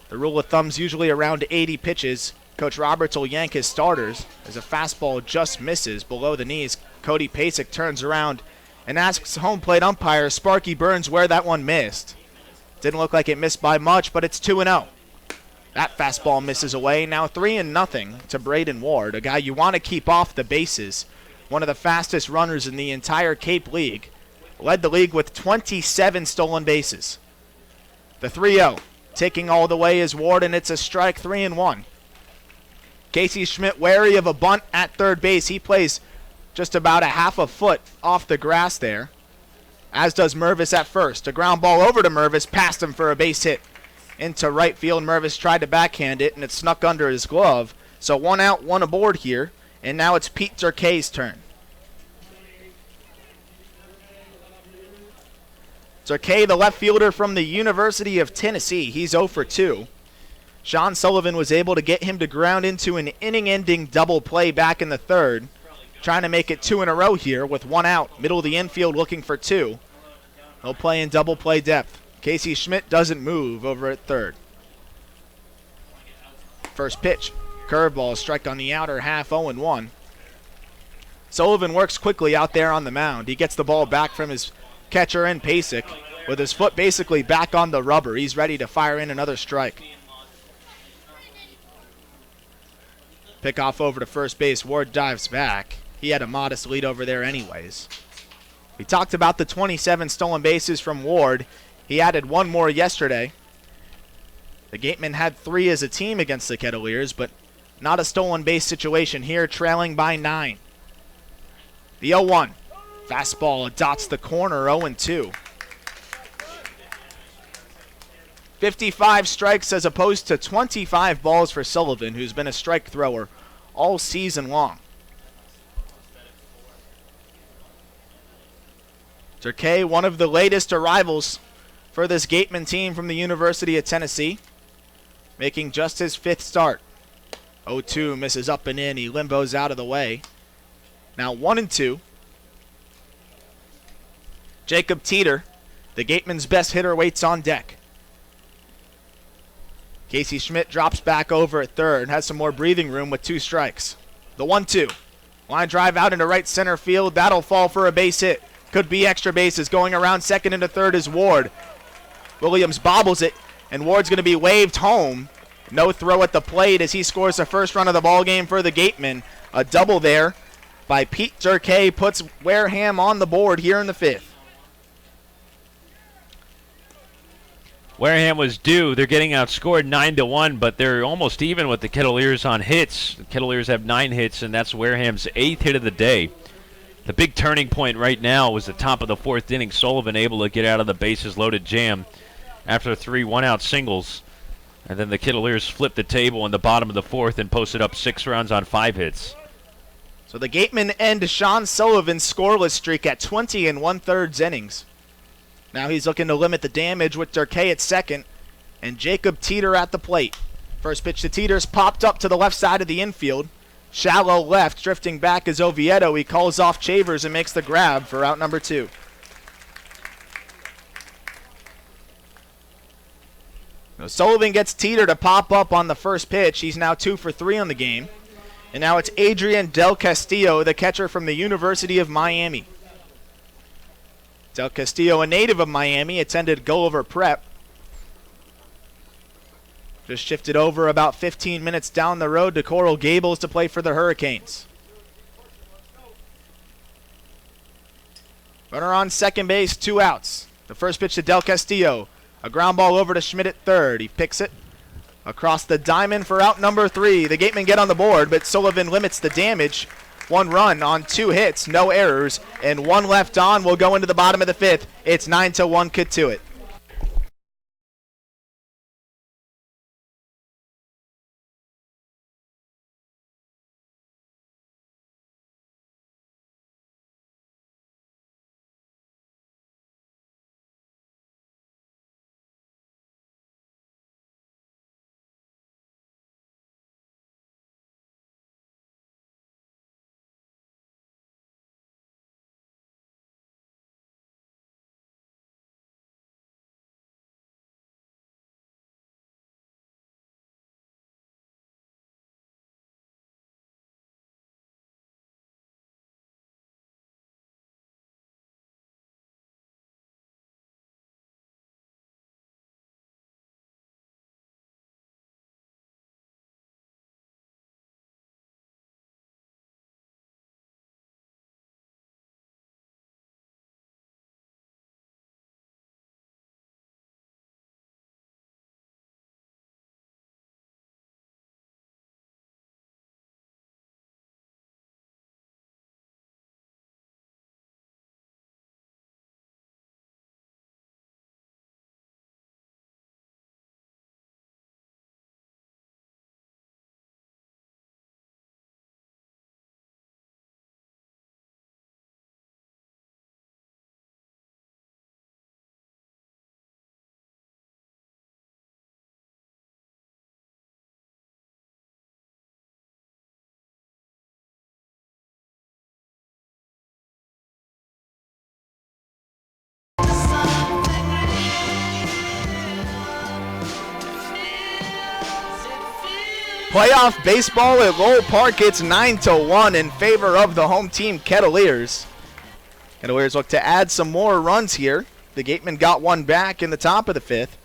The rule of thumb's usually around 80 pitches. Coach Roberts will yank his starters as a fastball just misses below the knees. Cody Pasek turns around and asks home plate umpire Sparky Burns where that one missed. Didn't look like it missed by much, but it's 2-0. That fastball misses away. Now 3-0 to Braden Ward, a guy you want to keep off the bases. One of the fastest runners in the entire Cape League. Led the league with 27 stolen bases. The 3-0. Ticking all the way is Ward, and it's a strike, 3-1. Casey Schmidt wary of a bunt at third base. He plays just about a half a foot off the grass there, as does Mervis at first. A ground ball over to Mervis, past him for a base hit into right field. Mervis tried to backhand it, and it snuck under his glove. So 1 out, 1 aboard here, and now it's Pete Durkay's turn. Durkay, the left fielder from the University of Tennessee, he's 0 for 2. Sean Sullivan was able to get him to ground into an inning-ending double play back in the 3rd. Trying to make it 2 in a row here with 1 out. Middle of the infield looking for 2. He'll play in double play depth. Casey Schmidt doesn't move over at 3rd. First pitch. Curveball, strike on the outer half, 0-1. Sullivan works quickly out there on the mound. He gets the ball back from his catcher in Pasek with his foot basically back on the rubber. He's ready to fire in another strike. Pick off over to first base. Ward dives back. He had a modest lead over there anyways. We talked about the 27 stolen bases from Ward. He added one more yesterday. The Gatemen had 3 as a team against the Kettleers, but not a stolen base situation here, trailing by 9. The 0-1. Fastball dots the corner, 0-2. 55 strikes as opposed to 25 balls for Sullivan, who's been a strike thrower all season long. Turkey, one of the latest arrivals for this Gatemen team from the University of Tennessee, making just his 5th start. 0-2 misses up and in. He limbos out of the way. Now 1-2. Jacob Teeter, the Gatemen's best hitter, waits on deck. Casey Schmidt drops back over at third and has some more breathing room with 2 strikes. The 1-2. Line drive out into right center field. That'll fall for a base hit. Could be extra bases. Going around second into third is Ward. Williams bobbles it, and Ward's going to be waved home. No throw at the plate as he scores the first run of the ball game for the Gatemen. A double there by Pete Turkey puts Wareham on the board here in the 5th. Wareham was due. They're getting outscored 9-1, but they're almost even with the Kettleers on hits. The Kettleers have 9 hits, and that's Wareham's 8th hit of the day. The big turning point right now was the top of the 4th inning. Sullivan able to get out of the bases-loaded jam after 3 one-out singles. And then the Kettleers flipped the table in the bottom of the 4th and posted up 6 runs on 5 hits. So the Gatemen end Sean Sullivan's scoreless streak at 20 1/3 innings. Now he's looking to limit the damage with Turkey at second and Jacob Teeter at the plate. First pitch to Teeter's popped up to the left side of the infield. Shallow left, drifting back is Oviedo. He calls off Chavers and makes the grab for out number 2. Now Sullivan gets Teeter to pop up on the first pitch. He's now 2 for 3 on the game. And now it's Adrian Del Castillo, the catcher from the University of Miami. Del Castillo, a native of Miami, attended Gulliver Prep. Just shifted over about 15 minutes down the road to Coral Gables to play for the Hurricanes. Runner on second base, 2 outs. The first pitch to Del Castillo. A ground ball over to Schmidt at third. He picks it across the diamond for out number 3. The Gatemen get on the board, but Sullivan limits the damage. 1 run on 2 hits, no errors, and 1 left on. Will go into the bottom of the 5th. It's 9-1 Cotuit. Playoff baseball at Lowell Park. It's 9-1 in favor of the home team, Kettleers. Kettleers look to add some more runs here. The Gatemen got one back in the top of the fifth.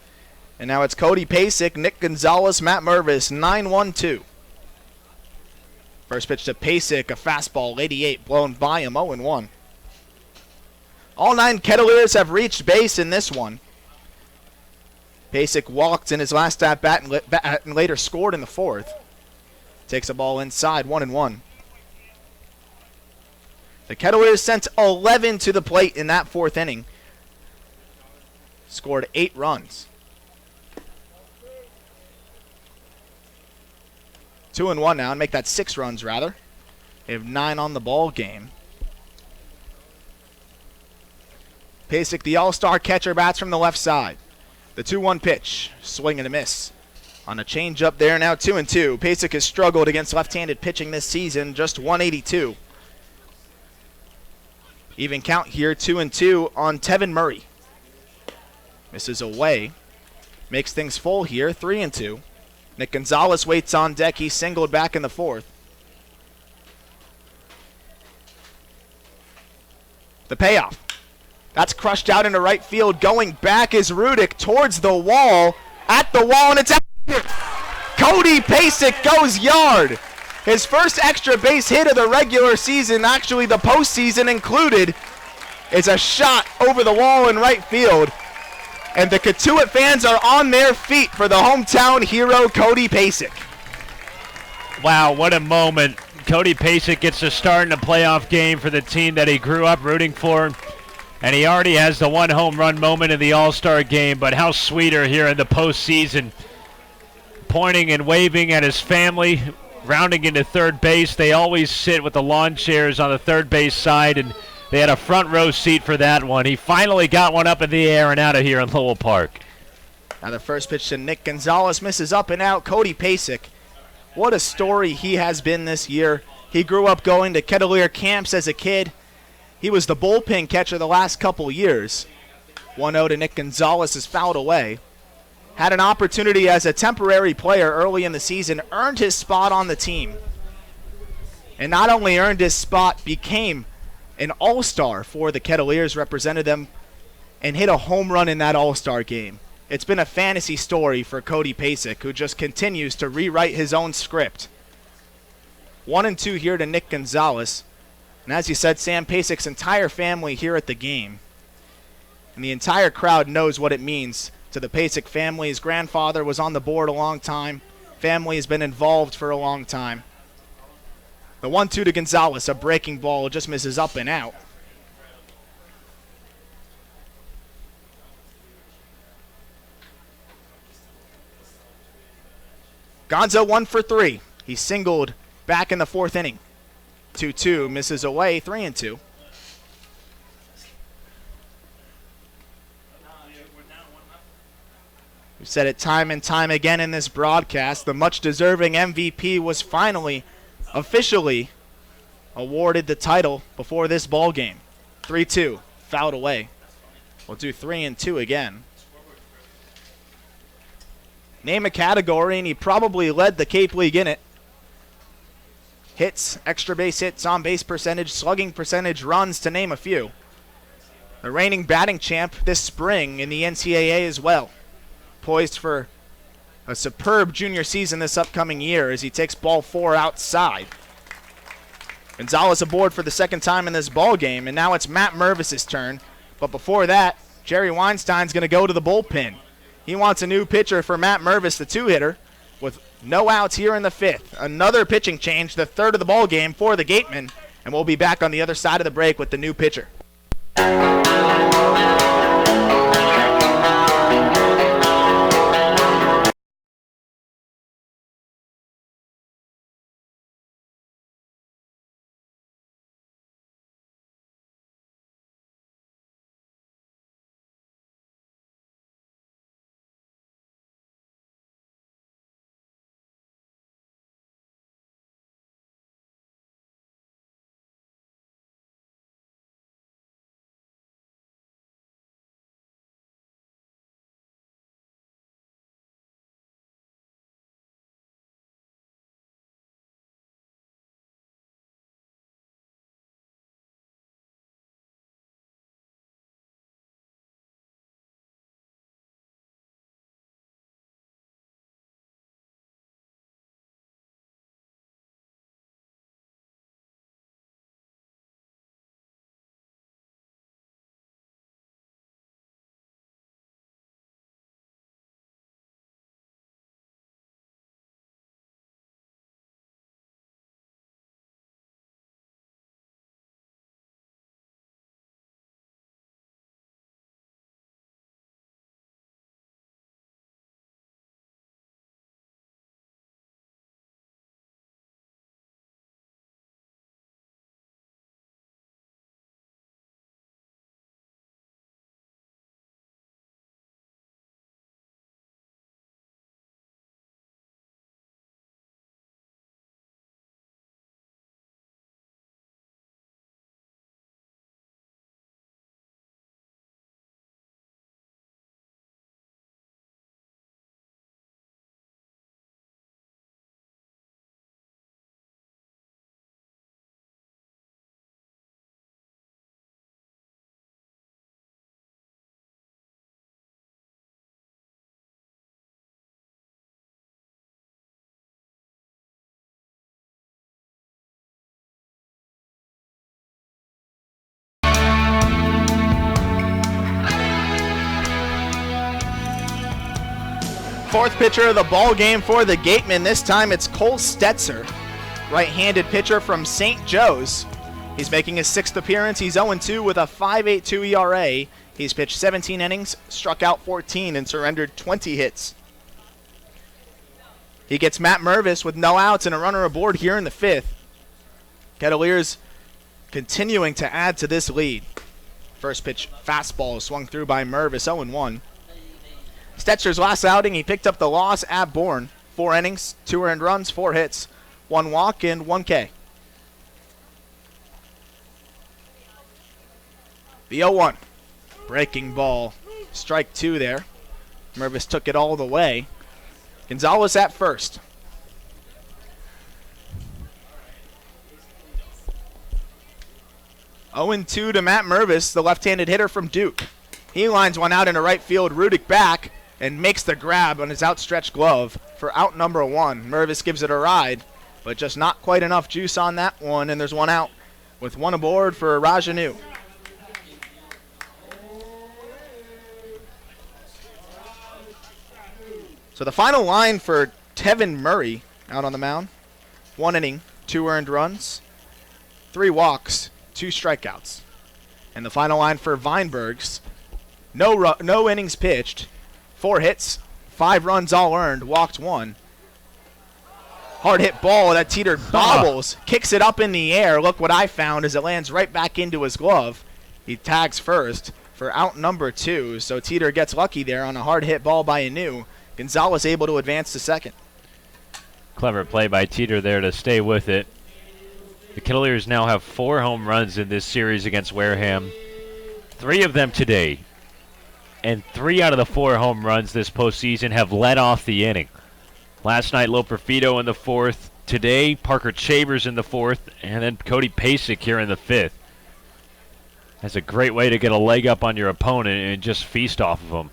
And now it's Cody Pasek, Nick Gonzalez, Matt Mervis, 9-1-2. First pitch to Pasek, a fastball, 88, blown by him, 0-1. All 9 Kettleers have reached base in this one. Pasek walked in his last at-bat and later scored in the fourth. Takes a ball inside, 1-1. The Kettleers sent 11 to the plate in that fourth inning. Scored 8 runs. 2-1 now, and make that 6 runs rather. They have 9 on the ball game. Pasek, the all-star catcher, bats from the left side. The 2-1 pitch, swing and a miss. On a changeup there, now 2-2. Pasek has struggled against left-handed pitching this season, just 182. Even count here, 2-2 on Tevin Murray. Misses away. Makes things full here, 3-2. Nick Gonzalez waits on deck. He singled back in the fourth. The payoff. That's crushed out into right field. Going back is Rudick towards the wall. At the wall, and it's out here. Cody Pasek goes yard. His first extra base hit of the regular season, actually the postseason included, is a shot over the wall in right field. And the Cotuit fans are on their feet for the hometown hero, Cody Pasek. Wow, what a moment. Cody Pasek gets to start in a playoff game for the team that he grew up rooting for. And he already has the 1 home run moment in the All-Star game, but how sweeter here in the postseason. Pointing and waving at his family, rounding into third base. They always sit with the lawn chairs on the third base side, and they had a front row seat for that one. He finally got one up in the air and out of here in Lowell Park. Now the first pitch to Nick Gonzalez, misses up and out. Cody Pasek, what a story he has been this year. He grew up going to Kettleer camps as a kid. He was the bullpen catcher the last couple years. 1-0 to Nick Gonzalez is fouled away. Had an opportunity as a temporary player early in the season, earned his spot on the team. And not only earned his spot, became an all-star for the Kettleers, represented them, and hit a home run in that all-star game. It's been a fantasy story for Cody Pasek, who just continues to rewrite his own script. 1-2 here to Nick Gonzalez. And as you said, Sam, Pasek's entire family here at the game. And the entire crowd knows what it means to the Pasek family. His grandfather was on the board a long time. Family has been involved for a long time. The 1-2 to Gonzalez, a breaking ball, just misses up and out. Gonzo 1 for 3. He singled back in the fourth inning. 2-2, misses away, 3-2. We've said it time and time again in this broadcast. The much-deserving MVP was finally, officially, awarded the title before this ball game. 3-2, fouled away. We'll do 3-2 again. Name a category, and he probably led the Cape League in it. Hits, extra base hits, on base percentage, slugging percentage, runs, to name a few. The reigning batting champ this spring in the NCAA as well. Poised for a superb junior season this upcoming year as he takes ball 4 outside. Gonzalez aboard for the second time in this ball game, and now it's Matt Mervis' turn. But before that, Jerry Weinstein's going to go to the bullpen. He wants a new pitcher for Matt Mervis, the 2-hitter, with no outs here in the fifth. Another pitching change, the third of the ball game for the Gatemen, and we'll be back on the other side of the break with the new pitcher. fourth pitcher of the ball game for the Gatemen. This time it's Cole Stetzer, right-handed pitcher from St. Joe's. He's making his 6th appearance. He's 0-2 with a 5.82 ERA. He's pitched 17 innings, struck out 14, and surrendered 20 hits. He gets Matt Mervis with no outs and a runner aboard here in the 5th. Kettleers continuing to add to this lead. First pitch fastball swung through by Mervis, 0-1. Stetzer's last outing, he picked up the loss at Bourne. 4 innings, 2 earned runs, 4 hits, 1 walk, and 1 K. The 0-1. Breaking ball. Strike 2 there. Mervis took it all the way. Gonzalez at first. (0-2) to Matt Mervis, the left-handed hitter from Duke. He lines one out into right field. Rudick back and makes the grab on his outstretched glove for out number 1. Mervis gives it a ride, but just not quite enough juice on that one, and there's 1 out with 1 aboard for Rajanu. So the final line for Tevin Murray out on the mound. 1 inning, 2 earned runs, 3 walks, 2 strikeouts. And the final line for Weinbergs, no innings pitched, 4 hits, 5 runs all earned, walked 1. Hard hit ball that teetered bobbles, kicks it up in the air. Look what I found as it lands right back into his glove. He tags first for out number 2. So Teeter gets lucky there on a hard hit ball by Anu. Gonzalez able to advance to second. Clever play by Teeter there to stay with it. The Kettleers now have 4 home runs in this series against Wareham. 3 of them today. And 3 out of the 4 home runs this postseason have led off the inning. Last night, Loperfido in the 4th. Today, Parker Chavers in the 4th. And then Cody Pasek here in the 5th. That's a great way to get a leg up on your opponent and just feast off of them.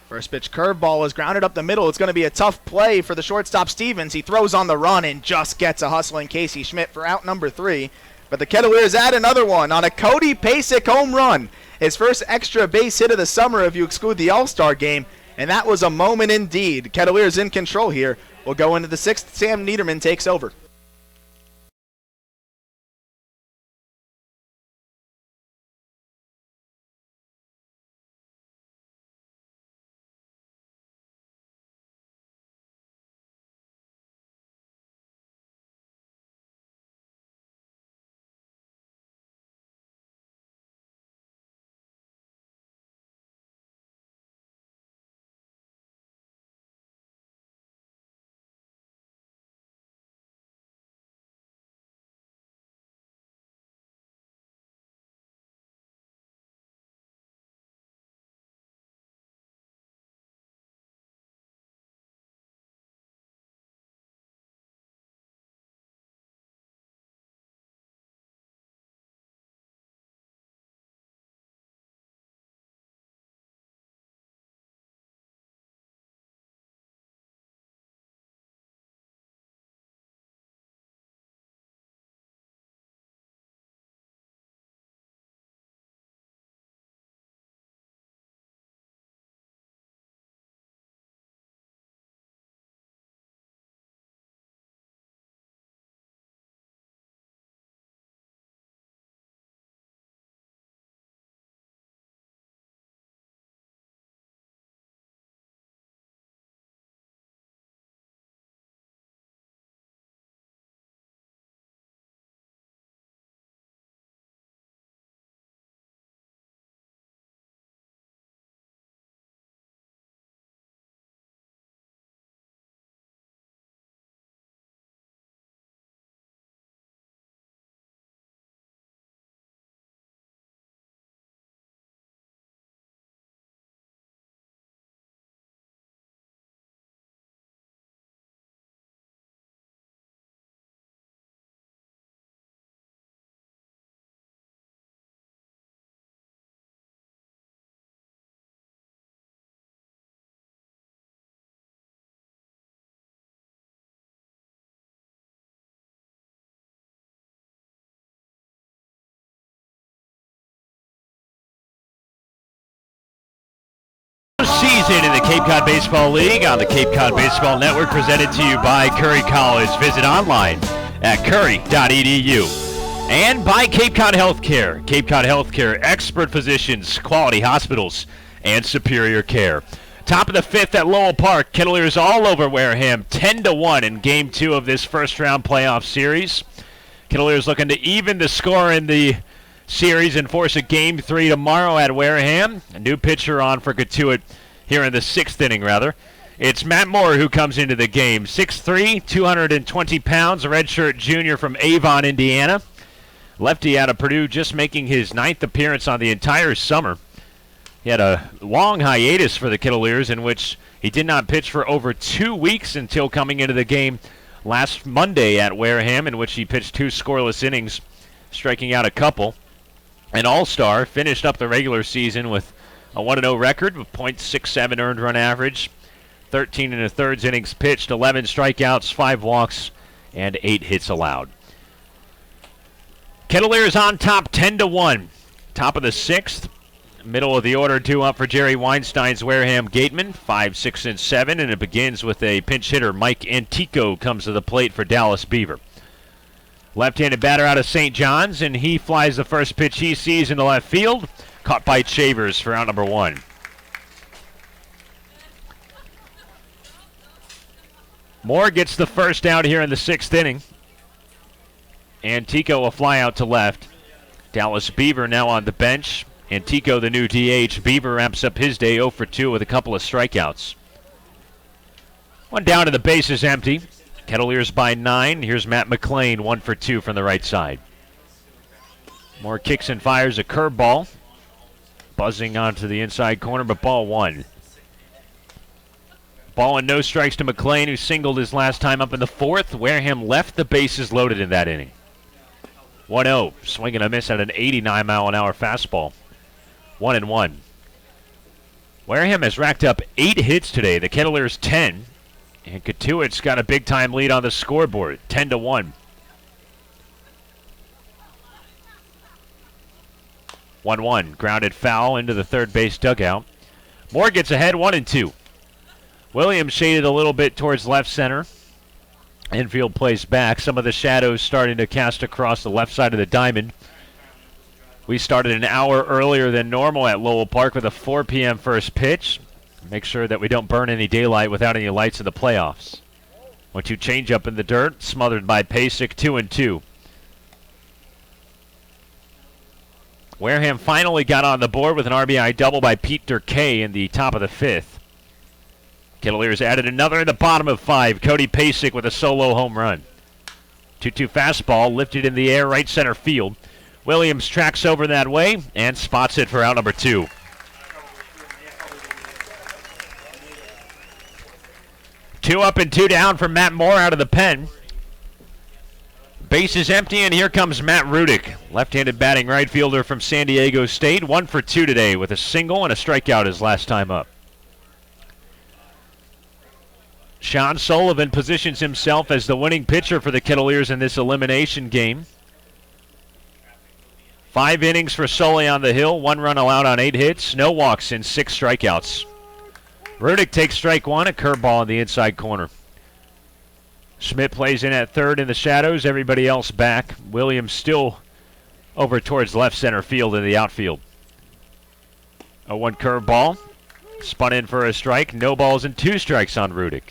First pitch curveball is grounded up the middle. It's going to be a tough play for the shortstop Stevens. He throws on the run and just gets a hustling Casey Schmidt for out number 3. But the Kettleers add another one on a Cody Pasek home run. His first extra base hit of the summer if you exclude the All-Star game. And that was a moment indeed. Kettleers in control here. We'll go into the 6th. Sam Niederman takes over. Season in the Cape Cod Baseball League on the Cape Cod Baseball Network, presented to you by Curry College. Visit online at curry.edu. And by Cape Cod Healthcare. Cape Cod Healthcare, expert physicians, quality hospitals, and superior care. Top of the fifth at Lowell Park. Kettleers all over Wareham, 10-1 in Game 2 of this first-round playoff series. Kettleers looking to even the score in the series and force a Game 3 tomorrow at Wareham. A new pitcher on for Cotuit here in the sixth inning, rather. It's Matt Moore who comes into the game. 6'3", 220 pounds, a redshirt junior from Avon, Indiana. Lefty out of Purdue, just making his ninth appearance on the entire summer. He had a long hiatus for the Kettleers in which he did not pitch for over 2 weeks until coming into the game last Monday at Wareham, in which he pitched 2 scoreless innings, striking out a couple. An all-star, finished up the regular season with a 1-0 record with .67 earned run average, 13 1/3 innings pitched, 11 strikeouts, 5 walks, and 8 hits allowed. Kettleers on top, 10-1. Top of the sixth, middle of the order, 2 up for Jerry Weinstein's Wareham Gatemen, 5, 6, and 7, and it begins with a pinch hitter. Mike Antico comes to the plate for Dallas Beaver. Left-handed batter out of St. John's, and he flies the first pitch he sees into left field. Caught by Shavers for out number 1. Moore gets the first out here in the sixth inning. Antico a fly out to left. Dallas Beaver now on the bench. Antico the new DH. Beaver wraps up his day 0 for 2 with a couple of strikeouts. One down and the base is empty. Kettleers by 9. Here's Matt McLean, 1 for 2 from the right side. Moore kicks and fires a curveball. Buzzing onto the inside corner, but ball 1. Ball and no strikes to McLean, who singled his last time up in the fourth. Wareham left the bases loaded in that inning. 1-0, swing and a miss at an 89-mile-an-hour fastball. 1-1. Wareham has racked up 8 hits today. The Kettleers 10. And Cotuit's got a big-time lead on the scoreboard, 10-1. 1-1, grounded foul into the third base dugout. Moore gets ahead, 1-2. Williams shaded a little bit towards left center. Infield plays back. Some of the shadows starting to cast across the left side of the diamond. We started an hour earlier than normal at Lowell Park with a 4 p.m. first pitch. Make sure that we don't burn any daylight without any lights in the playoffs. 1-2 change up in the dirt, smothered by Pasek, 2-2. Wareham finally got on the board with an RBI double by Pete Durkay in the top of the fifth. Kettleers added another in the bottom of 5. Cody Pasek with a solo home run. 2-2 fastball lifted in the air, right center field. Williams tracks over that way and spots it for out number 2. Two up and 2 down for Matt Moore out of the pen. Base is empty, and here comes Matt Rudick, left-handed batting right fielder from San Diego State. 1 for 2 today with a single and a strikeout his last time up. Sean Sullivan positions himself as the winning pitcher for the Kettleers in this elimination game. 5 innings for Sully on the hill, 1 run allowed on 8 hits, no walks and 6 strikeouts. Rudick takes strike 1, a curveball in the inside corner. Schmidt plays in at third in the shadows, everybody else back. Williams still over towards left center field in the outfield. A 1 curveball, spun in for a strike, no balls and 2 strikes on Rudick.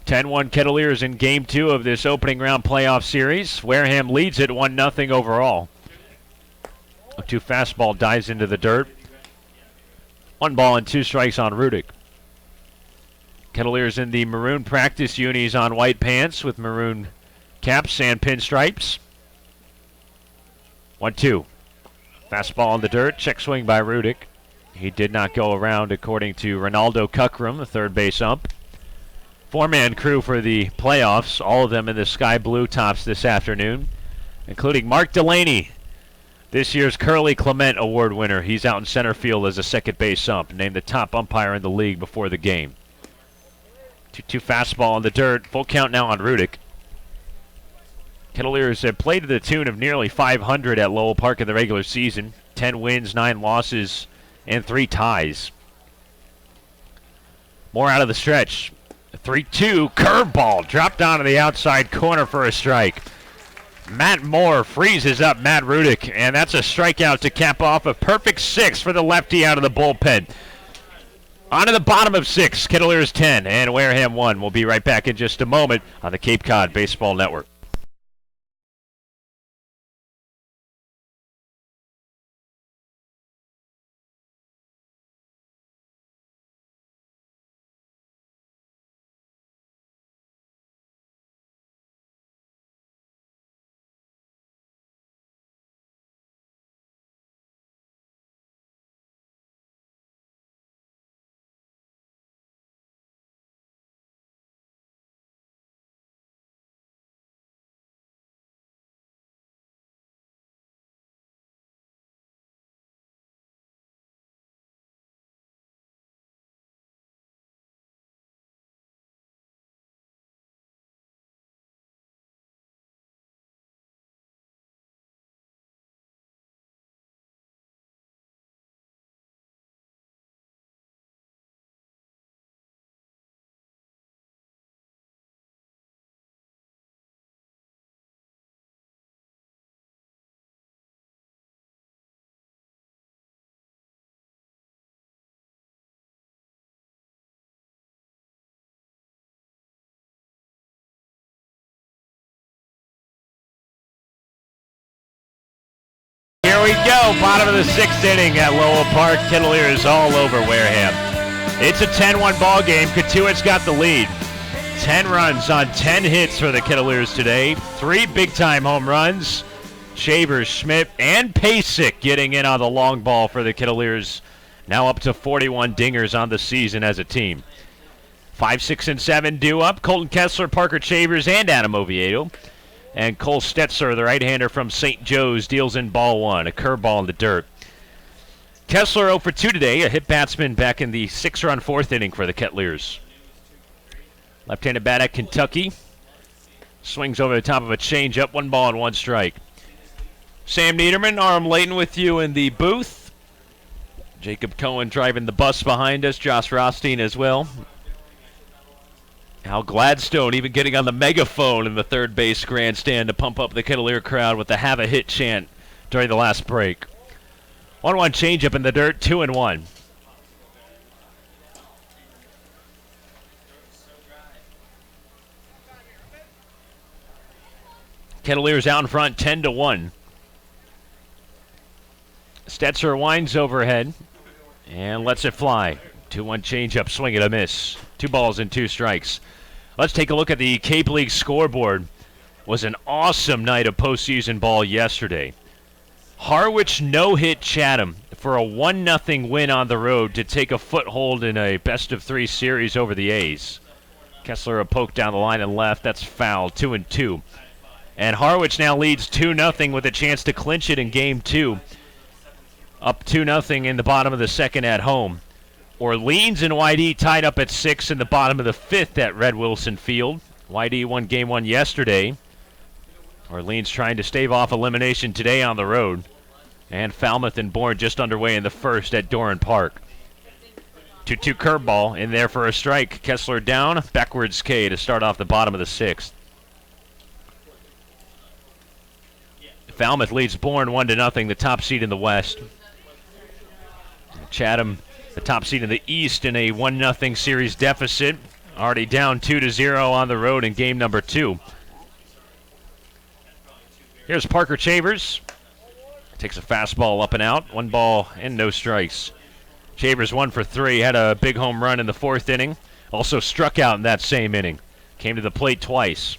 10-1 Kettleers in Game 2 of this opening round playoff series. Wareham leads it 1-0 overall. A 2 fastball dives into the dirt. 1 ball and 2 strikes on Rudick. Kettleers in the maroon practice unis on white pants with maroon caps and pinstripes. 1-2. Fastball in the dirt. Check swing by Rudick. He did not go around according to Ronaldo Cuckrum, the third base ump. 4-man crew for the playoffs, all of them in the sky blue tops this afternoon, including Mark Delaney, this year's Curly Clement Award winner. He's out in center field as a second base ump, named the top umpire in the league before the game. 2-2 fastball in the dirt, full count now on Rudick. Kettleers have played to the tune of nearly 500 at Lowell Park in the regular season. 10 wins, 9 losses, and 3 ties. More out of the stretch. 3-2, curveball, dropped down to the outside corner for a strike. Matt Moore freezes up Matt Rudick, and that's a strikeout to cap off a perfect 6 for the lefty out of the bullpen. On to the bottom of 6, Kettleers 10 and Wareham 1. We'll be right back in just a moment on the Cape Cod Baseball Network. Here we go, bottom of the 6th inning at Lowell Park. Kettleers all over Wareham. It's a 10-1 ball game. Cotuit's got the lead. 10 runs on 10 hits for the Kettleers today. 3 big-time home runs. Shavers, Schmidt, and Pasick getting in on the long ball for the Kettleers. Now up to 41 dingers on the season as a team. 5, 6, and 7 due up. Colton Kessler, Parker Shavers, and Adam Oviedo. And Cole Stetzer, the right-hander from St. Joe's, deals in ball 1, a curveball in the dirt. Kessler 0 for 2 today, a hit batsman back in the 6-run 4th inning for the Kettleers. Left-handed bat at Kentucky. Swings over the top of a changeup, 1 ball and 1 strike. Sam Niederman, Aram Layton with you in the booth. Jacob Cohen driving the bus behind us, Josh Rothstein as well. Al Gladstone even getting on the megaphone in the third base grandstand to pump up the Kettleer crowd with the have a hit chant during the last break. 1-1 changeup in the dirt, 2-1. Kettleers out in front, 10-1. Stetzer winds overhead and lets it fly. 2-1 changeup, swing and a miss. 2 balls and 2 strikes. Let's take a look at the Cape League scoreboard. Was an awesome night of postseason ball yesterday. Harwich no-hit Chatham for a 1-0 win on the road to take a foothold in a best-of-3 series over the A's. Kessler a poke down the line and left. That's foul, 2-2. And Harwich now leads 2-0 with a chance to clinch it in Game 2. Up 2-0 in the bottom of the 2nd at home. Orleans and YD tied up at 6 in the bottom of the 5th at Red Wilson Field. YD won Game 1 yesterday. Orleans trying to stave off elimination today on the road. And Falmouth and Bourne just underway in the 1st at Doran Park. 2-2 curveball in there for a strike. Kessler down, backwards K to start off the bottom of the 6th. Falmouth leads Bourne 1-0, the top seed in the West. Chatham, the top seed in the East, in a 1-0 series deficit. Already down 2-0 on the road in game number 2. Here's Parker Shavers. Takes a fastball up and out. 1 ball and no strikes. Shavers 1 for 3. Had a big home run in the 4th inning. Also struck out in that same inning. Came to the plate twice.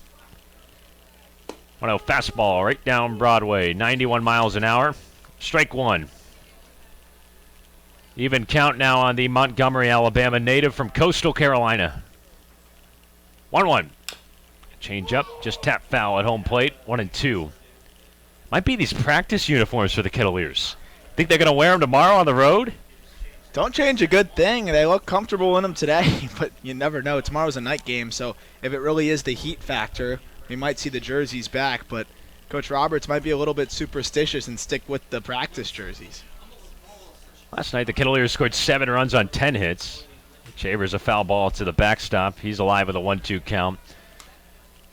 1-0 fastball right down Broadway. 91 miles an hour. Strike 1. Even count now on the Montgomery, Alabama native from Coastal Carolina. 1-1. Change up, just tap foul at home plate. 1-2. Might be these practice uniforms for the Kettleers. Think they're going to wear them tomorrow on the road? Don't change a good thing. They look comfortable in them today, but you never know. Tomorrow's a night game, so if it really is the heat factor, we might see the jerseys back. But Coach Roberts might be a little bit superstitious and stick with the practice jerseys. Last night, the Kettleers scored 7 runs on 10 hits. Chavers a foul ball to the backstop. He's alive with a 1-2 count.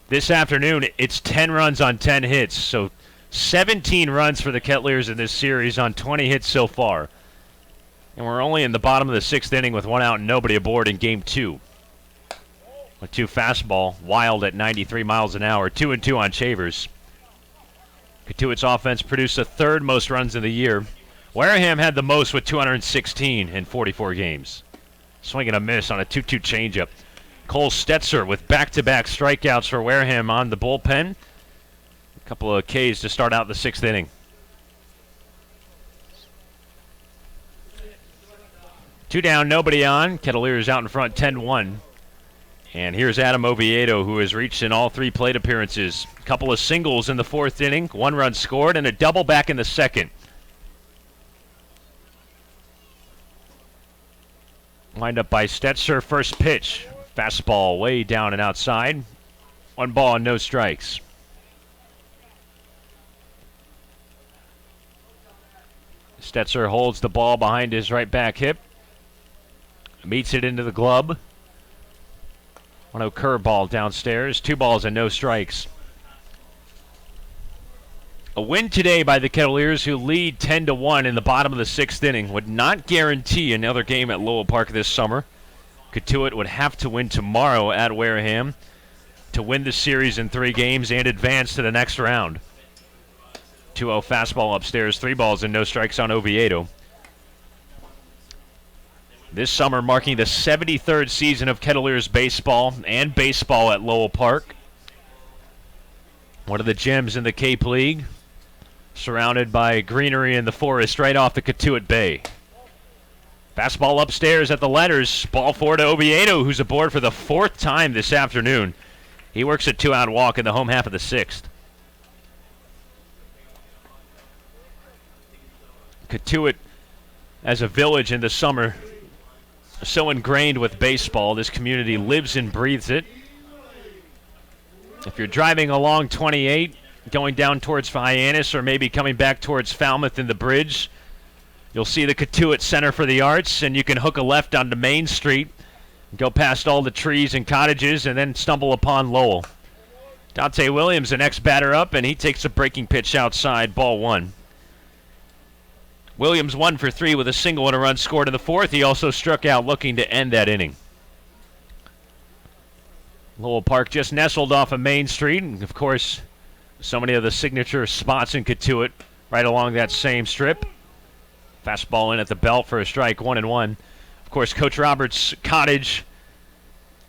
This afternoon, it's 10 runs on 10 hits, so 17 runs for the Kettleers in this series on 20 hits so far. And we're only in the bottom of the 6th inning with 1 out and nobody aboard in Game 2. A 2 fastball, wild at 93 miles an hour, 2-2 on Chavers. Cotuit's offense produced the 3rd most runs in the year. Wareham had the most with 216 in 44 games. Swing and a miss on a 2-2 changeup. Cole Stetzer with back-to-back strikeouts for Wareham on the bullpen. A couple of Ks to start out the 6th inning. Two down, nobody on. Kettleers out in front 10-1. And here's Adam Oviedo, who has reached in all 3 plate appearances. A couple of singles in the 4th inning, 1 run scored, and a double back in the 2nd. Lined up by Stetzer, first pitch. Fastball way down and outside. 1 ball and no strikes. Stetzer holds the ball behind his right back hip. Meets it into the glove. 1-0 curveball downstairs. 2 balls and no strikes. A win today by the Kettleers, who lead 10-1 in the bottom of the 6th inning, would not guarantee another game at Lowell Park this summer. Cotuit would have to win tomorrow at Wareham to win the series in 3 games and advance to the next round. 2-0 fastball upstairs, 3 balls and no strikes on Oviedo. This summer marking the 73rd season of Kettleers baseball and baseball at Lowell Park. One of the gems in the Cape League, surrounded by greenery in the forest right off the Cotuit Bay. Fastball upstairs at the letters. Ball 4 to Oviedo, who's aboard for the 4th time this afternoon. He works a 2-out walk in the home half of the 6th. Cotuit, as a village in the summer, so ingrained with baseball, this community lives and breathes it. If you're driving along 28, going down towards Hyannis, or maybe coming back towards Falmouth in the bridge, you'll see the Cotuit Center for the Arts, and you can hook a left onto Main Street, go past all the trees and cottages, and then stumble upon Lowell. Dante Williams, the next batter up, and he takes a breaking pitch outside, ball 1. Williams 1 for 3 with a single and a run scored in the 4th. He also struck out looking to end that inning. Lowell Park just nestled off of Main Street, and of course, so many of the signature spots in Cotuit right along that same strip. Fastball in at the belt for a strike, 1-1. Of course, Coach Roberts' cottage,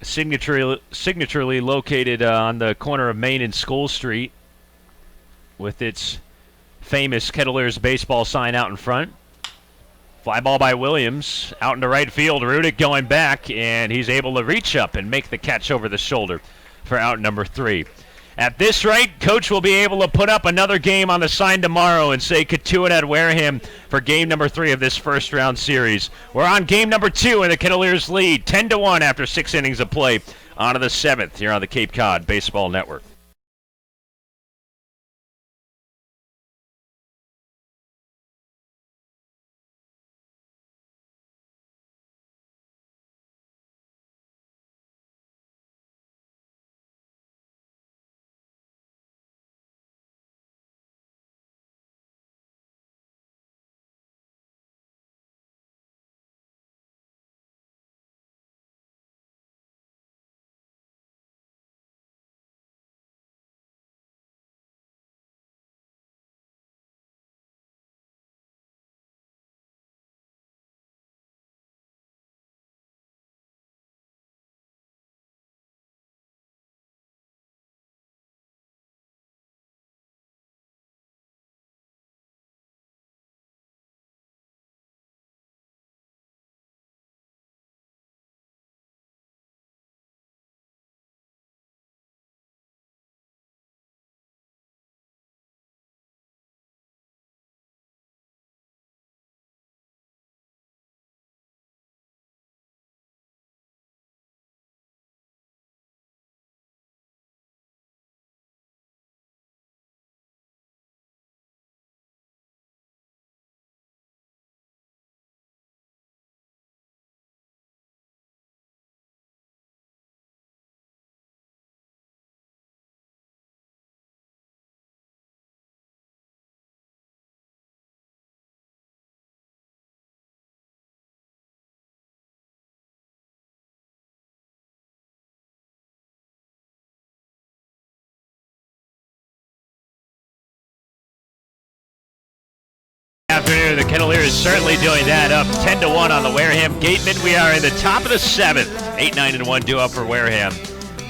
signaturely located on the corner of Main and School Street, with its famous Kettleers baseball sign out in front. Fly ball by Williams, out into right field. Rudick going back, and he's able to reach up and make the catch over the shoulder for out number 3. At this rate, Coach will be able to put up another game on the sign tomorrow and say Cotuit at Wareham for game number 3 of this first round series. We're on game number 2, and the Kettleers lead 10-1 after 6 innings of play. On to the 7th here on the Cape Cod Baseball Network. afternoon. The Kettleers certainly doing that, up 10-1 on the Wareham Gatemen. We are in the top of the 7th. 8-9-1 due up for Wareham.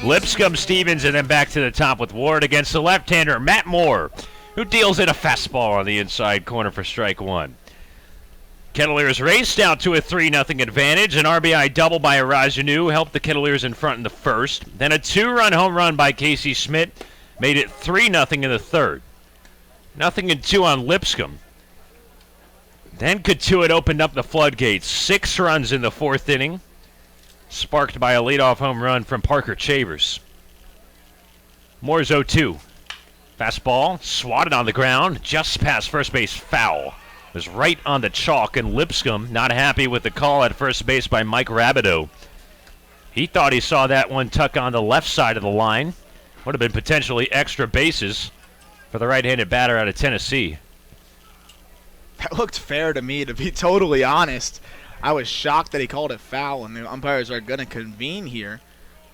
Lipscomb, Stevens, and then back to the top with Ward against the left-hander, Matt Moore, who deals in a fastball on the inside corner for strike one. Kettleers raced out to a 3-0 advantage. An RBI double by Arajanu helped the Kettleers in front in the first. Then a 2-run home run by Casey Schmidt made it 3-0 in the third. 0-2 on Lipscomb. Then Cotuit opened up the floodgates. 6 runs in the fourth inning, sparked by a leadoff home run from Parker Chavers. Moore's 0-2. Fastball swatted on the ground, just past first base, foul. It was right on the chalk, and Lipscomb not happy with the call at first base by Mike Rabideau. He thought he saw that one tuck on the left side of the line. Would have been potentially extra bases for the right-handed batter out of Tennessee. That looked fair to me, to be totally honest. I was shocked that he called it foul, and the umpires are going to convene here.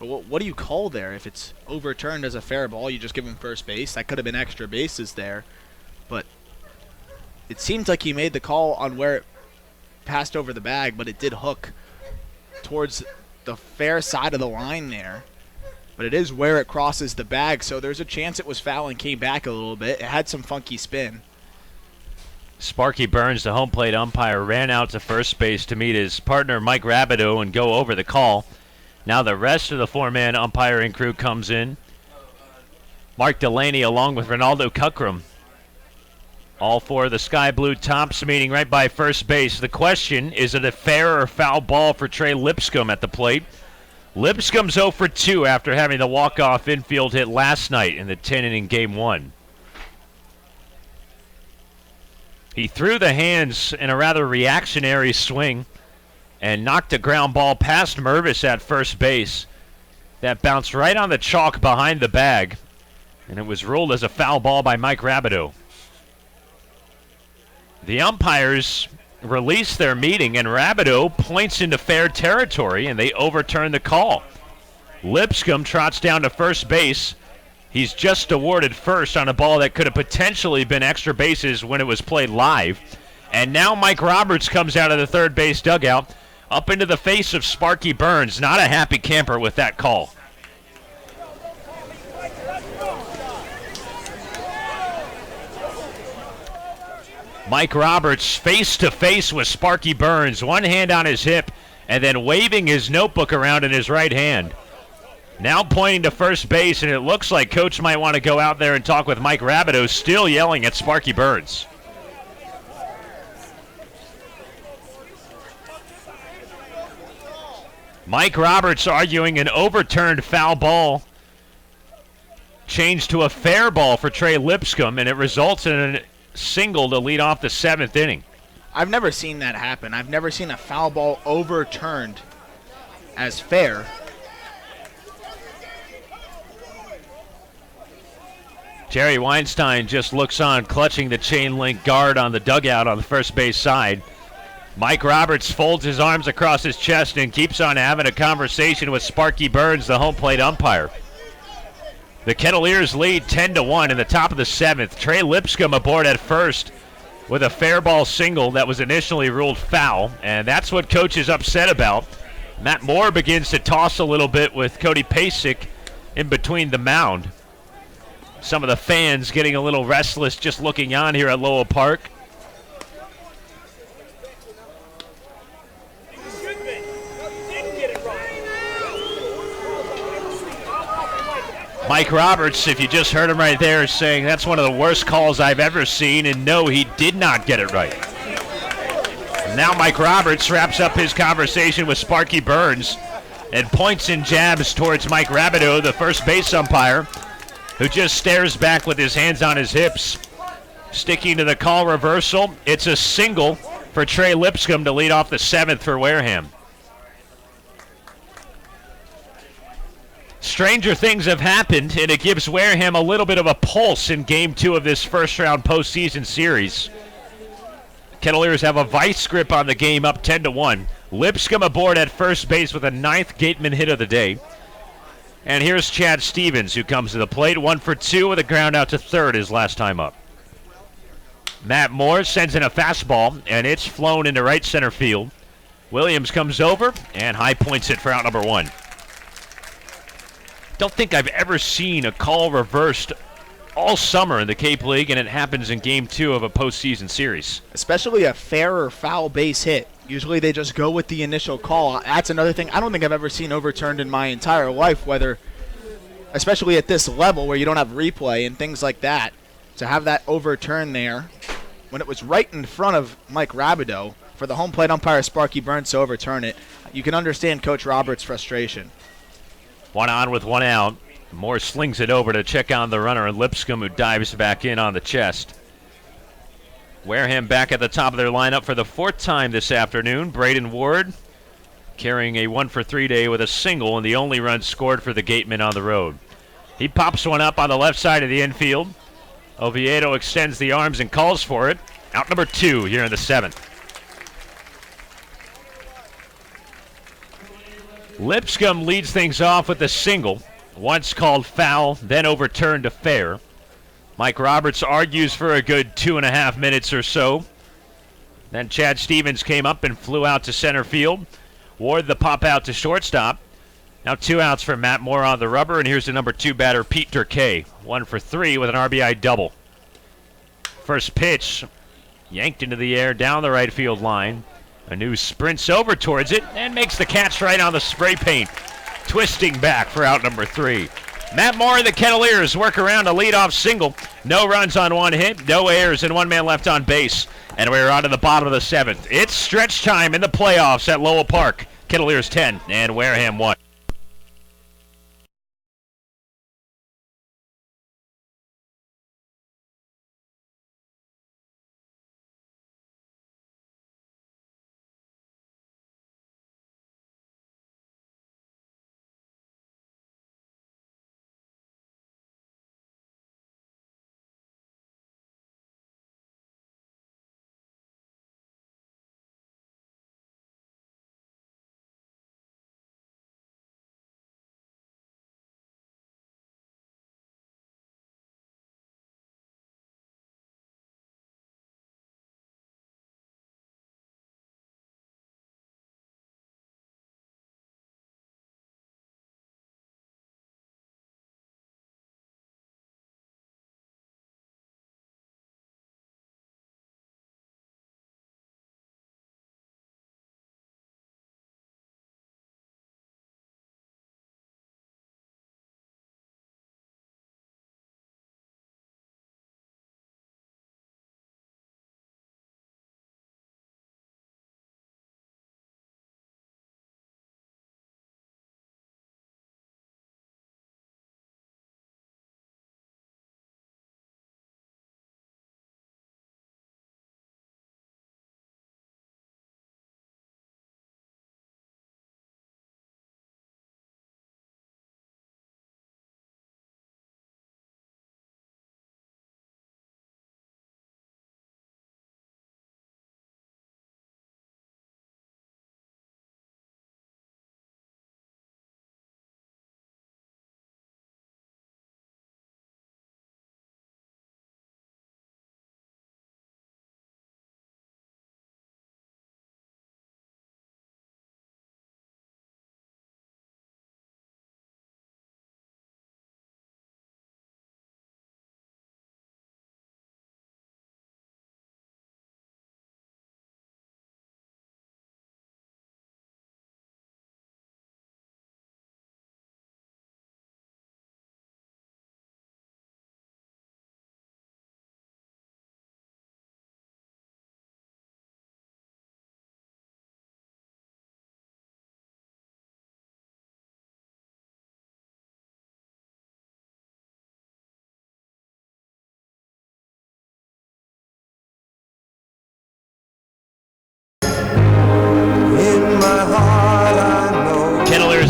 But what do you call there? If it's overturned as a fair ball, you just give him first base. That could have been extra bases there. But it seems like he made the call on where it passed over the bag, but it did hook towards the fair side of the line there. But it is where it crosses the bag, so there's a chance it was foul and came back a little bit. It had some funky spin. Sparky Burns, the home plate umpire, ran out to first base to meet his partner Mike Rabideau and go over the call. Now the rest of the four-man umpiring crew comes in. Mark Delaney along with Ronaldo Cuckrum. All four of the Sky Blue Tops meeting right by first base. The question, is it a fair or foul ball for Trey Lipscomb at the plate? Lipscomb's 0 for 2 after having the walk-off infield hit last night in the 10-inning Game 1. He threw the hands in a rather reactionary swing and knocked a ground ball past Mervis at first base. That bounced right on the chalk behind the bag, and it was ruled as a foul ball by Mike Rabideau. The umpires release their meeting, and Rabideau points into fair territory, and they overturn the call. Lipscomb trots down to first base. He's just awarded first on a ball that could have potentially been extra bases when it was played live. And now Mike Roberts comes out of the third base dugout up into the face of Sparky Burns. Not a happy camper with that call. Mike Roberts face-to-face with Sparky Burns, one hand on his hip, and then waving his notebook around in his right hand. Now pointing to first base, and it looks like Coach might want to go out there and talk with Mike Rabideau, still yelling at Sparky Burns. Mike Roberts arguing an overturned foul ball changed to a fair ball for Trey Lipscomb, and it results in a single to lead off the 7th inning. I've never seen that happen. I've never seen a foul ball overturned as fair. Jerry Weinstein just looks on, clutching the chain link guard on the dugout on the first base side. Mike Roberts folds his arms across his chest and keeps on having a conversation with Sparky Burns, the home plate umpire. The Kettleers lead 10-1 in the top of the 7th. Trey Lipscomb aboard at first with a fair ball single that was initially ruled foul, and that's what Coach is upset about. Matt Moore begins to toss a little bit with Cody Pasek in between the mound. Some of the fans getting a little restless just looking on here at Lowell Park. Mike Roberts, if you just heard him right there, is saying that's one of the worst calls I've ever seen, and no, he did not get it right. And now Mike Roberts wraps up his conversation with Sparky Burns and points and jabs towards Mike Rabideau, the first base umpire, who just stares back with his hands on his hips. Sticking to the call reversal, it's a single for Trey Lipscomb to lead off the 7th for Wareham. Stranger things have happened, and it gives Wareham a little bit of a pulse in Game 2 of this first-round postseason series. Kettleers have a vice grip on the game, up 10-1. Lipscomb aboard at first base with a 9th Gatemen hit of the day. And here's Chad Stevens, who comes to the plate, 1 for 2 with a ground out to third his last time up. Matt Moore sends in a fastball, and it's flown into right center field. Williams comes over and high points it for out number 1. Don't think I've ever seen a call reversed all summer in the Cape League, and it happens in Game 2 of a postseason series. Especially a fair or foul base hit. Usually they just go with the initial call. That's another thing I don't think I've ever seen overturned in my entire life, especially at this level where you don't have replay and things like that. To have that overturn there when it was right in front of Mike Rabideau for the home plate umpire Sparky Burns to overturn it, you can understand Coach Roberts' frustration. 1 on with 1 out. Moore slings it over to check on the runner, and Lipscomb, who dives back in on the chest. Wareham back at the top of their lineup for the 4th time this afternoon. Braden Ward carrying a 1-for-3 day with a single, and the only run scored for the Gatemen on the road. He pops one up on the left side of the infield. Oviedo extends the arms and calls for it. Out number 2 here in the 7th. Lipscomb leads things off with a single. Once called foul, then overturned to fair. Mike Roberts argues for a good 2.5 minutes or so. Then Chad Stevens came up and flew out to center field. Ward the pop out to shortstop. Now 2 outs for Matt Moore on the rubber, and here's the number 2 batter, Pete Durkay. 1-for-3 with an RBI double. First pitch, yanked into the air down the right field line. Anu sprints over towards it and makes the catch right on the spray paint. Twisting back for out number 3. Matt Moore and the Kettleers work around a leadoff single. No runs on 1 hit, no errors, and 1 man left on base. And we're on to the bottom of the 7th. It's stretch time in the playoffs at Lowell Park. Kettleers 10 and Wareham 1.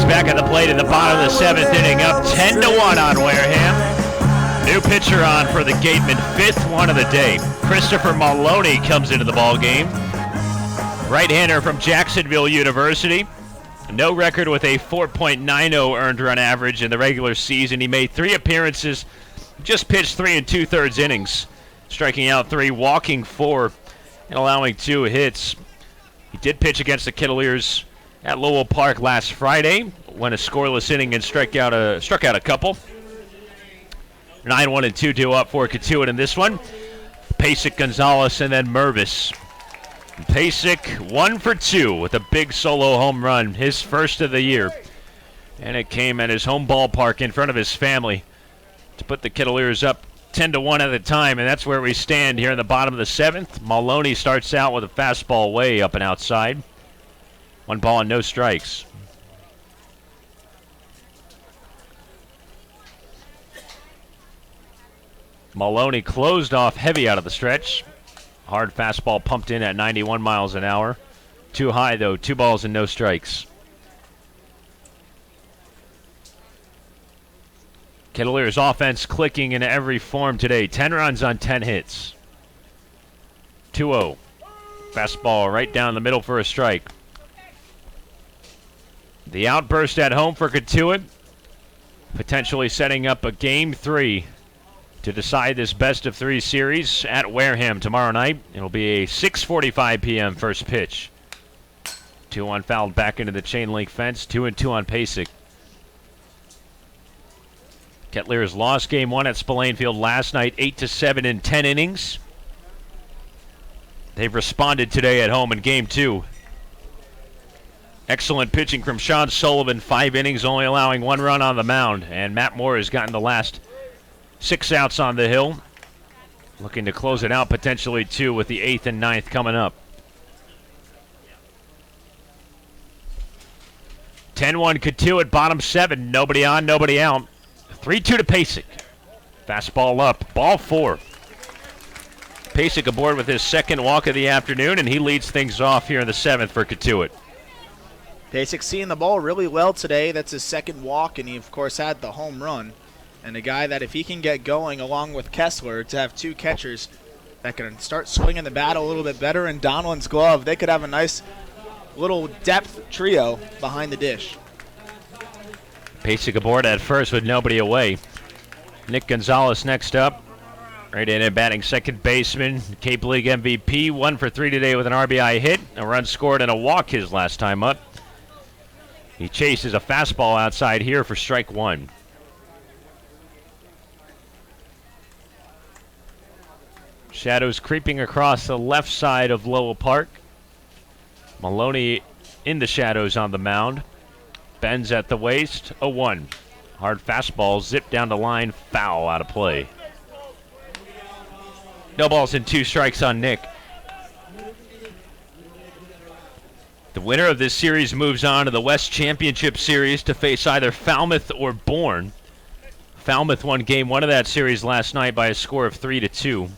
Back at the plate in the bottom of the 7th inning, up 10-1 on Wareham. New pitcher on for the Gatemen, 5th one of the day. Christopher Maloney comes into the ball game. Right-hander from Jacksonville University. No record with a 4.90 earned run average in the regular season. He made 3 appearances, just pitched 3 2/3 innings. striking out 3, walking 4, and allowing 2 hits. He did pitch against the Kettleers at Lowell Park last Friday, went a scoreless inning and struck out a couple. 9-1 and 2-2 up for Cotuit in this one. Pasek, Gonzalez, and then Mervis. Pasek 1 for 2 with a big solo home run, his first of the year. And it came at his home ballpark in front of his family to put the Kettleers up 10-1 at the time, and that's where we stand here in the bottom of the 7th. Maloney starts out with a fastball way up and outside. 1 ball and no strikes. Maloney closed off heavy out of the stretch. Hard fastball pumped in at 91 miles an hour. Too high, though. 2 balls and no strikes. Kettleers offense clicking in every form today. 10 runs on 10 hits. 2-0. Fastball right down the middle for a strike. The outburst at home for Cotuit, potentially setting up a Game 3 to decide this best-of-3 series at Wareham tomorrow night. It'll be a 6:45 p.m. first pitch. 2-1 fouled back into the chain link fence. 2-2 on Pasek. Kettleers lost Game 1 at Spillane Field last night, 8-7 in 10 innings. They've responded today at home in Game 2. Excellent pitching from Sean Sullivan, 5 innings, only allowing 1 run on the mound. And Matt Moore has gotten the last 6 outs on the hill. Looking to close it out potentially, too, with the 8th and 9th coming up. 10-1 Cotuit, bottom 7. Nobody on, nobody out. 3-2 to Pasek. Fastball up. Ball 4. Pasek aboard with his second walk of the afternoon, and he leads things off here in the 7th for Cotuit. Pasek seeing the ball really well today. That's his second walk, and he, of course, had the home run. And a guy that if he can get going along with Kessler to have 2 catchers that can start swinging the bat a little bit better in Donovan's glove, they could have a nice little depth trio behind the dish. Pasek aboard at first with nobody away. Nick Gonzalez next up. Right in and batting second baseman. Cape League MVP, 1 for 3 today with an RBI hit. A run scored and a walk his last time up. He chases a fastball outside here for strike 1. Shadows creeping across the left side of Lowell Park. Maloney in the shadows on the mound. Bends at the waist, 0-1. Hard fastball zipped down the line, foul out of play. No balls and 2 strikes on Nick. The winner of this series moves on to the West Championship Series to face either Falmouth or Bourne. Falmouth won Game 1 of that series last night by a score of 3-2.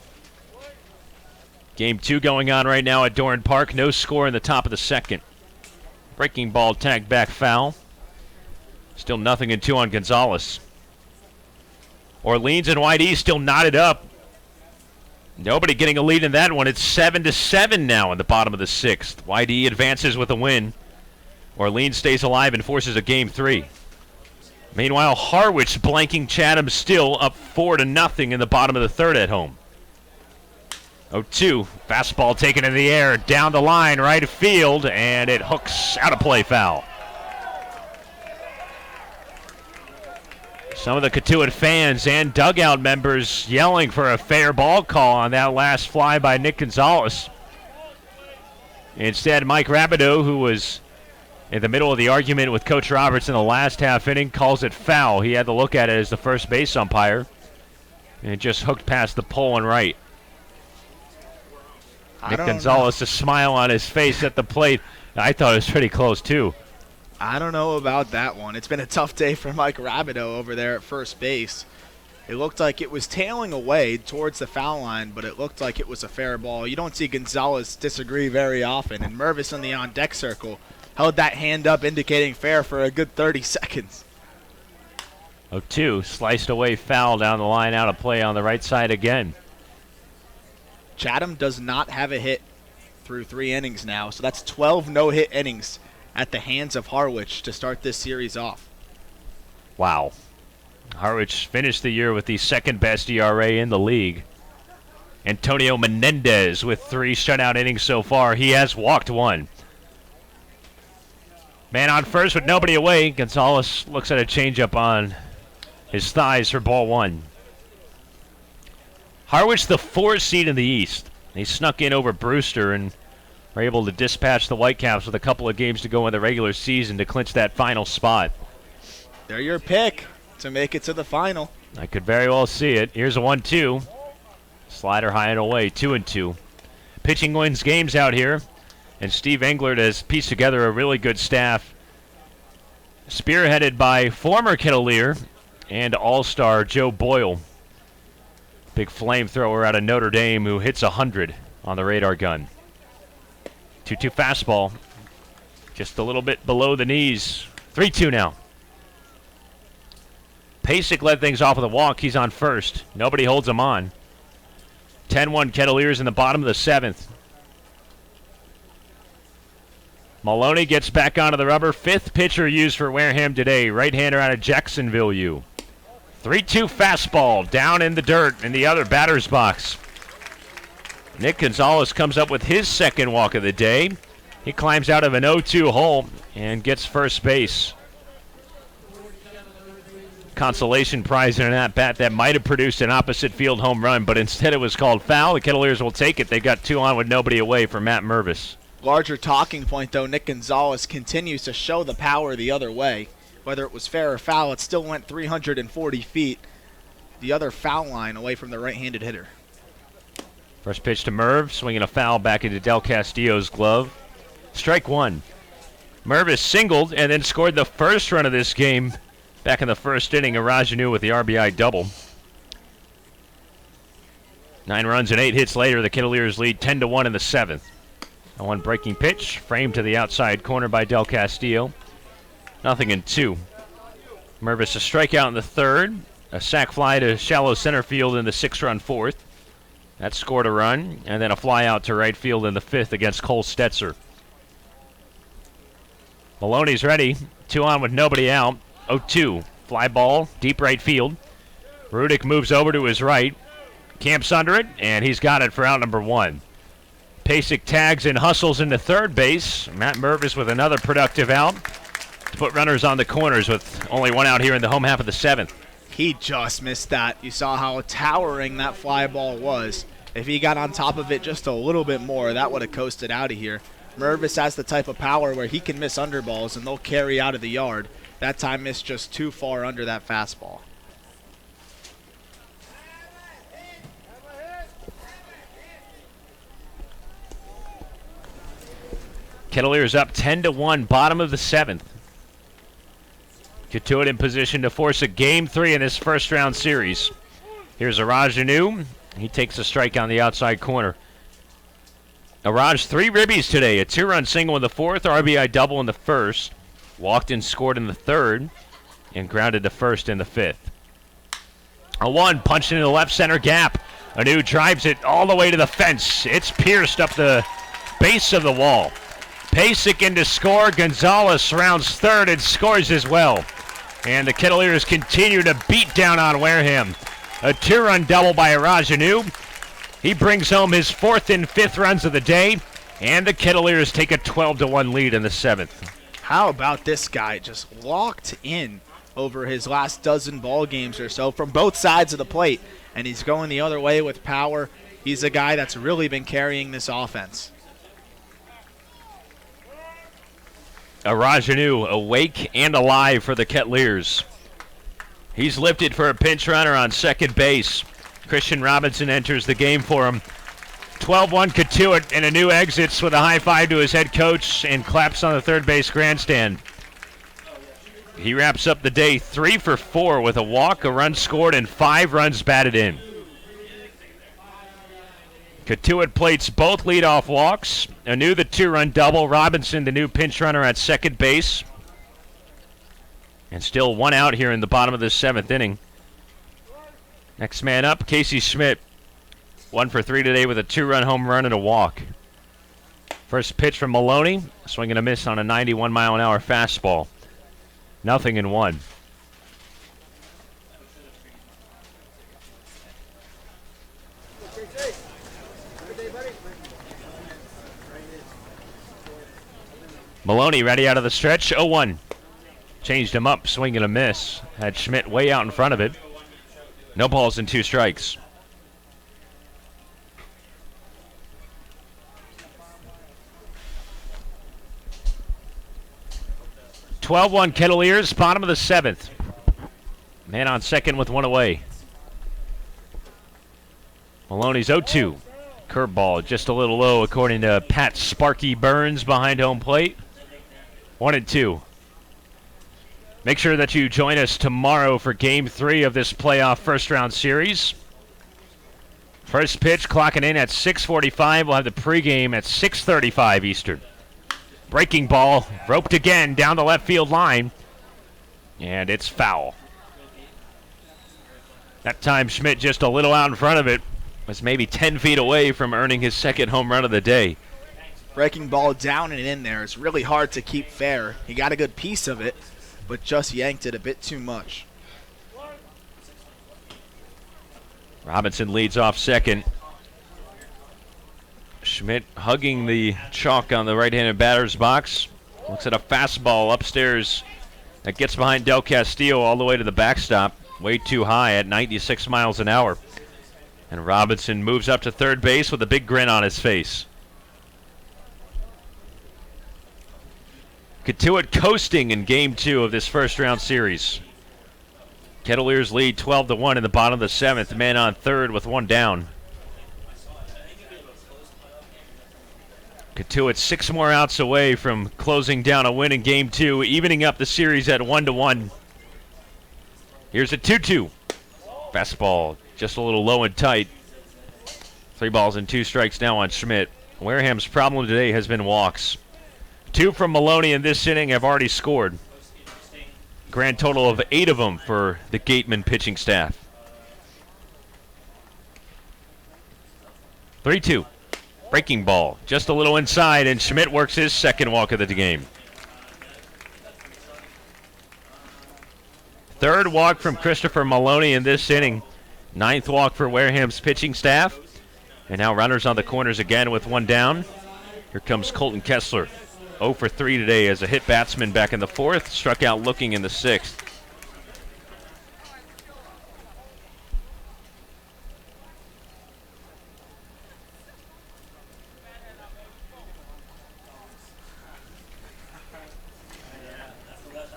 Game 2 going on right now at Doran Park. No score in the top of the 2nd. Breaking ball tagged back foul. Still 0-2 on Gonzalez. Orleans and White East still knotted up. Nobody getting a lead in that one. It's 7-7 now in the bottom of the 6th. White E advances with a win. Orleans stays alive and forces a Game 3. Meanwhile, Harwich blanking Chatham still up 4-0 in the bottom of the 3rd at home. 0-2. Fastball taken in the air, down the line, right field, and it hooks out of play, foul. Some of the Cotuit fans and dugout members yelling for a fair ball call on that last fly by Nick Gonzalez. Instead, Mike Rabideau, who was in the middle of the argument with Coach Roberts in the last half inning, calls it foul. He had to look at it as the first base umpire, and it just hooked past the pole and right. Nick Gonzalez, a smile on his face at the plate. I thought it was pretty close, too. I don't know about that one. It's been a tough day for Mike Rabideau over there at first base. It looked like it was tailing away towards the foul line, but it looked like it was a fair ball. You don't see Gonzalez disagree very often, and Mervis in the on-deck circle held that hand up indicating fair for a good 30 seconds. 0-2, sliced away foul down the line, out of play on the right side again. Chatham does not have a hit through 3 innings now, so that's 12 no-hit innings at the hands of Harwich to start this series off. Wow. Harwich finished the year with the 2nd best ERA in the league. Antonio Menendez with 3 shutout innings so far. He has walked 1. Man on first with nobody away. Gonzalez looks at a changeup on his thighs for ball 1. Harwich, the 4 seed in the East. They snuck in over Brewster and were able to dispatch the Whitecaps with a couple of games to go in the regular season to clinch that final spot. They're your pick to make it to the final. I could very well see it. Here's a 1-2. Slider high and away, 2-2. Pitching wins games out here, and Steve Englert has pieced together a really good staff, spearheaded by former Kettleer and all-star Joe Boyle. Big flamethrower out of Notre Dame who hits 100 on the radar gun. 2-2 fastball, just a little bit below the knees. 3-2 now. Pasek led things off with a walk. He's on first. Nobody holds him on. 10-1 Kettleers in the bottom of the 7th. Maloney gets back onto the rubber. 5th pitcher used for Wareham today. Right-hander out of Jacksonville U. 3-2 fastball down in the dirt in the other batter's box. Nick Gonzalez comes up with his 2nd walk of the day. He climbs out of an 0-2 hole and gets first base. Consolation prize in an at-bat that might have produced an opposite field home run, but instead it was called foul. The Kettleers will take it. They got 2 on with nobody away for Matt Mervis. Larger talking point, though, Nick Gonzalez continues to show the power the other way. Whether it was fair or foul, it still went 340 feet the other foul line away from the right-handed hitter. First pitch to Merv, swinging a foul back into Del Castillo's glove. Strike 1. Mervis singled and then scored the first run of this game back in the first inning. Arajanu with the RBI double. 9 runs and 8 hits later, the Kettleers lead 10-1 in the 7th. A 1 breaking pitch, framed to the outside corner by Del Castillo. 0-2. Mervis a strikeout in the 3rd. A sac fly to shallow center field in the 6-run 4th. That scored a run, and then a fly out to right field in the 5th against Cole Stetzer. Maloney's ready. 2 on with nobody out. 0-2. Fly ball, deep right field. Rudick moves over to his right. Camps under it, and he's got it for out number 1. Pasek tags and hustles into third base. Matt Mervis with another productive out to put runners on the corners with only 1 out here in the home half of the 7th. He just missed that. You saw how towering that fly ball was. If he got on top of it just a little bit more, that would have coasted out of here. Mervis has the type of power where he can miss underballs and they'll carry out of the yard. That time missed just too far under that fastball. Kettleers up 10-1, bottom of the 7th. Cotuit in position to force a Game 3 in this first-round series. Here's Arajanu. He takes a strike on the outside corner. Araj, 3 ribbies today. A 2-run single in the 4th, RBI double in the 1st. Walked and scored in the 3rd, and grounded to first in the 5th. A 1 punched into the left center gap. Anu drives it all the way to the fence. It's pierced up the base of the wall. Pasek in to score. Gonzalez surrounds 3rd and scores as well. And the Kettleers continue to beat down on Wareham. A 2-run double by Arajanu. He brings home his 4th and 5th runs of the day, and the Kettleers take a 12-1 lead in the 7th. How about this guy just locked in over his last dozen ball games or so from both sides of the plate, and he's going the other way with power. He's a guy that's really been carrying this offense. Arajanu awake and alive for the Kettleers. He's lifted for a pinch runner on second base. Christian Robinson enters the game for him. 12-1 Cotuit, and Anu exits with a high five to his head coach and claps on the third base grandstand. He wraps up the day 3 for 4 with a walk, a run scored, and 5 runs batted in. Cotuit plates both leadoff walks. Anu the 2-run double. Robinson the new pinch runner at second base. And still 1 out here in the bottom of the 7th inning. Next man up, Casey Schmidt. 1 for 3 today with a 2-run home run and a walk. First pitch from Maloney. Swing and a miss on a 91-mile-an-hour fastball. 0-1. Maloney ready out of the stretch. 0-1. Changed him up, swing and a miss. Had Schmidt way out in front of it. No balls and 2 strikes. (12-1) Kettleers, bottom of the 7th. Man on second with 1 away. Maloney's 0-2. Curveball just a little low according to Pat Sparky Burns behind home plate. 1-2. Make sure that you join us tomorrow for Game 3 of this playoff first-round series. First pitch clocking in at 6:45. We'll have the pregame at 6:35 Eastern. Breaking ball, roped again down the left field line, and it's foul. That time Schmidt just a little out in front of it. Was maybe 10 feet away from earning his second home run of the day. Breaking ball down and in there. It's really hard to keep fair. He got a good piece of it, but just yanked it a bit too much. Robinson leads off second. Schmidt hugging the chalk on the right-handed batter's box. Looks at a fastball upstairs that gets behind Del Castillo all the way to the backstop. Way too high at 96 miles an hour. And Robinson moves up to third base with a big grin on his face. Cotuit coasting in Game 2 of this first-round series. Kettleers lead 12-1 in the bottom of the 7th. Man on third with 1 down. Cotuit 6 more outs away from closing down a win in Game 2, evening up the series at 1-1. Here's a 2-2. Fastball just a little low and tight. 3 balls and 2 strikes now on Schmidt. Wareham's problem today has been walks. 2 from Maloney in this inning have already scored. Grand total of 8 of them for the Gatemen pitching staff. 3-2. Breaking ball, just a little inside, and Schmidt works his second walk of the game. Third walk from Christopher Maloney in this inning. 9th walk for Wareham's pitching staff. And now runners on the corners again with 1 down. Here comes Colton Kessler. 0 for 3 today as a hit batsman back in the 4th. Struck out looking in the 6th.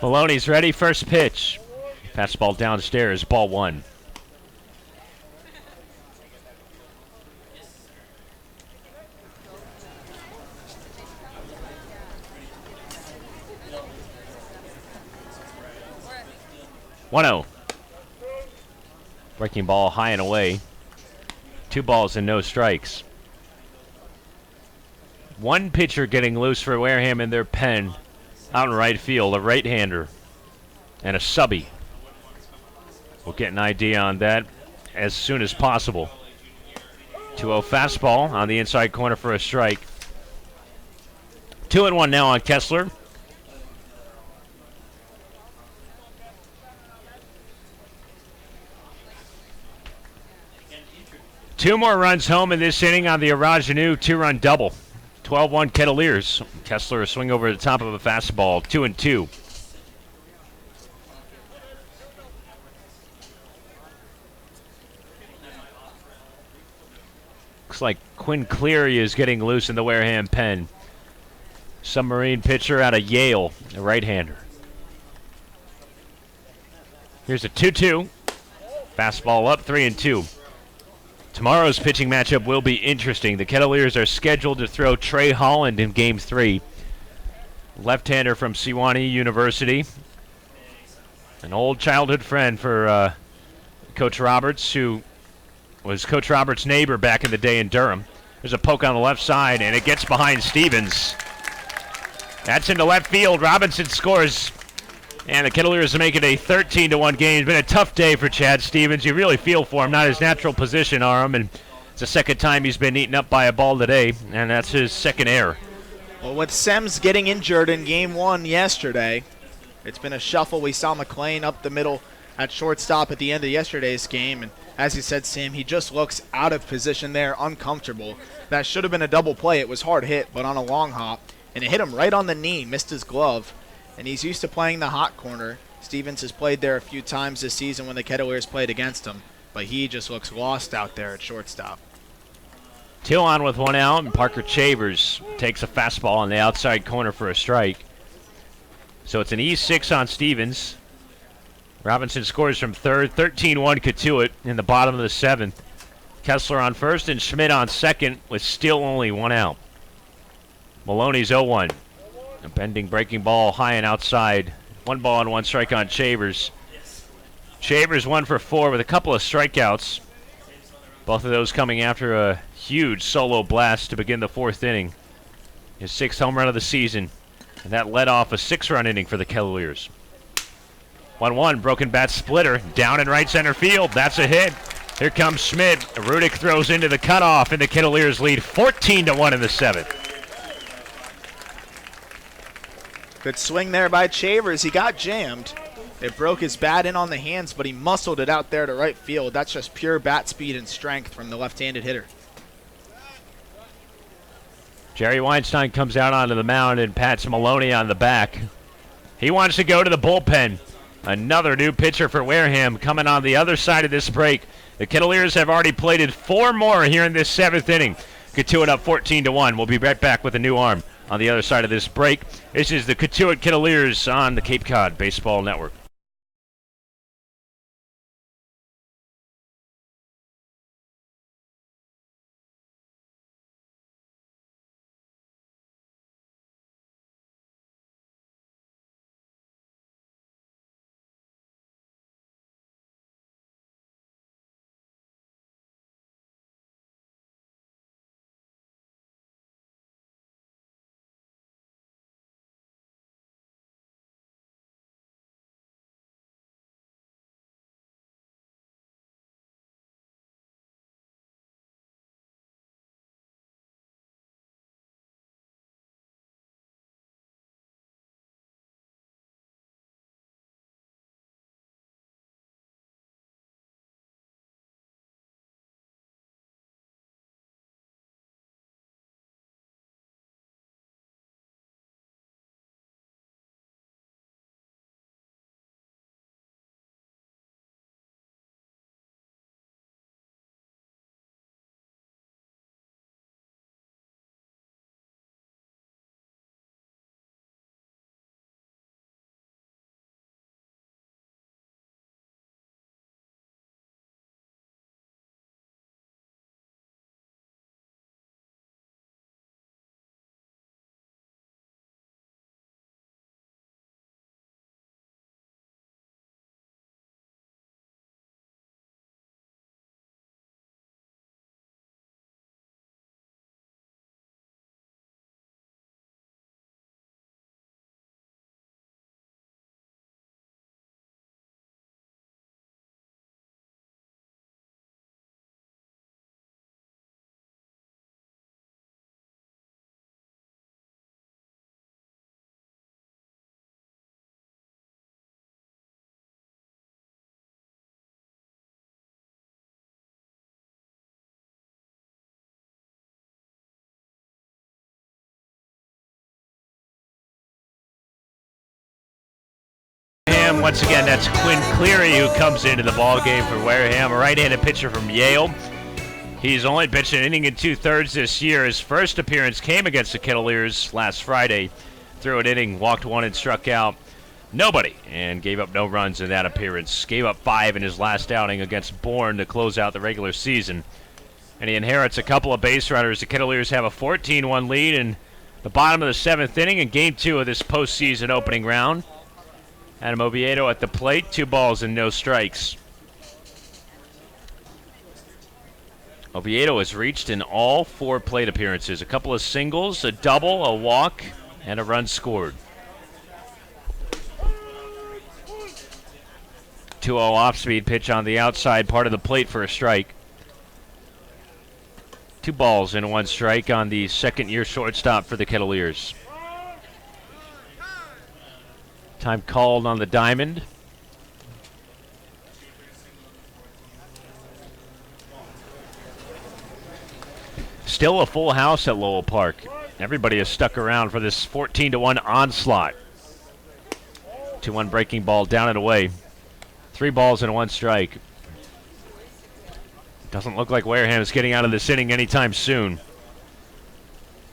Maloney's ready, first pitch. Fastball downstairs, ball 1. (1-0). Breaking ball high and away. 2 balls and no strikes. One pitcher getting loose for Wareham in their pen. Out in right field, a right-hander and a subby. We'll get an idea on that as soon as possible. 2-0 fastball on the inside corner for a strike. 2-1 now on Kessler. Two more runs home in this inning on the Arajanu 2-run double. 12-1 Kettleers. Kessler a swing over the top of a fastball. 2-2. Looks like Quinn Cleary is getting loose in the Wareham pen. Submarine pitcher out of Yale, a right-hander. Here's a 2-2. Fastball up, 3-2. Tomorrow's pitching matchup will be interesting. The Kettleers are scheduled to throw Trey Holland in Game 3. Left-hander from Sewanee University. An old childhood friend for Coach Roberts, who was Coach Roberts' neighbor back in the day in Durham. There's a poke on the left side, and it gets behind Stevens. That's into left field. Robinson scores. And the Kettleers make it a 13-1 game. It's been a tough day for Chad Stevens. You really feel for him. Not his natural position arm, and it's the second time he's been eaten up by a ball today, and that's his second error. Well, with Sems getting injured in Game 1 yesterday, it's been a shuffle. We saw McLean up the middle at shortstop at the end of yesterday's game, and as you said, Sam, he just looks out of position there, uncomfortable. That should have been a double play. It was hard hit, but on a long hop, and it hit him right on the knee, missed his glove, and he's used to playing the hot corner. Stevens has played there a few times this season when the Kettleers played against him, but he just looks lost out there at shortstop. 2 on with 1 out, and Parker Chavers takes a fastball on the outside corner for a strike. So it's an E6 on Stevens. Robinson scores from third, 13-1 Cotuit in the bottom of the 7th. Kessler on first and Schmidt on second with still only 1 out. Maloney's 0-1. A bending breaking ball high and outside. 1 ball and 1 strike on Chavers. Chavers 1 for 4 with a couple of strikeouts. Both of those coming after a huge solo blast to begin the 4th inning. His 6th home run of the season. And that led off a 6-run inning for the Kettleers. 1-1, broken bat splitter, down in right center field. That's a hit. Here comes Schmidt. Rudick throws into the cutoff, and the Kettleers lead 14-1 in the 7th. Good swing there by Chavers. He got jammed. It broke his bat in on the hands, but he muscled it out there to right field. That's just pure bat speed and strength from the left-handed hitter. Jerry Weinstein comes out onto the mound and pats Maloney on the back. He wants to go to the bullpen. Another new pitcher for Wareham coming on the other side of this break. The Kettleers have already plated 4 more here in this 7th inning. Cotuit up 14-1. We'll be right back with a new arm on the other side of this break. This is the Cotuit Kettleers on the Cape Cod Baseball Network. Once again, that's Quinn Cleary who comes into the ball game for Wareham, a right-handed pitcher from Yale. He's only pitched an inning and 2/3 this year. His first appearance came against the Kettleers last Friday. Threw an inning, walked 1 and struck out nobody, and gave up no runs in that appearance. Gave up 5 in his last outing against Bourne to close out the regular season. And he inherits a couple of base runners. The Kettleers have a 14-1 lead in the bottom of the 7th inning in Game 2 of this postseason opening round. Adam Oviedo at the plate, 2 balls and no strikes. Oviedo has reached in all 4 plate appearances. A couple of singles, a double, a walk, and a run scored. 2-0 off-speed pitch on the outside part of the plate for a strike. 2 balls and 1 strike on the second-year shortstop for the Kettleers. Time called on the diamond. Still a full house at Lowell Park. Everybody is stuck around for this 14-1 onslaught. 2-1 breaking ball down and away. 3 balls and 1 strike. Doesn't look like Wareham is getting out of this inning anytime soon.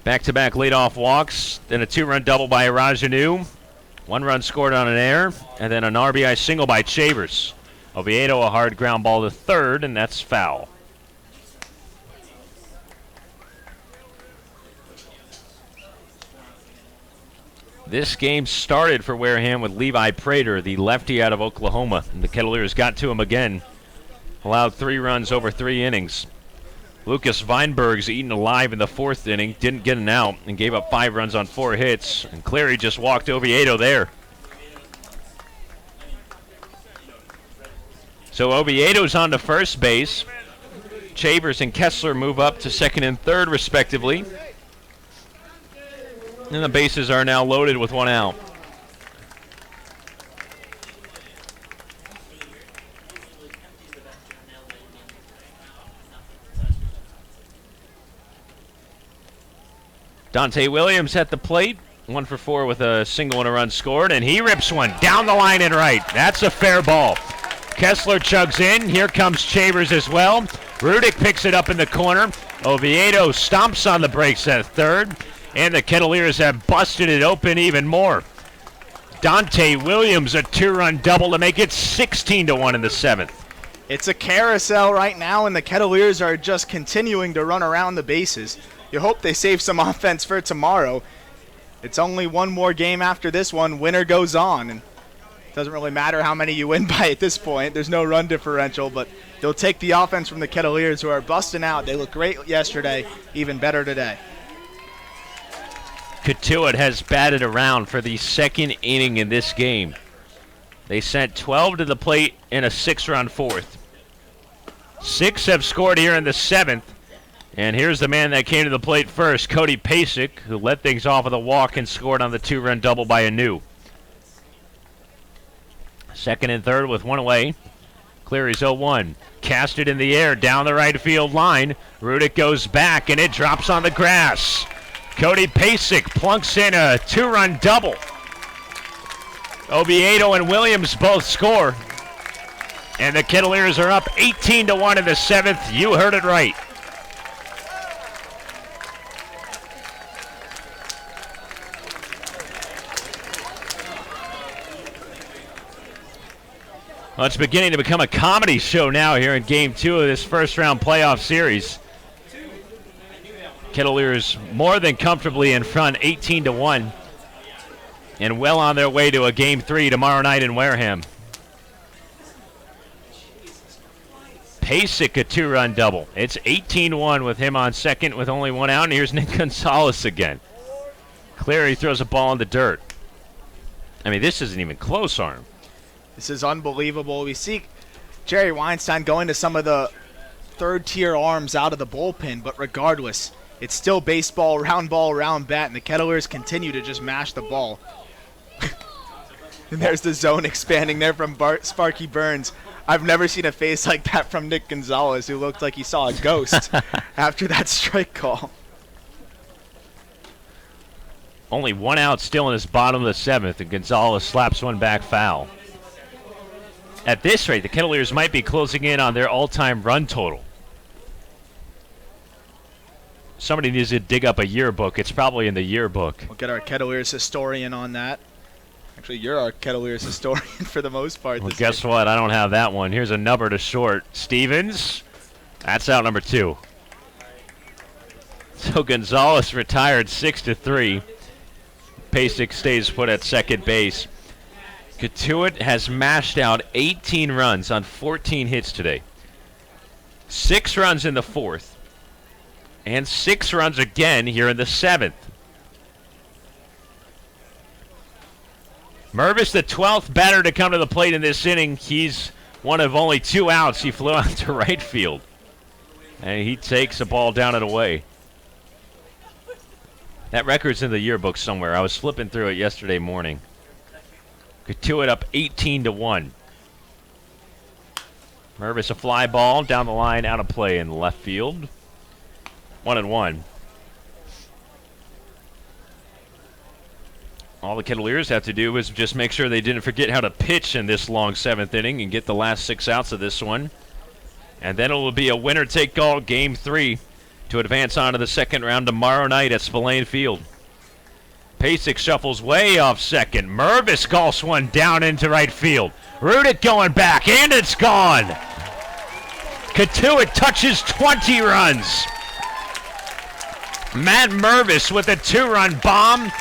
Back-to-back leadoff walks, then a 2-run double by Rajanu. 1 run scored on an error, and then an RBI single by Chavers. Oviedo a hard ground ball to third, and that's foul. This game started for Wareham with Levi Prater, the lefty out of Oklahoma. And the Kettleers got to him again. Allowed 3 runs over 3 innings. Lucas Weinberg's eaten alive in the 4th inning, didn't get an out, and gave up 5 runs on 4 hits. And Cleary just walked Oviedo there. So Oviedo's on to first base. Chavers and Kessler move up to second and third, respectively. And the bases are now loaded with 1 out. Dante Williams at the plate. 1 for 4 with a single and a run scored. And he rips one down the line and right. That's a fair ball. Kessler chugs in. Here comes Chavers as well. Rudick picks it up in the corner. Oviedo stomps on the brakes at third. And the Kettleers have busted it open even more. Dante Williams a 2-run double to make it 16-1 in the 7th. It's a carousel right now, and the Kettleers are just continuing to run around the bases. You hope they save some offense for tomorrow. It's only 1 more game after this one. Winner goes on. And it doesn't really matter how many you win by at this point. There's no run differential, but they'll take the offense from the Kettleers, who are busting out. They looked great yesterday, even better today. Cotuit has batted around for the 2nd inning in this game. They sent 12 to the plate in a 6-run 4th. 6 have scored here in the 7th. And here's the man that came to the plate first, Cody Pasick, who led things off with a walk and scored on the 2-run double by Anu. Second and third with 1 away. Cleary's 0-1. Cast it in the air down the right field line. Rudick goes back and it drops on the grass. Cody Pasick plunks in a 2-run double. Oviedo and Williams both score. And the Kettleers are up 18-1 in the 7th. You heard it right. Well, it's beginning to become a comedy show now here in Game 2 of this first-round playoff series. Kettleers more than comfortably in front, 18-1, and well on their way to a Game 3 tomorrow night in Wareham. Pasick a 2-run double. It's 18-1 with him on second with only 1 out, and here's Nick Gonzalez again. Cleary throws a ball in the dirt. I mean, this isn't even close, Arm. This is unbelievable. We see Jerry Weinstein going to some of the 3rd-tier arms out of the bullpen, but regardless, it's still baseball, round ball, round bat, and the Kettleers continue to just mash the ball. And there's the zone expanding there from Sparky Burns. I've never seen a face like that from Nick Gonzalez, who looked like he saw a ghost after that strike call. Only 1 out still in this bottom of the 7th, and Gonzalez slaps one back foul. At this rate, the Kettleers might be closing in on their all-time run total. Somebody needs to dig up a yearbook. It's probably in the yearbook. We'll get our Kettleers historian on that. Actually, you're our Kettleers historian for the most part. Well, guess what? I don't have that one. Here's a number to short. Stevens. That's out number 2. So Gonzalez retired 6-3. Pasick stays put at second base. Cotuit has mashed out 18 runs on 14 hits today. 6 runs in the 4th. And 6 runs again here in the 7th. Mervis, the 12th batter to come to the plate in this inning. He's one of only 2 outs. He flew out to right field. And he takes a ball down and away. That record's in the yearbook somewhere. I was flipping through it yesterday morning. Cotuit up 18-1. Mervis a fly ball down the line, out of play in left field. 1-1. All the Kettleers have to do is just make sure they didn't forget how to pitch in this long 7th inning and get the last 6 outs of this one. And then it will be a winner-take-all Game 3 to advance on to the second round tomorrow night at Spillane Field. Pasek shuffles way off second. Mervis golfs one down into right field. Rudick going back, and it's gone. Cotuit touches 20 runs. Matt Mervis with a 2-run bomb.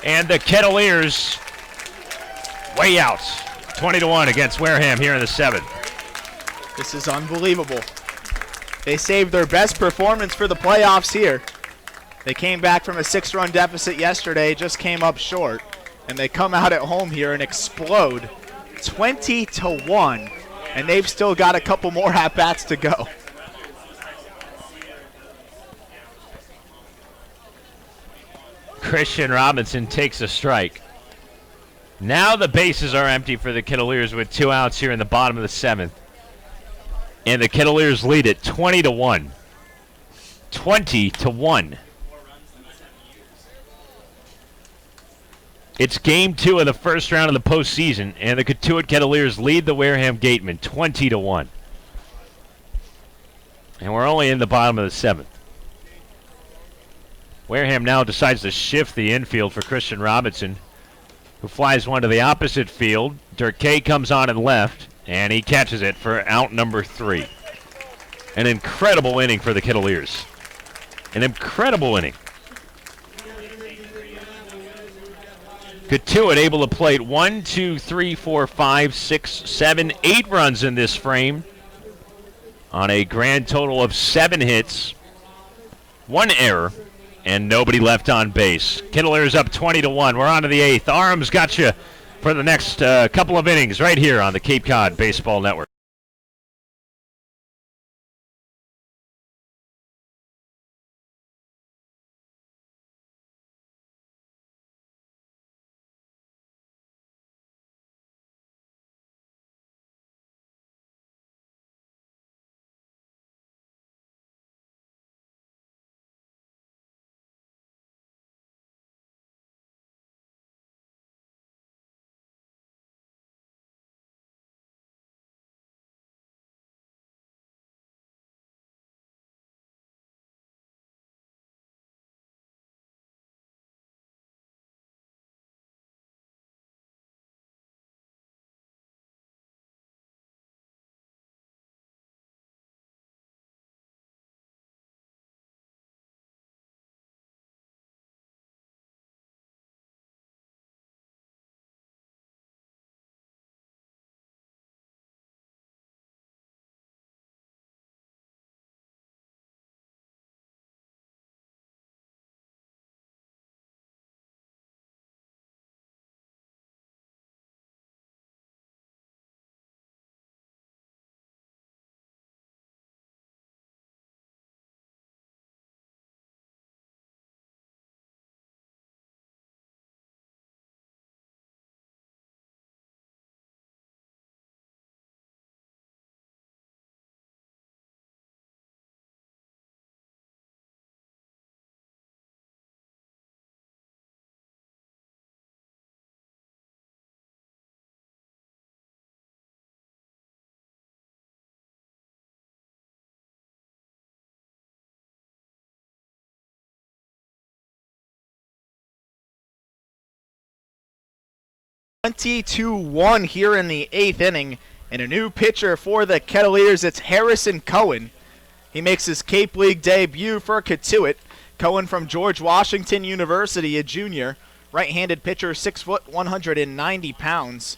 And the Kettleers way out. 20-1 against Wareham here in the 7th. This is unbelievable. They saved their best performance for the playoffs here. They came back from a 6-run deficit yesterday, just came up short, and they come out at home here and explode 20-1, and they've still got a couple more at-bats to go. Christian Robinson takes a strike. Now the bases are empty for the Kettleers with 2 outs here in the bottom of the 7th. And the Kettleers lead it 20-1. 20-1. It's Game 2 of the first round of the postseason, and the Cotuit Kettleers lead the Wareham Gatemen 20-1. And we're only in the bottom of the 7th. Wareham now decides to shift the infield for Christian Robinson, who flies one to the opposite field. Durkay comes on and left, and he catches it for out number 3. An incredible inning for the Kettleers. An incredible inning. Cotuit able to plate 1, 2, 3, 4, 5, 6, 7, 8 runs in this frame on a grand total of 7 hits, 1 error, and nobody left on base. Kettleers up 20-1. We're on to the 8th. Arm's got you for the next couple of innings right here on the Cape Cod Baseball Network. (20-1) here in the 8th inning, and a new pitcher for the Kettleers. It's Harrison Cohen. He makes his Cape League debut for Cotuit. Cohen from George Washington University, a junior, right-handed pitcher, 6 foot, 190 pounds.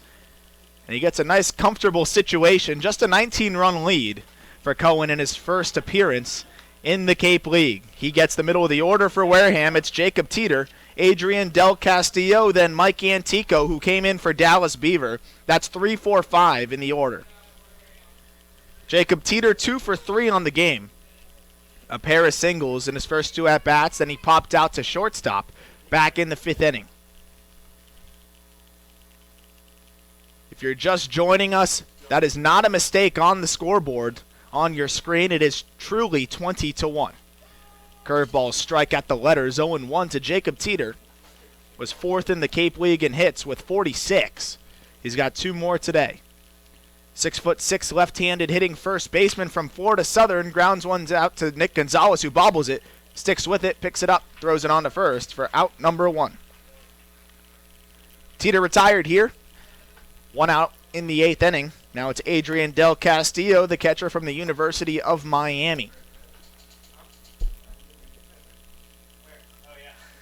And he gets a nice, comfortable situation, just a 19-run lead for Cohen in his first appearance in the Cape League. He gets the middle of the order for Wareham. It's Jacob Teeter, Adrian Del Castillo, then Mike Antico, who came in for Dallas Beaver. That's 3, 4, 5 in the order. Jacob Teeter 2 for 3 on the game. A pair of singles in his first 2 at-bats, then he popped out to shortstop back in the 5th inning. If you're just joining us, that is not a mistake on the scoreboard on your screen. It is truly 20-1. Curveball strike at the letters, 0-1 to Jacob Teeter. was 4th in the Cape League in hits with 46. He's got 2 more today. 6'6" left-handed hitting first baseman from Florida Southern grounds one out to Nick Gonzalez, who bobbles it, sticks with it, picks it up, throws it on to first for out number 1. Teeter retired here. 1 out in the 8th inning. Now it's Adrian Del Castillo, the catcher from the University of Miami.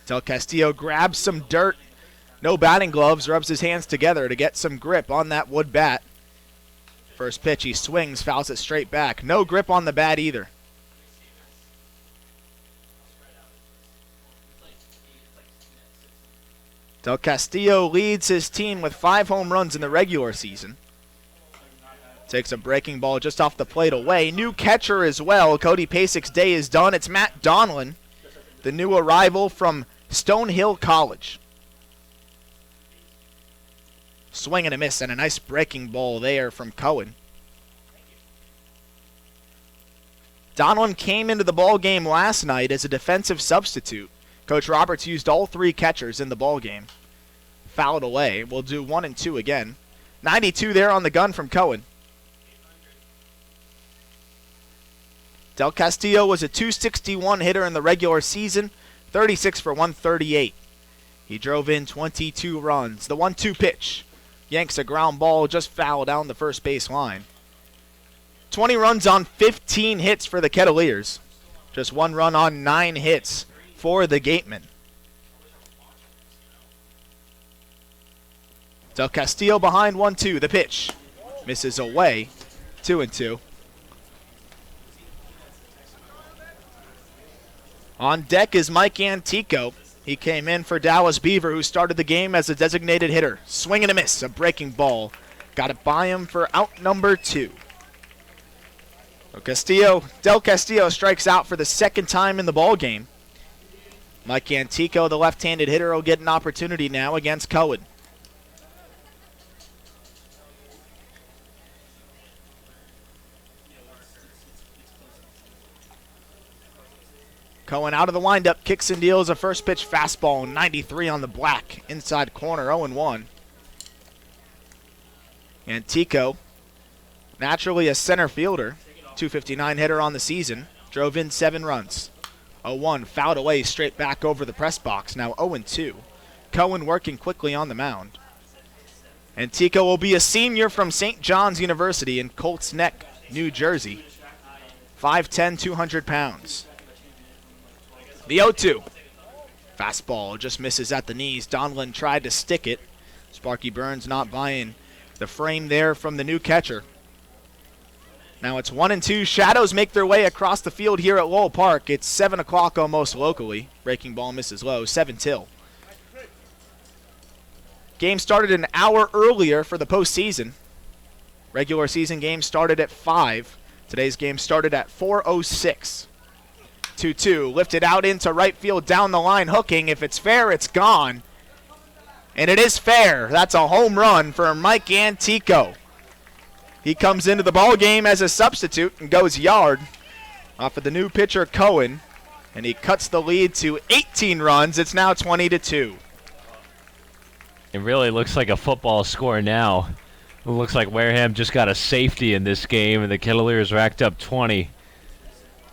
Del Castillo grabs some dirt. No batting gloves, rubs his hands together to get some grip on that wood bat. First pitch, he swings, fouls it straight back. No grip on the bat either. Del Castillo leads his team with 5 home runs in the regular season. Takes a breaking ball just off the plate away. New catcher as well. Cody Pasic's day is done. It's Matt Donlin, the new arrival from Stonehill College. Swing and a miss, and a nice breaking ball there from Cohen. Donlin came into the ball game last night as a defensive substitute. Coach Roberts used all 3 catchers in the ball game. Fouled away. We'll do 1 and 2 again. 92 there on the gun from Cohen. Del Castillo was a .261 hitter in the regular season, 36 for 138. He drove in 22 runs. The 1-2 pitch. Yanks a ground ball just foul down the first base line. 20 runs on 15 hits for the Kettleers. Just 1 run on 9 hits for the Gatemen. Del Castillo behind 1-2. The pitch misses away. 2 and 2. On deck is Mike Antico. He came in for Dallas Beaver, who started the game as a designated hitter. Swing and a miss, a breaking ball. Got it by him for out number 2. Del Castillo strikes out for the 2nd time in the ball game. Mike Antico, the left-handed hitter, will get an opportunity now against Cohen. Cohen out of the windup, kicks and deals a first pitch fastball, 93 on the black, inside corner, 0-1. Antico, naturally a center fielder, .259 hitter on the season, drove in 7 runs. 0-1, fouled away straight back over the press box, now 0-2. Cohen working quickly on the mound. Antico will be a senior from St. John's University in Colts Neck, New Jersey. 5'10", 200 pounds. The 0-2. Fastball just misses at the knees. Donlin tried to stick it. Sparky Burns not buying the frame there from the new catcher. Now it's 1 and 2. Shadows make their way across the field here at Lowell Park. It's 7 o'clock almost locally. Breaking ball misses low. 7-0. Game started an hour earlier for the postseason. Regular season game started at 5. Today's game started at 4:06. 2-2, lifted out into right field down the line, hooking. If it's fair, it's gone. And it is fair. That's a home run for Mike Antico. He comes into the ball game as a substitute and goes yard off of the new pitcher Cohen, and he cuts the lead to 18 runs. It's now 20-2. It really looks like a football score now. It looks like Wareham just got a safety in this game, and the Kettleers racked up 20.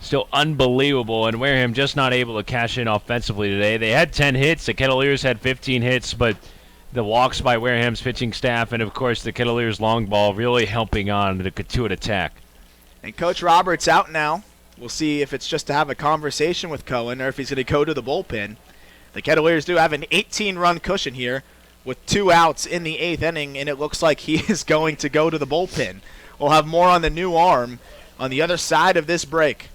Still unbelievable, and Wareham just not able to cash in offensively today. They had 10 hits. The Kettleers had 15 hits, but the walks by Wareham's pitching staff and, of course, the Kettleers' long ball really helping on the Cotuit attack. And Coach Roberts out now. We'll see if it's just to have a conversation with Cohen or if he's going to go to the bullpen. The Kettleers do have an 18-run cushion here with 2 outs in the 8th inning, and it looks like he is going to go to the bullpen. We'll have more on the new arm on the other side of this break.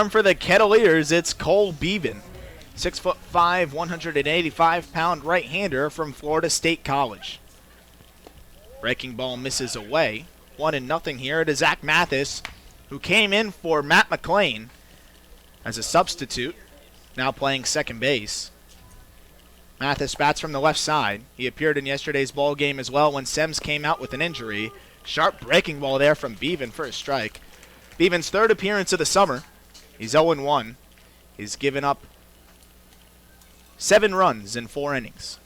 For the Kettleers, it's Cole Bevan, 6'5", 185-pound right-hander from Florida State College. Breaking ball misses away. 1-0 here to Zach Mathis, who came in for Matt McClain as a substitute, now playing second base. Mathis bats from the left side. He appeared in yesterday's ball game as well when Sems came out with an injury. Sharp breaking ball there from Bevan for a strike. Bevan's third appearance of the summer. He's 0-1. He's given up 7 runs in 4 innings.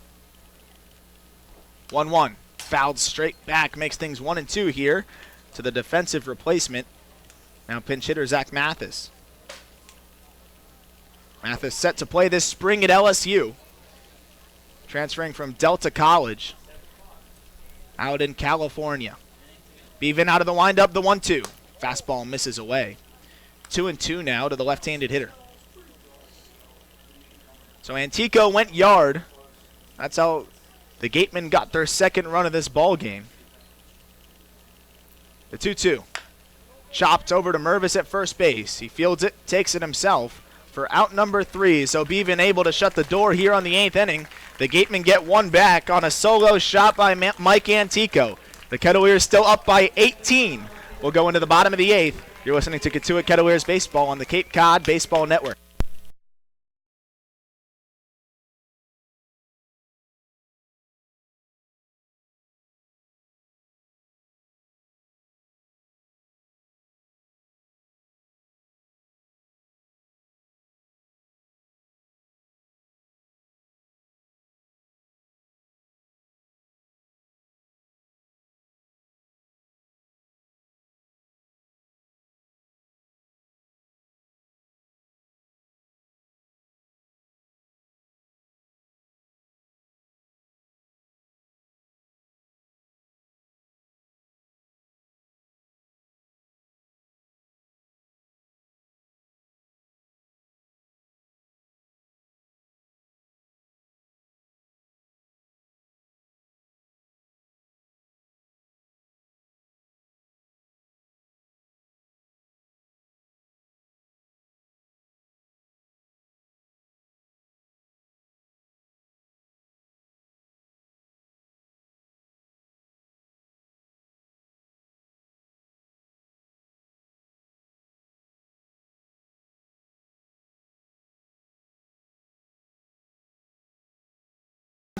1-1. Fouled straight back, makes things 1-2 here to the defensive replacement. Now pinch hitter Zach Mathis. Mathis set to play this spring at LSU. Transferring from Delta College out in California. Bevan out of the windup, the 1-2. Fastball misses away. 2-2 now to the left-handed hitter. So Antico went yard. That's how the Gatemen got their second run of this ball game. The 2-2. Chopped over to Mervis at first base. He fields it, takes it himself for out number 3. So Bevan able to shut the door here on the 8th inning. The Gatemen get one back on a solo shot by Mike Antico. The Kettleers still up by 18. We'll go into the bottom of the 8th. You're listening to Cotuit Kettleers Baseball on the Cape Cod Baseball Network.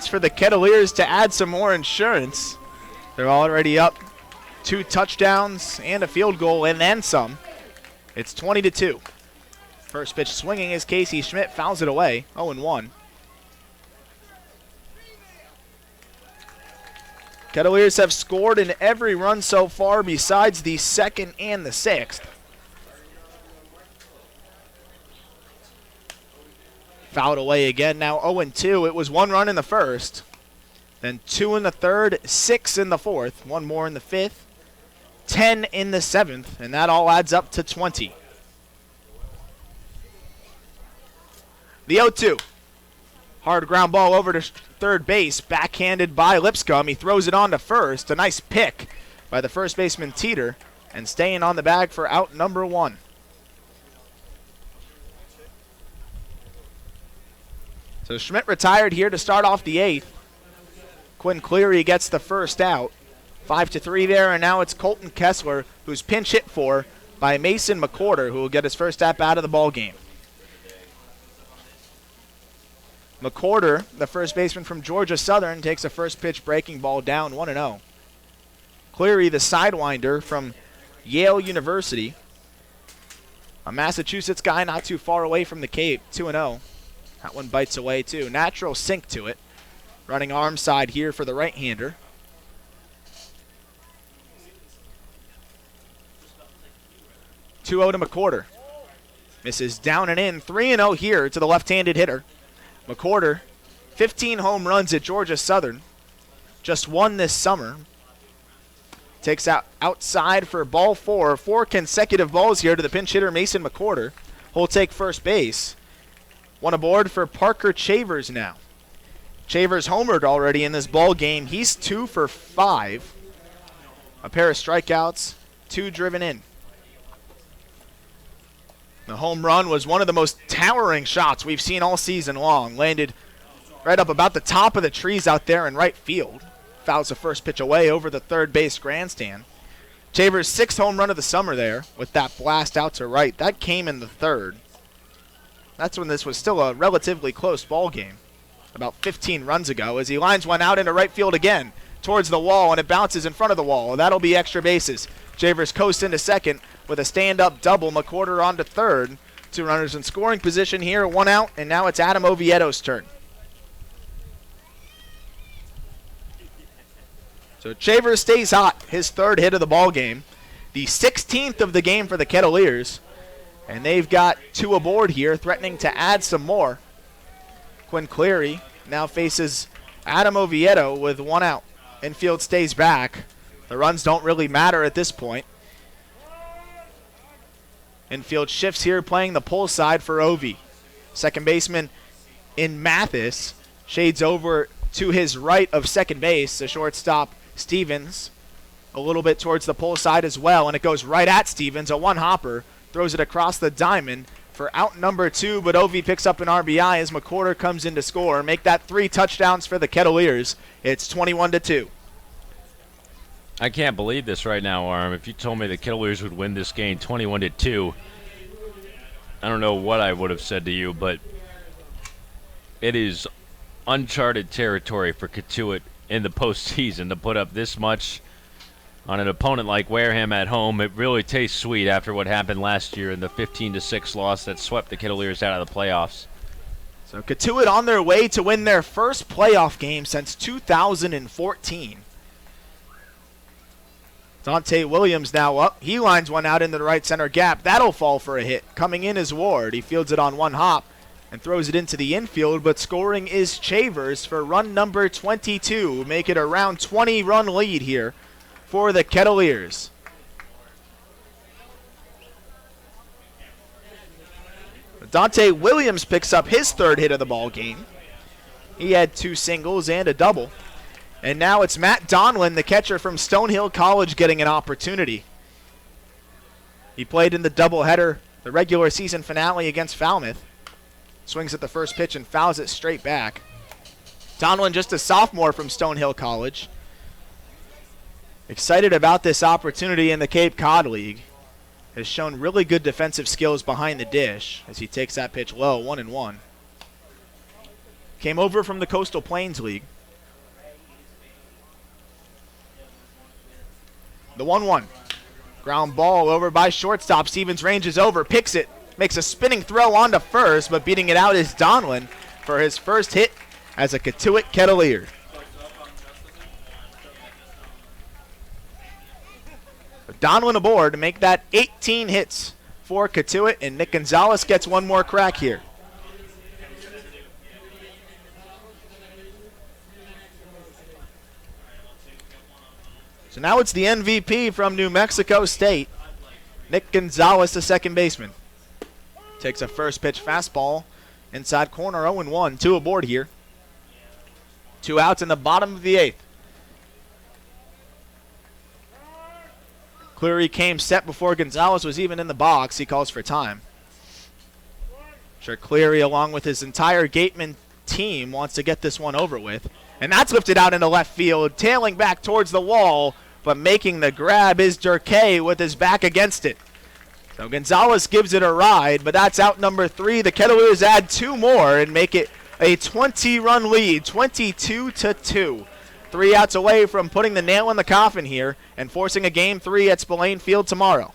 For the Kettleers to add some more insurance. They're already up 2 touchdowns and a field goal and then some. It's 20-2. First pitch swinging is Casey Schmidt, fouls it away, 0-1. Kettleers have scored in every run so far besides the 2nd and the 6th. Fouled away again, now 0-2. It was 1 run in the first, then 2 in the third, 6 in the fourth, 1 more in the 5th, 10 in the 7th, and that all adds up to 20. The 0-2. Hard ground ball over to third base, backhanded by Lipscomb. He throws it on to first. A nice pick by the first baseman Teeter, and staying on the bag for out number 1. So Schmidt retired here to start off the 8th. Quinn Cleary gets the first out. 5-3 there, and now it's Colton Kessler, who's pinch hit for by Mason McCorder, who will get his first at bat of the ball game. McCorder, the first baseman from Georgia Southern, takes a first pitch breaking ball down 1-0. Cleary, the sidewinder from Yale University, a Massachusetts guy not too far away from the Cape, 2-0. That one bites away too. Natural sink to it. Running arm side here for the right-hander. To McCorder. Misses down and in. 3-0 here to the left-handed hitter. McCorder, 15 home runs at Georgia Southern. Just 1 this summer. Takes out outside for ball 4. 4 consecutive balls here to the pinch hitter Mason McCorder. Who'll take first base. One aboard for Parker Chavers now. Chavers homered already in this ball game. He's 2 for 5. A pair of strikeouts, 2 driven in. The home run was one of the most towering shots we've seen all season long. Landed right up about the top of the trees out there in right field. Fouls the first pitch away over the third base grandstand. Chavers' 6th home run of the summer there with that blast out to right. That came in the third. That's when this was still a relatively close ball game. About 15 runs ago as he lines one out into right field again towards the wall, and it bounces in front of the wall. That'll be extra bases. Chavers coast into second with a stand-up double. McWhorter on to third. 2 runners in scoring position here, 1 out, and now it's Adam Ovieto's turn. So Chavers stays hot, his 3rd hit of the ball game. The 16th of the game for the Kettleers, and they've got 2 aboard here, threatening to add some more. Quinn Cleary now faces Adam Oviedo with 1 out. Infield stays back. The runs don't really matter at this point. Infield shifts here, playing the pull side for Ovi. Second baseman in Mathis shades over to his right of second base. The shortstop, Stevens, a little bit towards the pull side as well, and it goes right at Stevens. A one-hopper throws it across the diamond for out number 2, but Ovi picks up an RBI as McWhorter comes in to score. Make that 3 touchdowns for the Kettleers. It's 21-2. I can't believe this right now, Arm. If you told me the Kettleers would win this game 21-2, I don't know what I would have said to you, but it is uncharted territory for Cotuit in the postseason to put up this much on an opponent like Wareham at home. It really tastes sweet after what happened last year in the 15-6 loss that swept the Kettleers out of the playoffs. So Cotuit on their way to win their first playoff game since 2014. Dante Williams now up. He lines one out into the right center gap. That'll fall for a hit. Coming in is Ward. He fields it on 1 hop and throws it into the infield, but scoring is Chavers for run number 22. Make it a round 20-run lead here for the Kettleers. Dante Williams picks up his 3rd hit of the ball game. He had 2 singles and a double. And now it's Matt Donlin, the catcher from Stonehill College, getting an opportunity. He played in the doubleheader, the regular season finale against Falmouth. Swings at the first pitch and fouls it straight back. Donlin, just a sophomore from Stonehill College. Excited about this opportunity in the Cape Cod League. Has shown really good defensive skills behind the dish as he takes that pitch low, 1-1. Came over from the Coastal Plains League. The 1-1. Ground ball over by shortstop. Stevens ranges over, picks it, makes a spinning throw onto first, but beating it out is Donlin for his first hit as a Cotuit Kettleer. Donlin aboard to make that 18 hits for Cotuit, and Nick Gonzalez gets one more crack here. So now it's the MVP from New Mexico State, Nick Gonzalez, the second baseman. Takes a first pitch fastball inside corner, 0-1, 2 aboard here. 2 outs in the bottom of the 8th. Cleary came set before Gonzalez was even in the box. He calls for time. Sure, Cleary, along with his entire Gatemen team, wants to get this one over with. And that's lifted out into left field, tailing back towards the wall, but making the grab is Durkay with his back against it. So Gonzalez gives it a ride, but that's out number 3. The Kettleers add 2 more and make it a 20-run lead, 22-2. 3 outs away from putting the nail in the coffin here and forcing a Game 3 at Spillane Field tomorrow.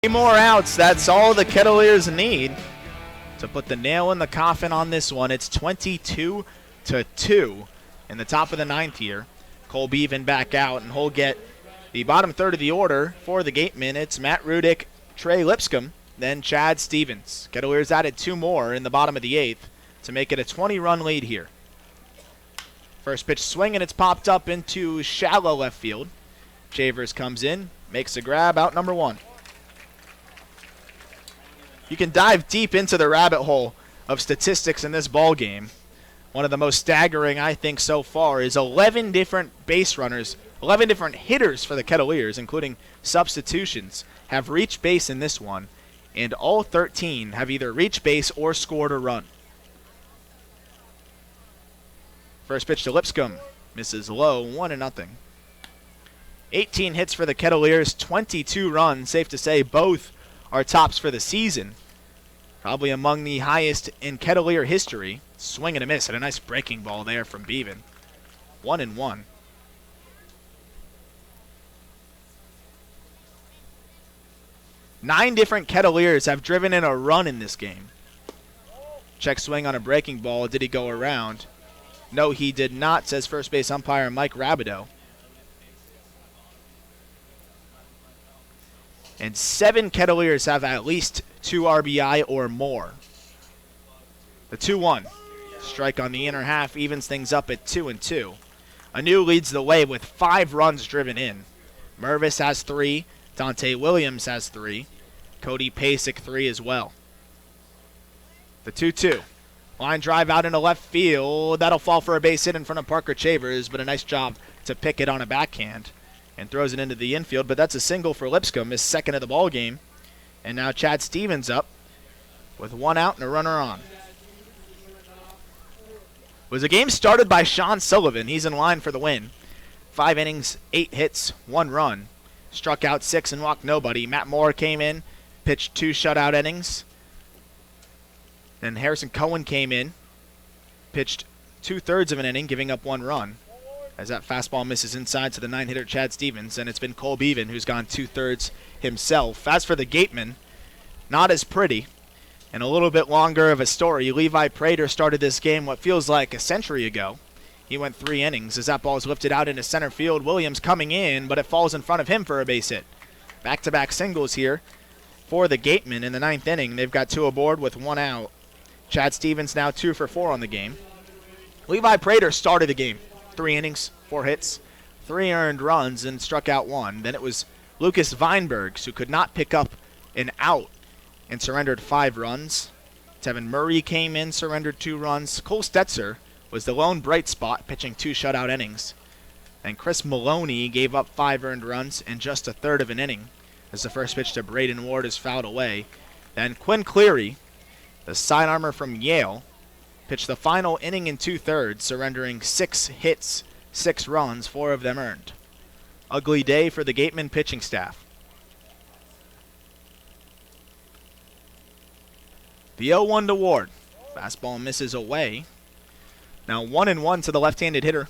3 more outs. That's all the Kettleers need to put the nail in the coffin on this one. It's 22-2 in the top of the 9th here. Cole Beaven back out, and he'll get the bottom third of the order for the Gatemen. It's Matt Rudick, Trey Lipscomb, then Chad Stevens. Kettleers added 2 more in the bottom of the 8th to make it a 20-run lead here. First pitch swing, and it's popped up into shallow left field. Chavers comes in, makes a grab, out number 1. You can dive deep into the rabbit hole of statistics in this ball game. One of the most staggering, I think, so far is 11 different base runners, 11 different hitters for the Kettleers, including substitutions, have reached base in this one, and all 13 have either reached base or scored a run. First pitch to Lipscomb, misses low, 1-0. 18 hits for the Kettleers, 22 runs. Safe to say both are tops for the season. Probably among the highest in Kettleer history. Swing and a miss, and a nice breaking ball there from Beaven. 1-1. Nine different Kettleers have driven in a run in this game. Check swing on a breaking ball. Did he go around? No, he did not, says first base umpire Mike Rabideau. And 7 Kettleers have at least 2 RBI or more. The 2-1. Strike on the inner half evens things up at 2-2. Anu leads the way with 5 runs driven in. Mervis has 3. Dante Williams has 3. Cody Pasek 3 as well. The 2-2. Line drive out into left field. That'll fall for a base hit in front of Parker Chavers, but a nice job to pick it on a backhand. And throws it into the infield, but that's a single for Lipscomb, his second of the ball game. And now Chad Stevens up with 1 out and a runner on. It was a game started by Sean Sullivan. He's in line for the win. 5 innings, 8 hits, 1 run. Struck out 6 and walked nobody. Matt Moore came in, pitched 2 shutout innings. Then Harrison Cohen came in, pitched 2/3 of an inning, giving up 1 run. As that fastball misses inside to the 9-hitter Chad Stevens, and it's been Cole Beaven who's gone 2/3 himself. As for the Gatemen, not as pretty, and a little bit longer of a story. Levi Prater started this game what feels like a century ago. He went 3 innings as that ball is lifted out into center field. Williams coming in, but it falls in front of him for a base hit. Back-to-back singles here for the Gatemen in the 9th inning. They've got 2 aboard with 1 out. Chad Stevens now 2 for 4 on the game. Levi Prater started the game. 3 innings, 4 hits, 3 earned runs, and struck out 1. Then it was Lucas Weinbergs, who could not pick up an out and surrendered 5 runs. Tevin Murray came in, surrendered 2 runs. Cole Stetzer was the lone bright spot, pitching 2 shutout innings. And Chris Maloney gave up 5 earned runs in just 1/3 of an inning as the first pitch to Braden Ward is fouled away. Then Quinn Cleary, the sidearmer from Yale, pitched the final inning in 2/3, surrendering 6 hits, 6 runs, 4 of them earned. Ugly day for the Gatemen pitching staff. The 0-1 to Ward. Fastball misses away. Now 1-1 to the left-handed hitter.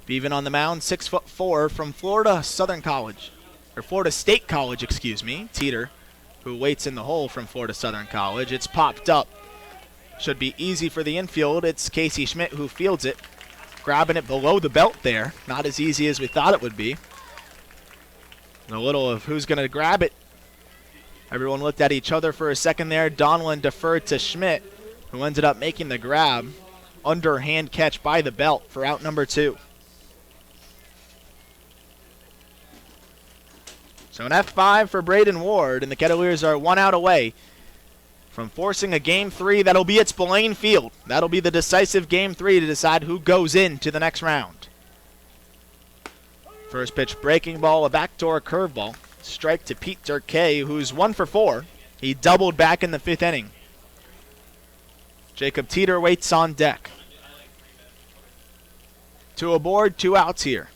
Beaven on the mound, 6'4" from Florida State College, excuse me. Teeter, who waits in the hole from Florida Southern College. It's popped up. Should be easy for the infield. It's Casey Schmidt who fields it, grabbing it below the belt there. Not as easy as we thought it would be. And a little of who's going to grab it. Everyone looked at each other for a second there. Donlin deferred to Schmidt, who ended up making the grab. Underhand catch by the belt for out number 2. So an F5 for Braden Ward, and the Kettleers are 1 out away from forcing a Game 3 that'll be at Spillane Field. That'll be the decisive Game 3 to decide who goes into the next round. First pitch breaking ball, a backdoor curveball. Strike to Pete Durkay, who's 1 for 4. He doubled back in the 5th inning. Jacob Teeter waits on deck. 2 aboard, 2 outs here.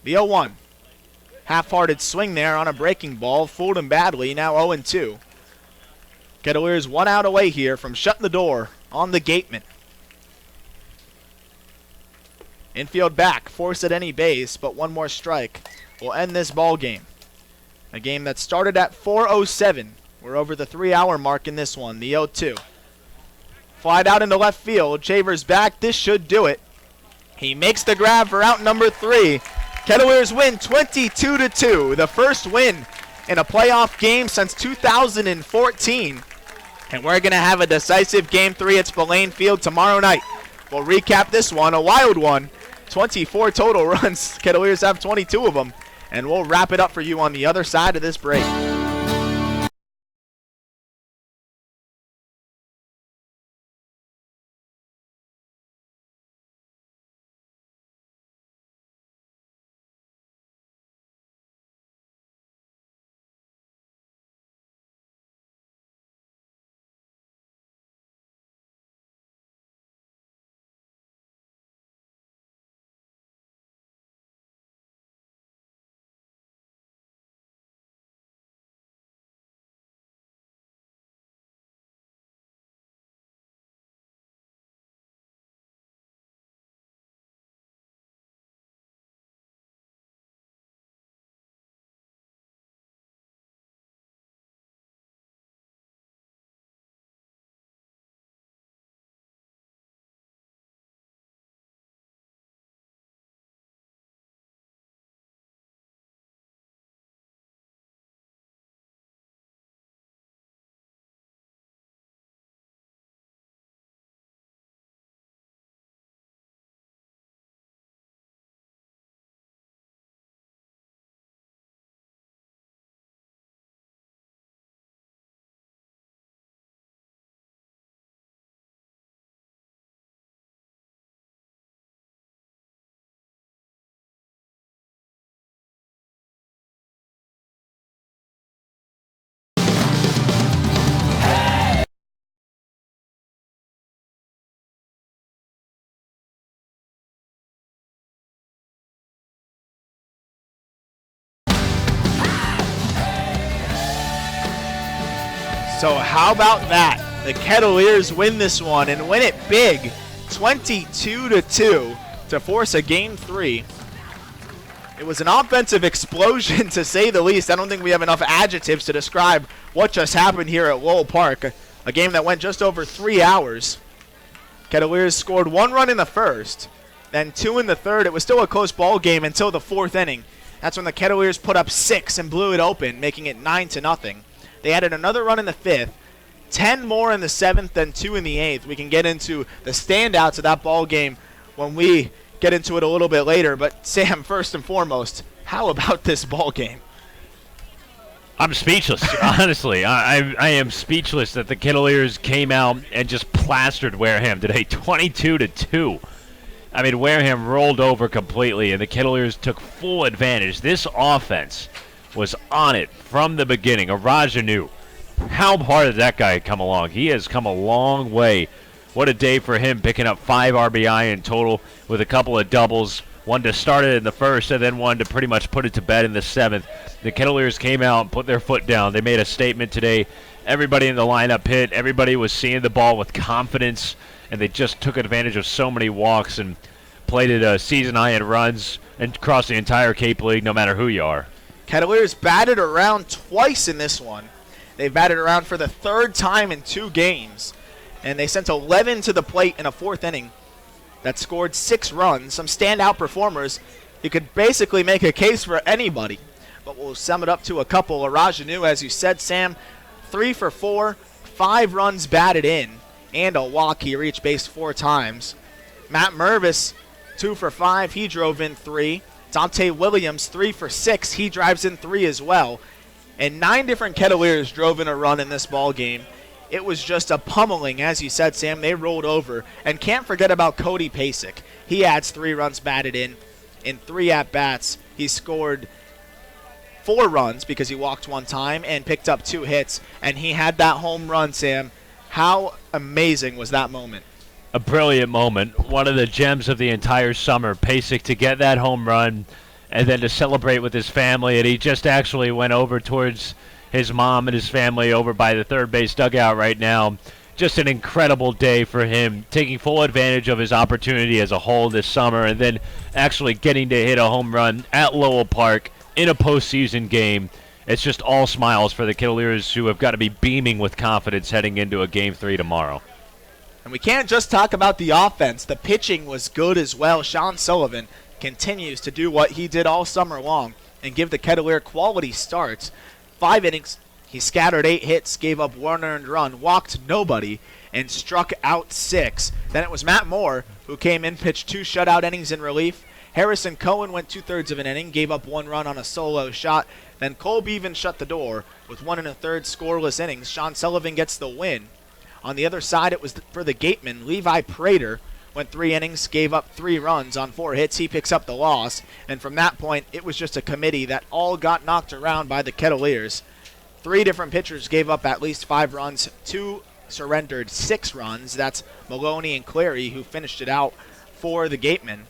The 0-1. Half-hearted swing there on a breaking ball. Fooled him badly. Now 0-2. Kettleers 1 out away here from shutting the door on the Gatemen. Infield back, force at any base, but one more strike will end this ball game. A game that started at 4:07. We're over the 3-hour mark in this one, the 0-2. Flied out into left field. Chavers back. This should do it. He makes the grab for out number 3. Kettleers win 22-2, the first win in a playoff game since 2014. And we're going to have a decisive Game 3 at Spillane Field tomorrow night. We'll recap this one, a wild one. 24 total runs. Kettleers have 22 of them. And we'll wrap it up for you on the other side of this break. So how about that? The Kettleers win this one and win it big, 22-2 to force a Game 3. It was an offensive explosion, to say the least. I don't think we have enough adjectives to describe what just happened here at Lowell Park. A game that went just over 3 hours. Kettleers scored 1 run in the first, then 2 in the third. It was still a close ball game until the 4th inning. That's when the Kettleers put up 6 and blew it open, making it 9-0. They added another run in the 5th, 10 more in the 7th, then 2 in the 8th. We can get into the standouts of that ball game when we get into it a little bit later. But Sam, first and foremost, how about this ball game? I'm speechless, honestly. I am speechless that the Kettleers came out and just plastered Wareham today, 22-2. I mean, Wareham rolled over completely, and the Kettleers took full advantage. This offense was on it from the beginning. Arajanu, how hard did that guy come along? He has come a long way. What a day for him, picking up 5 RBI in total with a couple of doubles. One to start it in the first and then one to pretty much put it to bed in the 7th. The Kettleers came out and put their foot down. They made a statement today. Everybody in the lineup hit. Everybody was seeing the ball with confidence, and they just took advantage of so many walks and played it a season high in runs and across the entire Cape League, no matter who you are. Kettleers batted around twice in this one. They batted around for the 3rd time in 2 games. And they sent 11 to the plate in a 4th inning that scored 6 runs. Some standout performers. You could basically make a case for anybody. But we'll sum it up to a couple. Arajanu, as you said, Sam, 3 for 4, 5 runs batted in, and a walk. He reached base 4 times. Matt Mervis, 2 for 5. He drove in 3. Dante Williams, 3 for 6. He drives in 3 as well. And 9 different Kettleers drove in a run in this ball game. It was just a pummeling, as you said, Sam. They rolled over. And can't forget about Cody Pasek. He adds 3 runs batted in 3 at-bats. He scored 4 runs because he walked 1 time and picked up 2 hits. And he had that home run, Sam. How amazing was that moment? A brilliant moment. One of the gems of the entire summer. Pasek to get that home run and then to celebrate with his family. And he just actually went over towards his mom and his family over by the third base dugout right now. just an incredible day for him, taking full advantage of his opportunity as a whole this summer, and then actually getting to hit a home run at Lowell Park in a postseason game. It's just all smiles for the Kettleers, who have got to be beaming with confidence heading into a Game 3 tomorrow. And we can't just talk about the offense. The pitching was good as well. Sean Sullivan continues to do what he did all summer long and give the Kettleer quality starts. 5 innings, he scattered 8 hits, gave up 1 earned run, walked nobody, and struck out 6. Then it was Matt Moore who came in, pitched 2 shutout innings in relief. Harrison Cohen went 2/3 of an inning, gave up 1 run on a solo shot. Then Cole Beaven shut the door with 1 1/3 scoreless innings. Sean Sullivan gets the win. On the other side, it was for the Gatemen. Levi Prater went 3 innings, gave up 3 runs on 4 hits. He picks up the loss. And from that point, it was just a committee that all got knocked around by the Kettleers. 3 different pitchers gave up at least 5 runs. 2 surrendered 6 runs. That's Maloney and Clary, who finished it out for the Gatemen.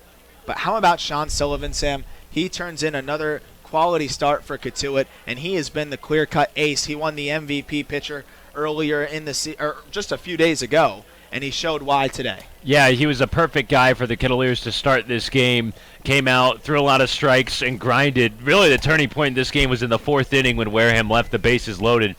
But how about Sean Sullivan, Sam? He turns in another quality start for Cotuit, and he has been the clear-cut ace. He won the MVP pitcher earlier in the or just a few days ago, and he showed why today. Yeah, he was a perfect guy for the Kettleers to start this game. Came out, threw a lot of strikes, and grinded. Really, the turning point in this game was in the 4th inning when Wareham left the bases loaded.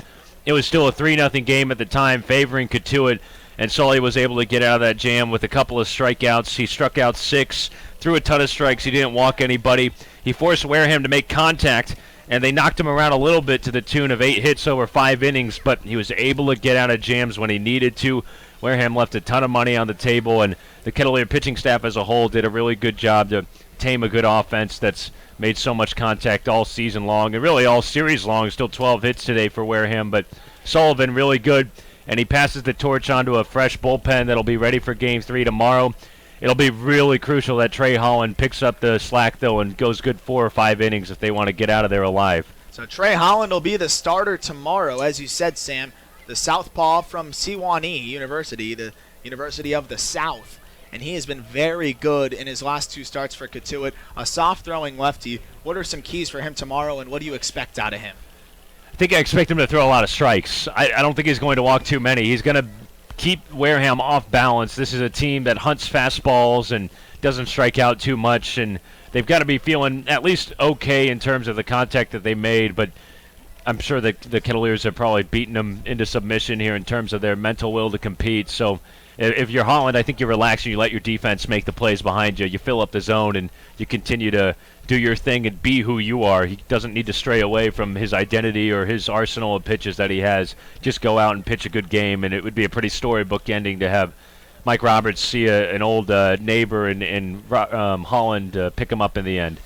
It was still a 3-0 game at the time, favoring Cotuit, and Sully was able to get out of that jam with a couple of strikeouts. He struck out 6, threw a ton of strikes. He didn't walk anybody. He forced Wareham to make contact, and they knocked him around a little bit to the tune of 8 hits over 5 innings, but he was able to get out of jams when he needed to. Wareham left a ton of money on the table, and the Kettleer pitching staff as a whole did a really good job to tame a good offense that's made so much contact all season long, and really all series long. Still 12 hits today for Wareham, but Sullivan really good, and he passes the torch on to a fresh bullpen that'll be ready for Game 3 tomorrow. It'll be really crucial that Trey Holland picks up the slack, though, and goes good 4 or 5 innings if they want to get out of there alive. So Trey Holland will be the starter tomorrow, as you said, Sam. The southpaw from Sewanee University, the University of the South. And he has been very good in his last 2 starts for Cotuit. A soft-throwing lefty. What are some keys for him tomorrow, and what do you expect out of him? I think I expect him to throw a lot of strikes. I don't think he's going to walk too many. He's going to keep Wareham off balance. This is a team that hunts fastballs and doesn't strike out too much, and they've got to be feeling at least okay in terms of the contact that they made, but I'm sure the Kettleers have probably beaten them into submission here in terms of their mental will to compete. So if you're Holland, I think you relax and you let your defense make the plays behind you. You fill up the zone and you continue to do your thing and be who you are. He doesn't need to stray away from his identity or his arsenal of pitches that he has. Just go out and pitch a good game, and it would be a pretty storybook ending to have Mike Roberts see an old neighbor in Holland pick him up in the end.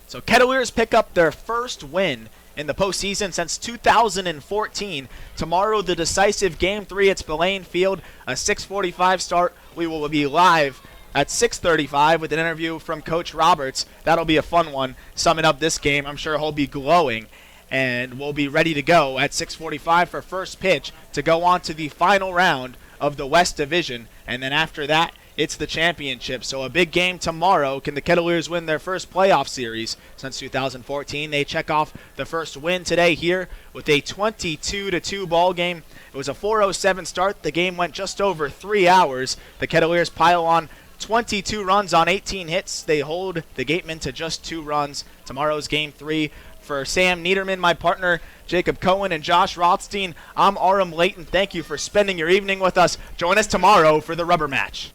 So Kettleers pick up their first win in the postseason since 2014. Tomorrow, the decisive Game 3 at Spillane Field, a 6:45 start. We will be live at 6:35 with an interview from Coach Roberts. That'll be a fun one, summing up this game. I'm sure he'll be glowing, and we'll be ready to go at 6:45 for first pitch to go on to the final round of the West Division, and then after that, it's the championship. So a big game tomorrow. Can the Kettleers win their first playoff series since 2014? They check off the first win today here with a 22-2 ball game. It was a 4:07 start. The game went just over 3 hours. The Kettleers pile on 22 runs on 18 hits. They hold the Gatemen to just 2 runs. Tomorrow's Game 3. For Sam Niederman, my partner, Jacob Cohen, and Josh Rothstein, I'm Aram Layton. Thank you for spending your evening with us. Join us tomorrow for the rubber match.